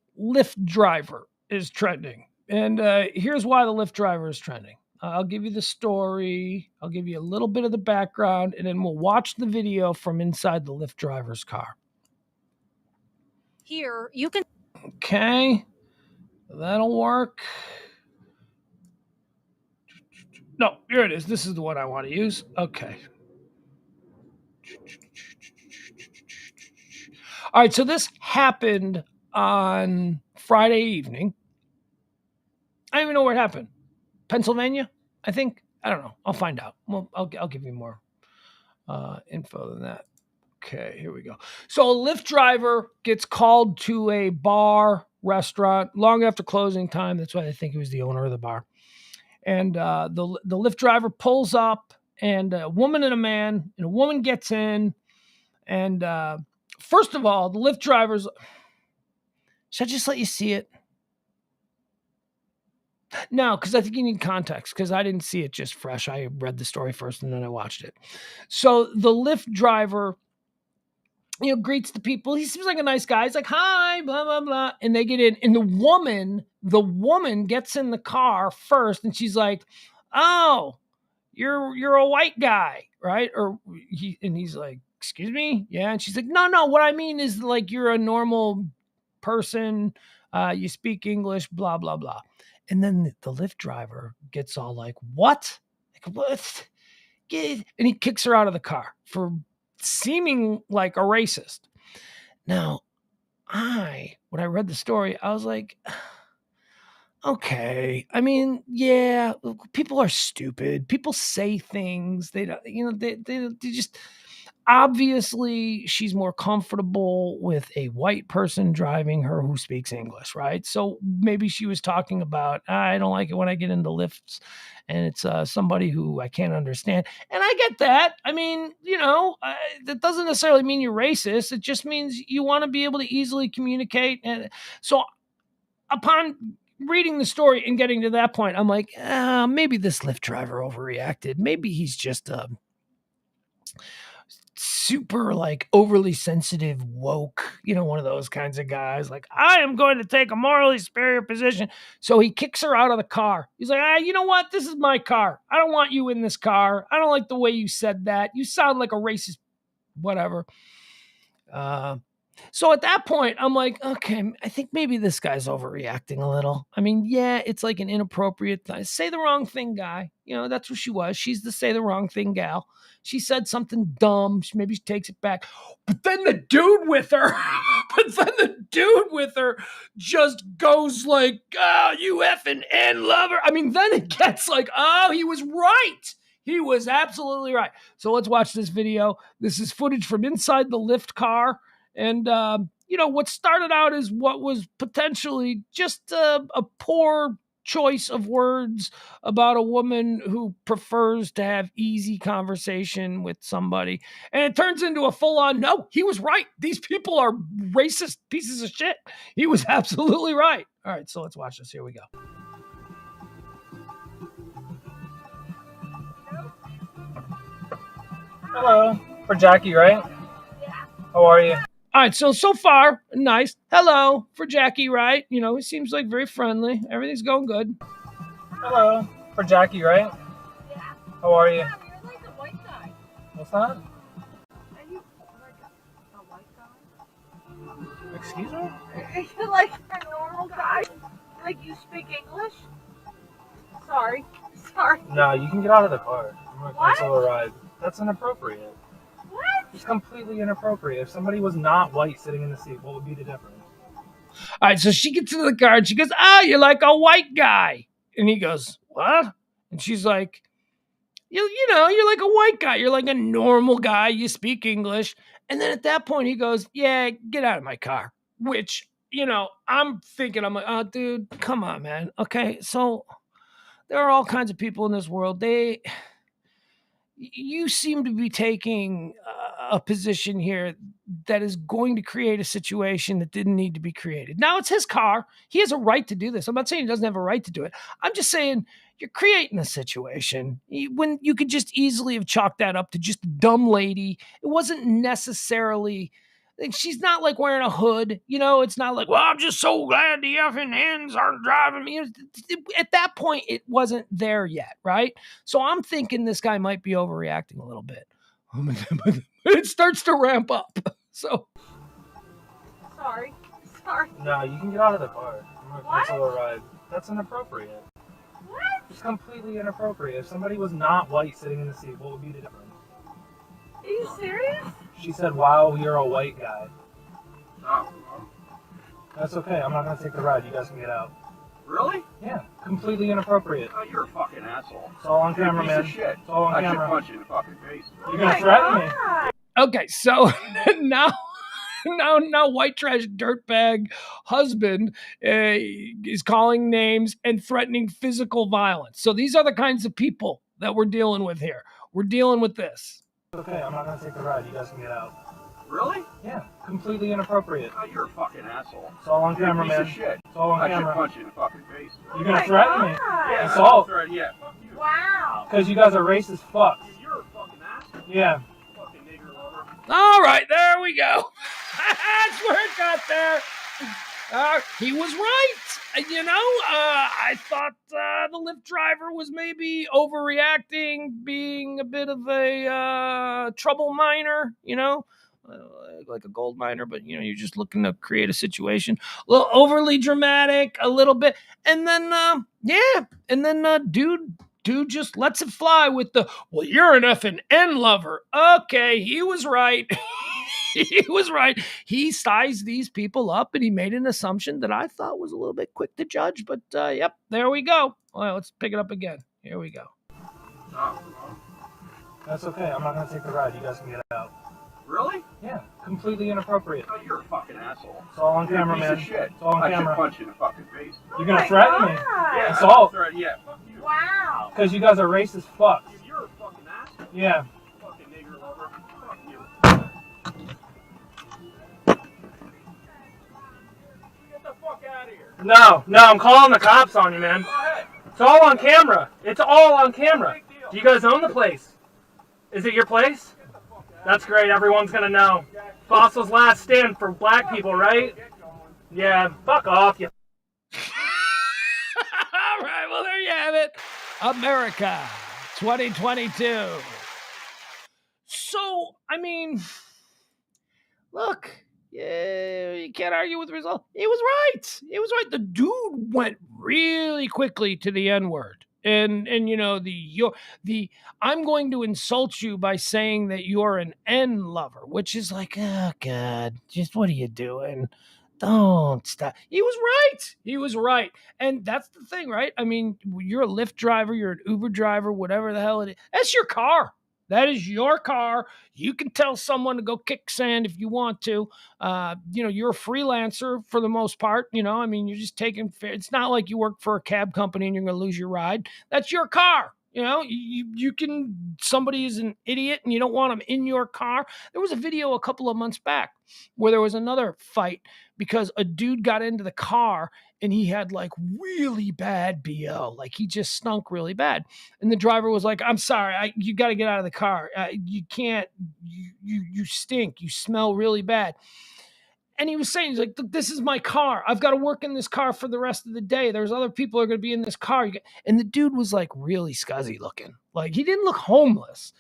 driver is trending. And here's why the Lyft driver is trending. I'll give you the story. I'll give you a little bit of the background, and then we'll watch the video from inside the Lyft driver's car. Here, you can... Okay. That'll work. No, here it is. This is the one I want to use. Okay. All right, so this happened on Friday evening. I don't even know where it happened. Pennsylvania, I think. I don't know. I'll find out. Well, I'll give you more info than that. Okay, here we go. So a Lyft driver gets called to a bar, restaurant, long after closing time. That's why I think he was the owner of the bar. And the Lyft driver pulls up, and a woman and a man, and a woman gets in. And first of all, the Lyft driver's... Should I just let you see it? No, because I think you need context, because I didn't see it just fresh. I read the story first, and then I watched it. So the Lyft driver, greets the people. He seems like a nice guy. He's like, hi, blah, blah, blah. And they get in. And the woman gets in the car first, and she's like, oh, you're a white guy, right? He's like, excuse me? Yeah. And she's like, no, what I mean is like you're a normal person. You speak English, blah, blah, blah. And then the Lyft driver gets all like, what? Like, what? And he kicks her out of the car for seeming like a racist. Now, when I read the story, I was like, okay. I mean, yeah, people are stupid. People say things. They don't, they just, obviously she's more comfortable with a white person driving her who speaks English, right? So maybe she was talking about, I don't like it when I get into lifts and it's somebody who I can't understand. And I get that. I mean, that doesn't necessarily mean you're racist. It just means you want to be able to easily communicate. And so upon reading the story and getting to that point, I'm like, maybe this Lyft driver overreacted. Maybe he's just super like overly sensitive, woke, one of those kinds of guys. Like, I am going to take a morally superior position. So he kicks her out of the car. He's like, you know what? This is my car. I don't want you in this car. I don't like the way you said that. You sound like a racist, whatever. So at that point, I'm like, okay, I think maybe this guy's overreacting a little. I mean, yeah, it's like an inappropriate thing. Say the wrong thing, guy. That's what she was. She's the say the wrong thing gal. She said something dumb. Maybe she takes it back. But then the dude with her, just goes like, oh, you effing N lover. I mean, then it gets like, oh, he was right. He was absolutely right. So let's watch this video. This is footage from inside the Lyft car. And, what started out as what was potentially just a poor choice of words about a woman who prefers to have easy conversation with somebody. And it turns into a full-on, no, he was right. These people are racist pieces of shit. He was absolutely right. All right, so let's watch this. Here we go. Hello. For Jackie, right? Yeah. How are you? All right, so far, nice. Hello for Jackie, right? He seems like very friendly. Everything's going good. Hello. For Jackie, right? Yeah. How are you? Yeah, you're like a white guy. What's that? Are you like a white guy? Excuse me? Are you like a normal guy? Like you speak English? Sorry. No, you can get out of the car. I'm going to cancel a ride. That's inappropriate. What? It's completely inappropriate. If somebody was not white sitting in the seat, what would be the difference? All right, so she gets into the car and she goes, you're like a white guy. And he goes, what? And she's like, you're like a white guy. You're like a normal guy. You speak English. And then at that point he goes, yeah, get out of my car. Which, I'm thinking, I'm like, oh, dude, come on, man. Okay, so there are all kinds of people in this world. You seem to be taking a position here that is going to create a situation that didn't need to be created. Now, it's his car. He has a right to do this. I'm not saying he doesn't have a right to do it. I'm just saying you're creating a situation when you could just easily have chalked that up to just a dumb lady. It wasn't necessarily... She's not like wearing a hood, it's not like, well, I'm just so glad the effing hens aren't driving me. At that point, it wasn't there yet, right? So I'm thinking this guy might be overreacting a little bit. It starts to ramp up. So. Sorry. No, you can get out of the car. I'm going to cancel a ride. That's inappropriate. What? It's completely inappropriate. If somebody was not white sitting in the seat, what would be the difference? Are you serious? She said, wow, you're a white guy. That's okay. I'm not going to take the ride. You guys can get out. Really? Yeah. Completely inappropriate. Oh, you're a fucking asshole. It's all on camera, man. Piece of shit. It's all on I camera. should punch you in the fucking face. You're going to threaten me? Okay, so now white trash dirtbag husband is calling names and threatening physical violence. So these are the kinds of people that we're dealing with here. We're dealing with this. Okay, I'm not going to take the ride. You guys can get out. Really? Yeah. Completely inappropriate. Oh, you're a fucking asshole. It's all on camera, Piece man. of shit. It's all on I camera. should punch you in the fucking face. You're going to threaten me? Yeah, It's all. Yeah, fuck you. Wow. Because you guys are racist fucks. You're a fucking asshole. Yeah. Fucking nigger lover. All right, there we go. That's where it got there. He was right. I thought the Lyft driver was maybe overreacting, being a bit of a trouble miner, like a gold miner, but you're just looking to create a situation, a little overly dramatic, a little bit, and then dude just lets it fly with the, well, you're an effing N lover. Okay, he was right. He was right. He sized these people up and he made an assumption that I thought was a little bit quick to judge, but yep, there we go. All right, let's pick it up again. Here we go. That's okay. I'm not going to take the ride. You guys can get out. Really? Yeah, completely inappropriate. Oh, you're a fucking asshole. It's all on You're camera, a piece man. of shit. It's all on I camera. should punch you in the fucking face. You're gonna threaten me? Yeah, Assault? yeah, fuck you. Wow. Because you guys are racist fucks. You're a fucking asshole. Yeah. Fucking nigger lover. Fuck you. Get the fuck out of here. No, I'm calling the cops on you, man. Go ahead. It's all on camera. It's all on camera. Do you guys own the place? Is it your place? That's great. Everyone's gonna know. Fossil's last stand for black people, right? Yeah, fuck off, you. All right, well, there you have it. America 2022. So, I mean, look, yeah, you can't argue with the result. He was right. He was right. The dude went really quickly to the N-word. And you know, I'm going to insult you by saying that you're an N lover, which is like, oh God, just what are you doing? Don't stop. He was right. He was right. And that's the thing, right? I mean, you're a Lyft driver, you're an Uber driver, whatever the hell it is. That's your car. That is your car. You can tell someone to go kick sand if you want to. You know, you're a freelancer for the most part. You know, I mean, you're just taking. It's not like you work for a cab company and you're going to lose your ride. That's your car. You know, you can. Somebody is an idiot and you don't want them in your car. There was a video a couple of months back where there was another fight because a dude got into the car and he had like really bad BO. Like he just stunk really bad. And the driver was like, I'm sorry, you got to get out of the car. You can't, you stink. You smell really bad. And he was saying, he's like, this is my car. I've got to work in this car for the rest of the day. There's other people who are going to be in this car. And the dude was like really scuzzy looking. Like he didn't look homeless.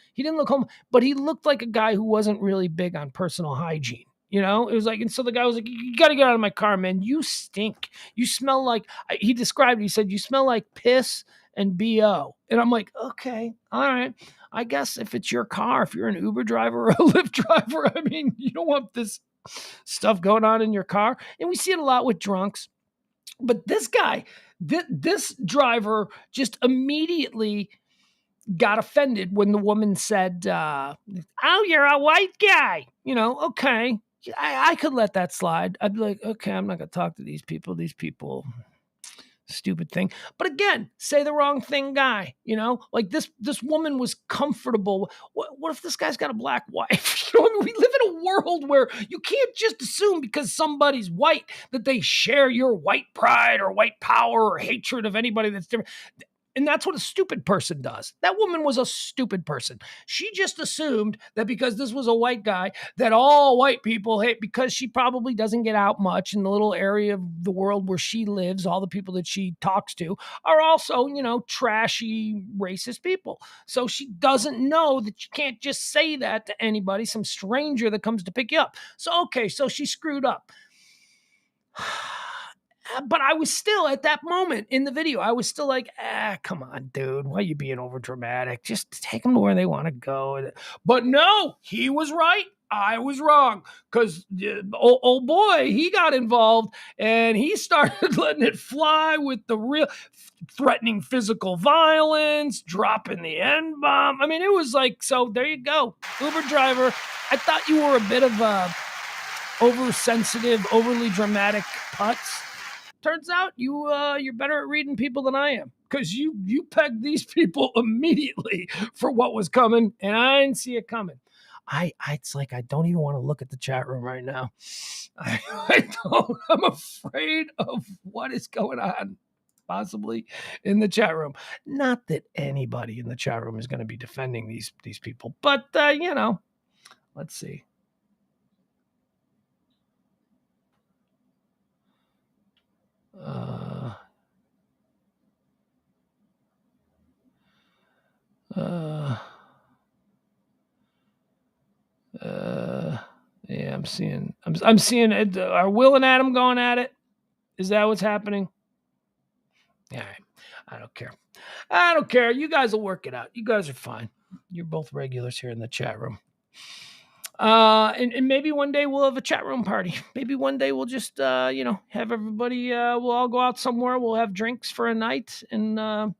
But he looked like a guy who wasn't really big on personal hygiene. You know, it was like, and so the guy was like, you got to get out of my car, man. You stink. You smell like, he described it. He said, you smell like piss and BO. And I'm like, okay, all right. I guess if it's your car, if you're an Uber driver or a Lyft driver, I mean, you don't want this stuff going on in your car. And we see it a lot with drunks. But this guy, this driver just immediately got offended when the woman said, oh, you're a white guy. You know, okay. I could let that slide. I'd be like, okay, I'm not going to talk to these people. These people, stupid thing. But again, say the wrong thing, guy. You know, like this woman was comfortable. What if this guy's got a black wife? You know, I mean, we live in a world where you can't just assume because somebody's white that they share your white pride or white power or hatred of anybody that's different. And that's what a stupid person does. That woman was a stupid person. She just assumed that because this was a white guy, that all white people hate, because she probably doesn't get out much in the little area of the world where she lives. All the people that she talks to are also, you know, trashy, racist people. So she doesn't know that you can't just say that to anybody, some stranger that comes to pick you up. So, okay, so she screwed up. But I was still, at that moment in the video, I was still like, come on, dude. Why are you being over dramatic? Just take them to where they want to go. But no, he was right. I was wrong. Because old boy, he got involved and he started letting it fly with the real threatening physical violence, dropping the N-bomb. I mean, it was like, so there you go. Uber driver, I thought you were a bit of a oversensitive, overly dramatic putz. Turns out you're better at reading people than I am, because you pegged these people immediately for what was coming, and I didn't see it coming. It's like I don't even want to look at the chat room right now. I don't. I'm afraid of what is going on, possibly in the chat room. Not that anybody in the chat room is going to be defending these people, but you know, let's see. Yeah, I'm seeing it. Are Will and Adam going at it? Is that what's happening? All right. I don't care. You guys will work it out. You guys are fine. You're both regulars here in the chat room. And maybe one day we'll have a chat room party. Maybe one day we'll just, have everybody, we'll all go out somewhere. We'll have drinks for a night and,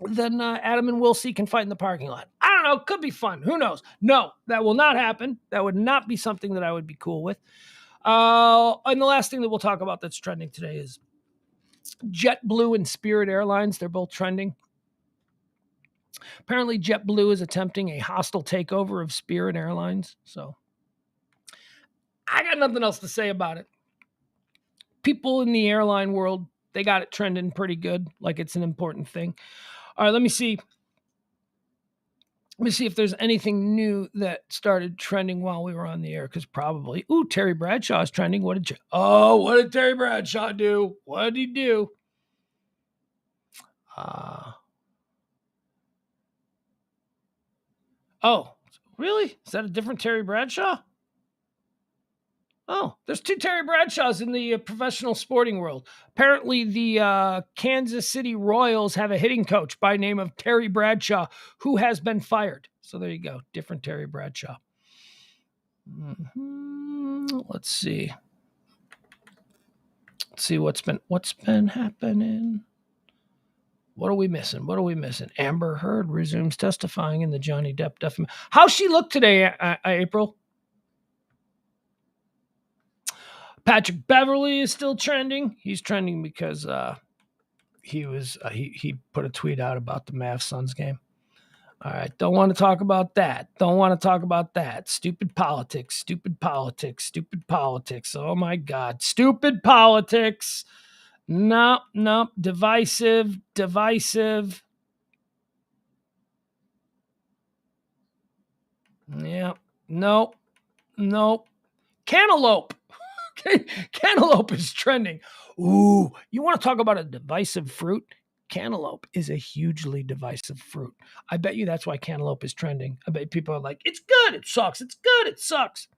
then Adam and Wilsey can fight in the parking lot. I don't know. Could be fun. Who knows? No, that will not happen. That would not be something that I would be cool with. And the last thing that we'll talk about that's trending today is JetBlue and Spirit Airlines. They're both trending. Apparently, JetBlue is attempting a hostile takeover of Spirit Airlines. So I got nothing else to say about it. People in the airline world, they got it trending pretty good, like it's an important thing. All right, let me see. Let me see if there's anything new that started trending while we were on the air, because probably. Ooh, Terry Bradshaw is trending. What did Terry Bradshaw do? What did he do? Oh, really? Is that a different Terry Bradshaw? Oh, there's two Terry Bradshaws in the professional sporting world. Apparently, the Kansas City Royals have a hitting coach by name of Terry Bradshaw, who has been fired. So there you go, different Terry Bradshaw. Let's see. Let's see what's been happening. What are we missing? Amber Heard resumes testifying in the Johnny Depp defamation. How's she look today, April? Patrick Beverly is still trending. He's trending because he put a tweet out about the Mavs Suns game. All right, don't want to talk about that. Stupid politics. Oh my God, stupid politics. Nope. Divisive. Yeah. Nope. Cantaloupe. Cantaloupe is trending. Ooh, you want to talk about a divisive fruit? Cantaloupe is a hugely divisive fruit. I bet you that's why cantaloupe is trending. I bet people are like, it's good, it sucks. It's good, it sucks.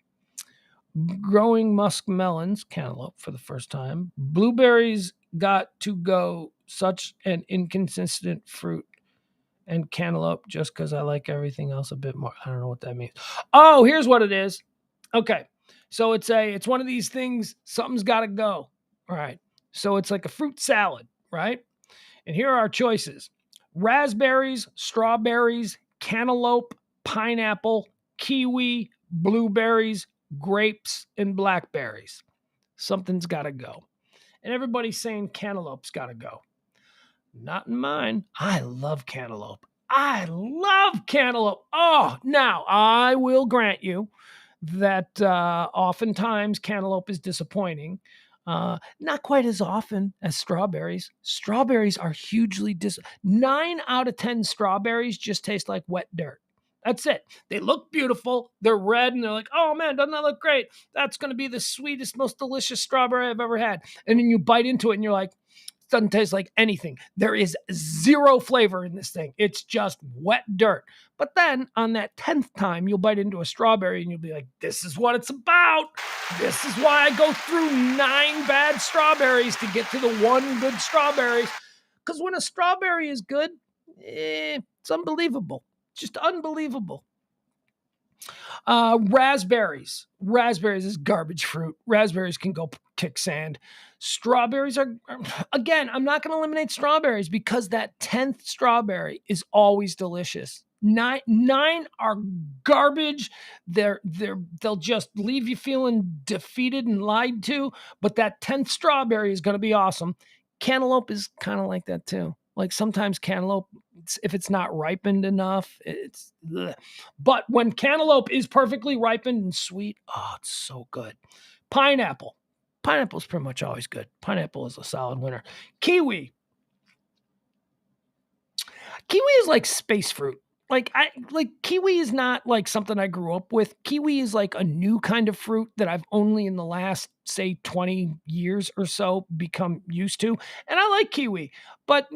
Growing musk melons, cantaloupe for the first time. Blueberries got to go, such an inconsistent fruit. And cantaloupe, just because I like everything else a bit more. I don't know what that means. Oh, here's what it is. Okay. So it's one of these things, something's got to go. All right. So it's like a fruit salad, right? And here are our choices: raspberries, strawberries, cantaloupe, pineapple, kiwi, blueberries, grapes, and blackberries. Something's got to go. And everybody's saying cantaloupe's got to go. Not in mine. I love cantaloupe. Oh, now I will grant you that oftentimes cantaloupe is disappointing. Not quite as often as strawberries. Strawberries are hugely 9 out of 10 strawberries just taste like wet dirt. That's it. They look beautiful. They're red and they're like, oh man, doesn't that look great? That's going to be the sweetest, most delicious strawberry I've ever had. And then you bite into it and you're like, doesn't taste like anything. There is zero flavor in this thing. It's just wet dirt. But then on that 10th time, you'll bite into a strawberry and you'll be like, this is what it's about. This is why I go through 9 bad strawberries to get to the one good strawberry. Because when a strawberry is good, it's unbelievable. Just unbelievable. Raspberries. Raspberries is garbage fruit. Raspberries can go kick sand. Strawberries are, again, I'm not going to eliminate strawberries because that 10th strawberry is always delicious. 9 are garbage. They'll just leave you feeling defeated and lied to. But that 10th strawberry is going to be awesome. Cantaloupe is kind of like that too. Like sometimes cantaloupe, if it's not ripened enough, it's bleh. But when cantaloupe is perfectly ripened and sweet, oh, it's so good. Pineapple. Pineapple is pretty much always good. Pineapple is a solid winner. Kiwi. Kiwi is like space fruit. Like kiwi is not like something I grew up with. Kiwi is like a new kind of fruit that I've only in the last, say, 20 years or so become used to. And I like kiwi. But,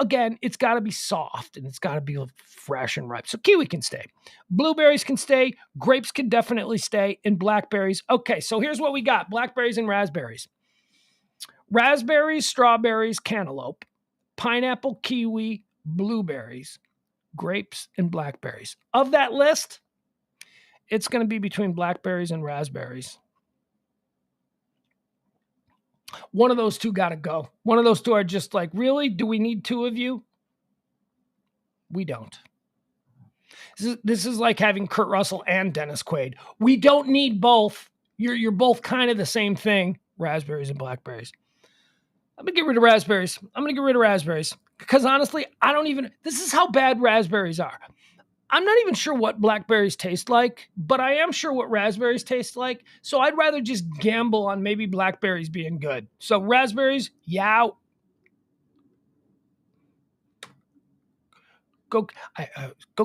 again, it's got to be soft and it's got to be fresh and ripe. So kiwi can stay. Blueberries can stay. Grapes can definitely stay. And blackberries. Okay, so here's what we got. Blackberries and raspberries. Raspberries, strawberries, cantaloupe. Pineapple, kiwi, blueberries. Grapes and blackberries. Of that list, it's going to be between blackberries and raspberries. One of those two got to go. One of those two are just like, really? Do we need 2 of you? We don't. This is like having Kurt Russell and Dennis Quaid. We don't need both. You're both kind of the same thing. Raspberries and blackberries. I'm going to get rid of raspberries. Because honestly, this is how bad raspberries are. I'm not even sure what blackberries taste like, but I am sure what raspberries taste like. So I'd rather just gamble on maybe blackberries being good. So raspberries, yow. Go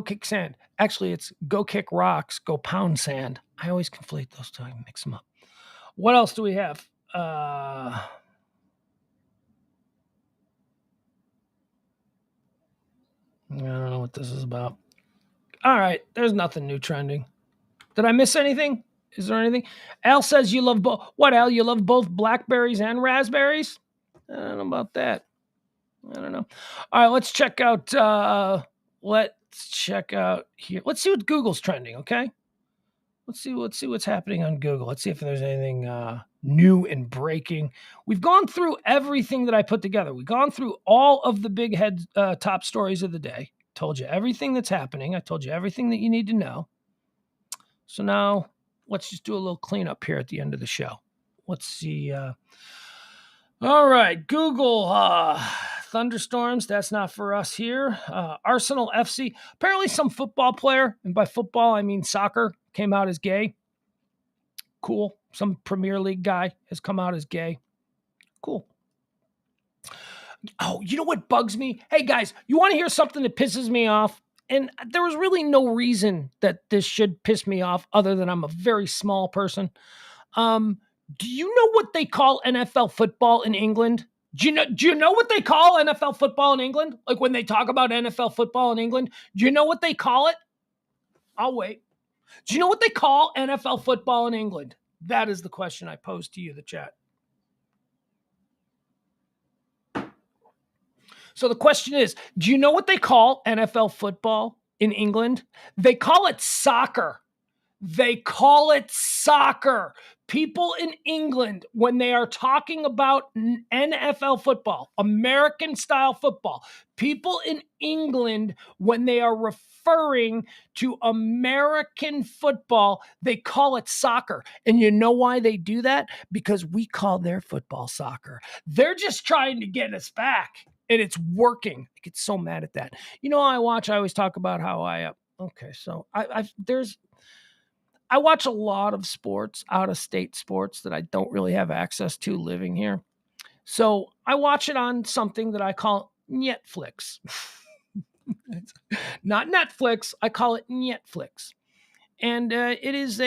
kick sand. Actually, it's go kick rocks, go pound sand. I always conflate those two. I mix them up. What else do we have? I don't know what this is about. All right, there's nothing new trending. Did I miss anything? Is there anything? Al says you love both. What, Al? You love both blackberries and raspberries? I don't know about that. I don't know. All right, let's check out. Let's check out here. Let's see what Google's trending. Okay. Let's see what's happening on Google. Let's see if there's anything new and breaking. We've gone through everything that I put together. We've gone through all of the big top stories of the day. Told you everything that's happening. I told you everything that you need to know. So now let's just do a little cleanup here at the end of the show. Let's see. All right, Google. Thunderstorms, that's not for us here. Arsenal FC. Apparently some football player, and by football I mean soccer, came out as gay. Cool. Some Premier League guy has come out as gay. Cool. Oh, you know what bugs me? Hey, guys, you want to hear something that pisses me off? And there was really no reason that this should piss me off other than I'm a very small person. Do you know what they call NFL football in England? Do you know what they call NFL football in England? Like when they talk about NFL football in England, do you know what they call it? I'll wait. Do you know what they call NFL football in England? That is the question I posed to you, the chat. So the question is, do you know what they call NFL football in England? They call it soccer. They call it soccer. People in England, when they are talking about NFL football, American style football, people in England, when they are referring to American football, they call it soccer. And you know why they do that? Because we call their football soccer. They're just trying to get us back. And it's working. I get so mad at that. You know, I always talk about how I watch a lot of sports, out-of-state sports that I don't really have access to living here. So I watch it on something that I call Netflix. Not Netflix. I call it Netflix. And it is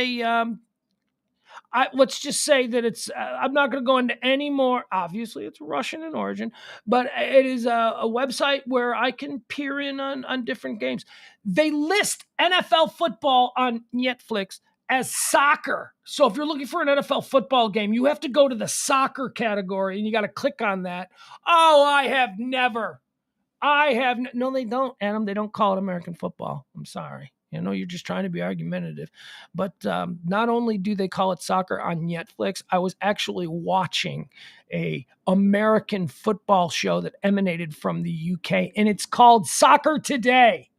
let's just say that it's, I'm not going to go into any more. Obviously, it's Russian in origin, but it is a website where I can peer in on different games. They list NFL football on Netflix as soccer. So if you're looking for an NFL football game, you have to go to the soccer category and you got to click on that. Oh, no, they don't, Adam. They don't call it American football. I'm sorry. You know, you're just trying to be argumentative. But not only do they call it soccer on Netflix, I was actually watching a American football show that emanated from the UK, and it's called Soccer Today.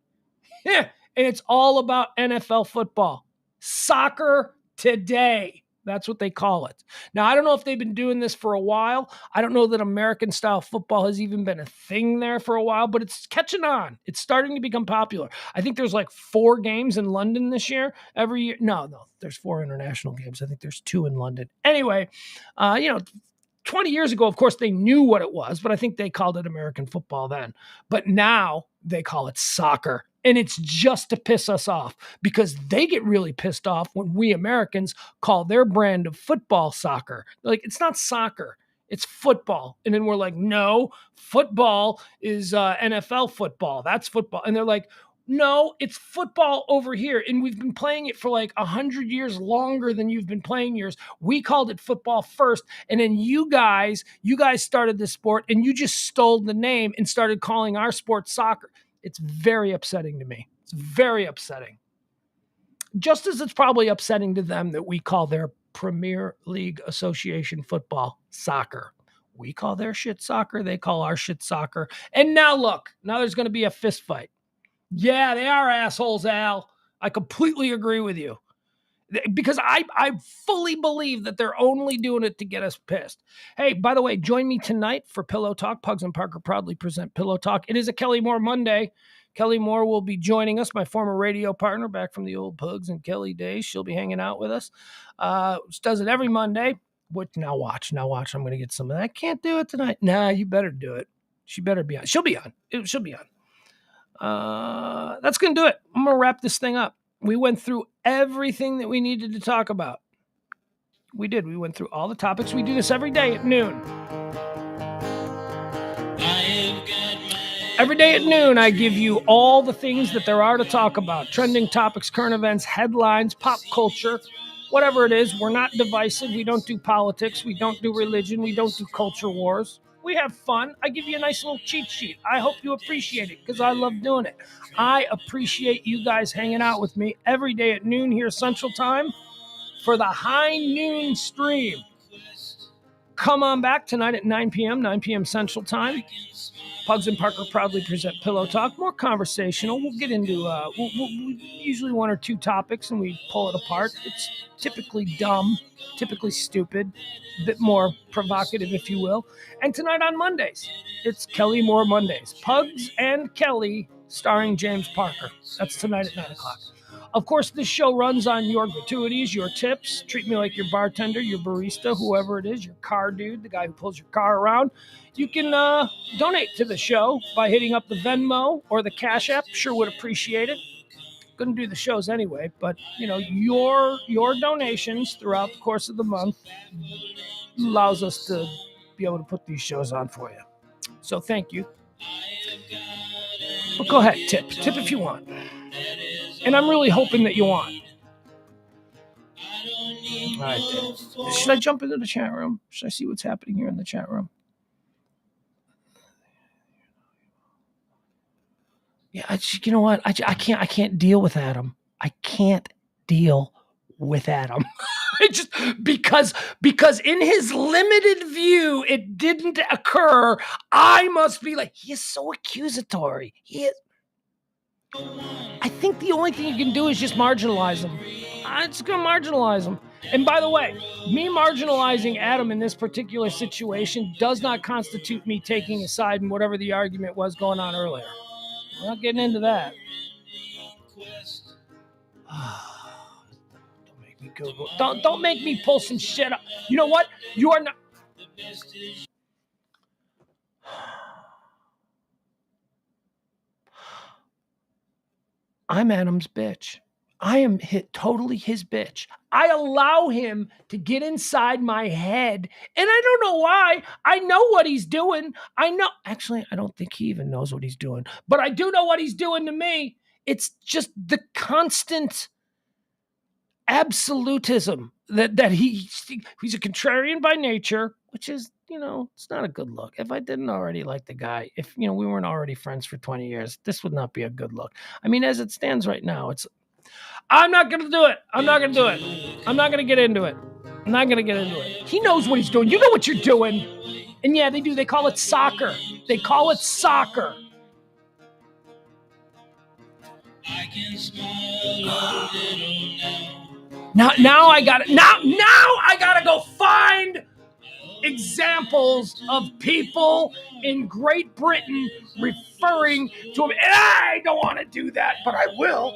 And it's all about NFL football. Soccer Today. That's what they call it. Now, I don't know if they've been doing this for a while. I don't know that American style football has even been a thing there for a while, but it's catching on. It's starting to become popular. I think there's like 4 games in London this year. Every year. No, there's 4 international games. I think there's 2 in London. Anyway, 20 years ago, of course, they knew what it was, but I think they called it American football then. But now they call it soccer. And it's just to piss us off because they get really pissed off when we Americans call their brand of football soccer. Like, it's not soccer, it's football. And then we're like, no, football is NFL football. That's football. And they're like, no, it's football over here. And we've been playing it for like 100 years longer than you've been playing yours. We called it football first. And then you guys started this sport and you just stole the name and started calling our sport soccer. It's very upsetting to me. It's very upsetting. Just as it's probably upsetting to them that we call their Premier League Association football soccer. We call their shit soccer. They call our shit soccer. And now look, now there's going to be a fist fight. Yeah, they are assholes, Al. I completely agree with you. Because I fully believe that they're only doing it to get us pissed. Hey, by the way, join me tonight for Pillow Talk. Pugs and Parker proudly present Pillow Talk. It is a Kelly Moore Monday. Kelly Moore will be joining us, my former radio partner back from the old Pugs and Kelly days. She'll be hanging out with us. She does it every Monday. Now watch. I'm going to get some of that. I can't do it tonight. Nah, you better do it. She better be on. She'll be on. She'll be on. That's going to do it. I'm going to wrap this thing up. We went through everything that we needed to talk about. We did. We went through all the topics. We do this every day at noon. Every day at noon, I give you all the things that there are to talk about. Trending topics, current events, headlines, pop culture, whatever it is. We're not divisive. We don't do politics. We don't do religion. We don't do culture wars. We have fun. I give you a nice little cheat sheet. I hope you appreciate it because I love doing it. I appreciate you guys hanging out with me every day at noon here Central Time for the high noon stream. Come on back tonight at 9 p.m. Central Time. Pugs and Parker proudly present Pillow Talk. More conversational. We'll get into we'll usually one or two topics and we pull it apart. It's typically dumb, typically stupid, a bit more provocative, if you will. And tonight on Mondays, it's Kelly Moore Mondays. Pugs and Kelly starring James Parker. That's tonight at 9 o'clock. Of course, this show runs on your gratuities, your tips. Treat me like your bartender, your barista, whoever it is, your car dude, the guy who pulls your car around. You can donate to the show by hitting up the Venmo or the Cash App. Sure would appreciate it. Couldn't do the shows anyway, but you know your donations throughout the course of the month allows us to be able to put these shows on for you. So thank you. But go ahead, tip if you want. And I'm really hoping that you want. All right. Should I jump into the chat room? Should I see what's happening here in the chat room? Yeah, you know what? I can't deal with Adam. I can't deal with Adam. Just because in his limited view it didn't occur. I must be like, he is so accusatory. He is. I think the only thing you can do is just marginalize him. I'm just going to marginalize him. And by the way, me marginalizing Adam in this particular situation does not constitute me taking a side in whatever the argument was going on earlier. We're not getting into that. Don't make me Google. Don't make me pull some shit up. You know what? You are not. I'm Adam's bitch. I am totally his bitch. I allow him to get inside my head, and I don't know why. I know what he's doing. Actually, I don't think he even knows what he's doing, but I do know what he's doing to me. It's just the constant absolutism that he's a contrarian by nature, which is, it's not a good look. If I didn't already like the guy, if, we weren't already friends for 20 years, this would not be a good look. I mean, as it stands right now, I'm not going to do it. I'm not going to do it. I'm not going to get into it. I'm not going to get into it. He knows what he's doing. You know what you're doing. And yeah, they do. They call it soccer. They call it soccer. I can smile a little now I got it. Now I got to go find examples of people in Great Britain referring to him. And I don't want to do that, but I will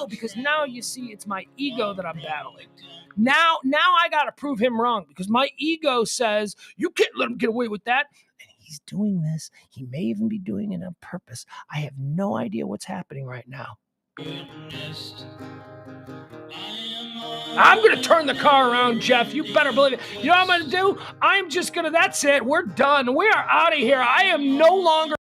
because now you see it's my ego that I'm battling. Now I got to prove him wrong because my ego says you can't let him get away with that. And he's doing this. He may even be doing it on purpose. I have no idea what's happening right now. I'm going to turn the car around, Jeff. You better believe it. You know what I'm going to do? I'm just going to, that's it. We're done. We are out of here. I am no longer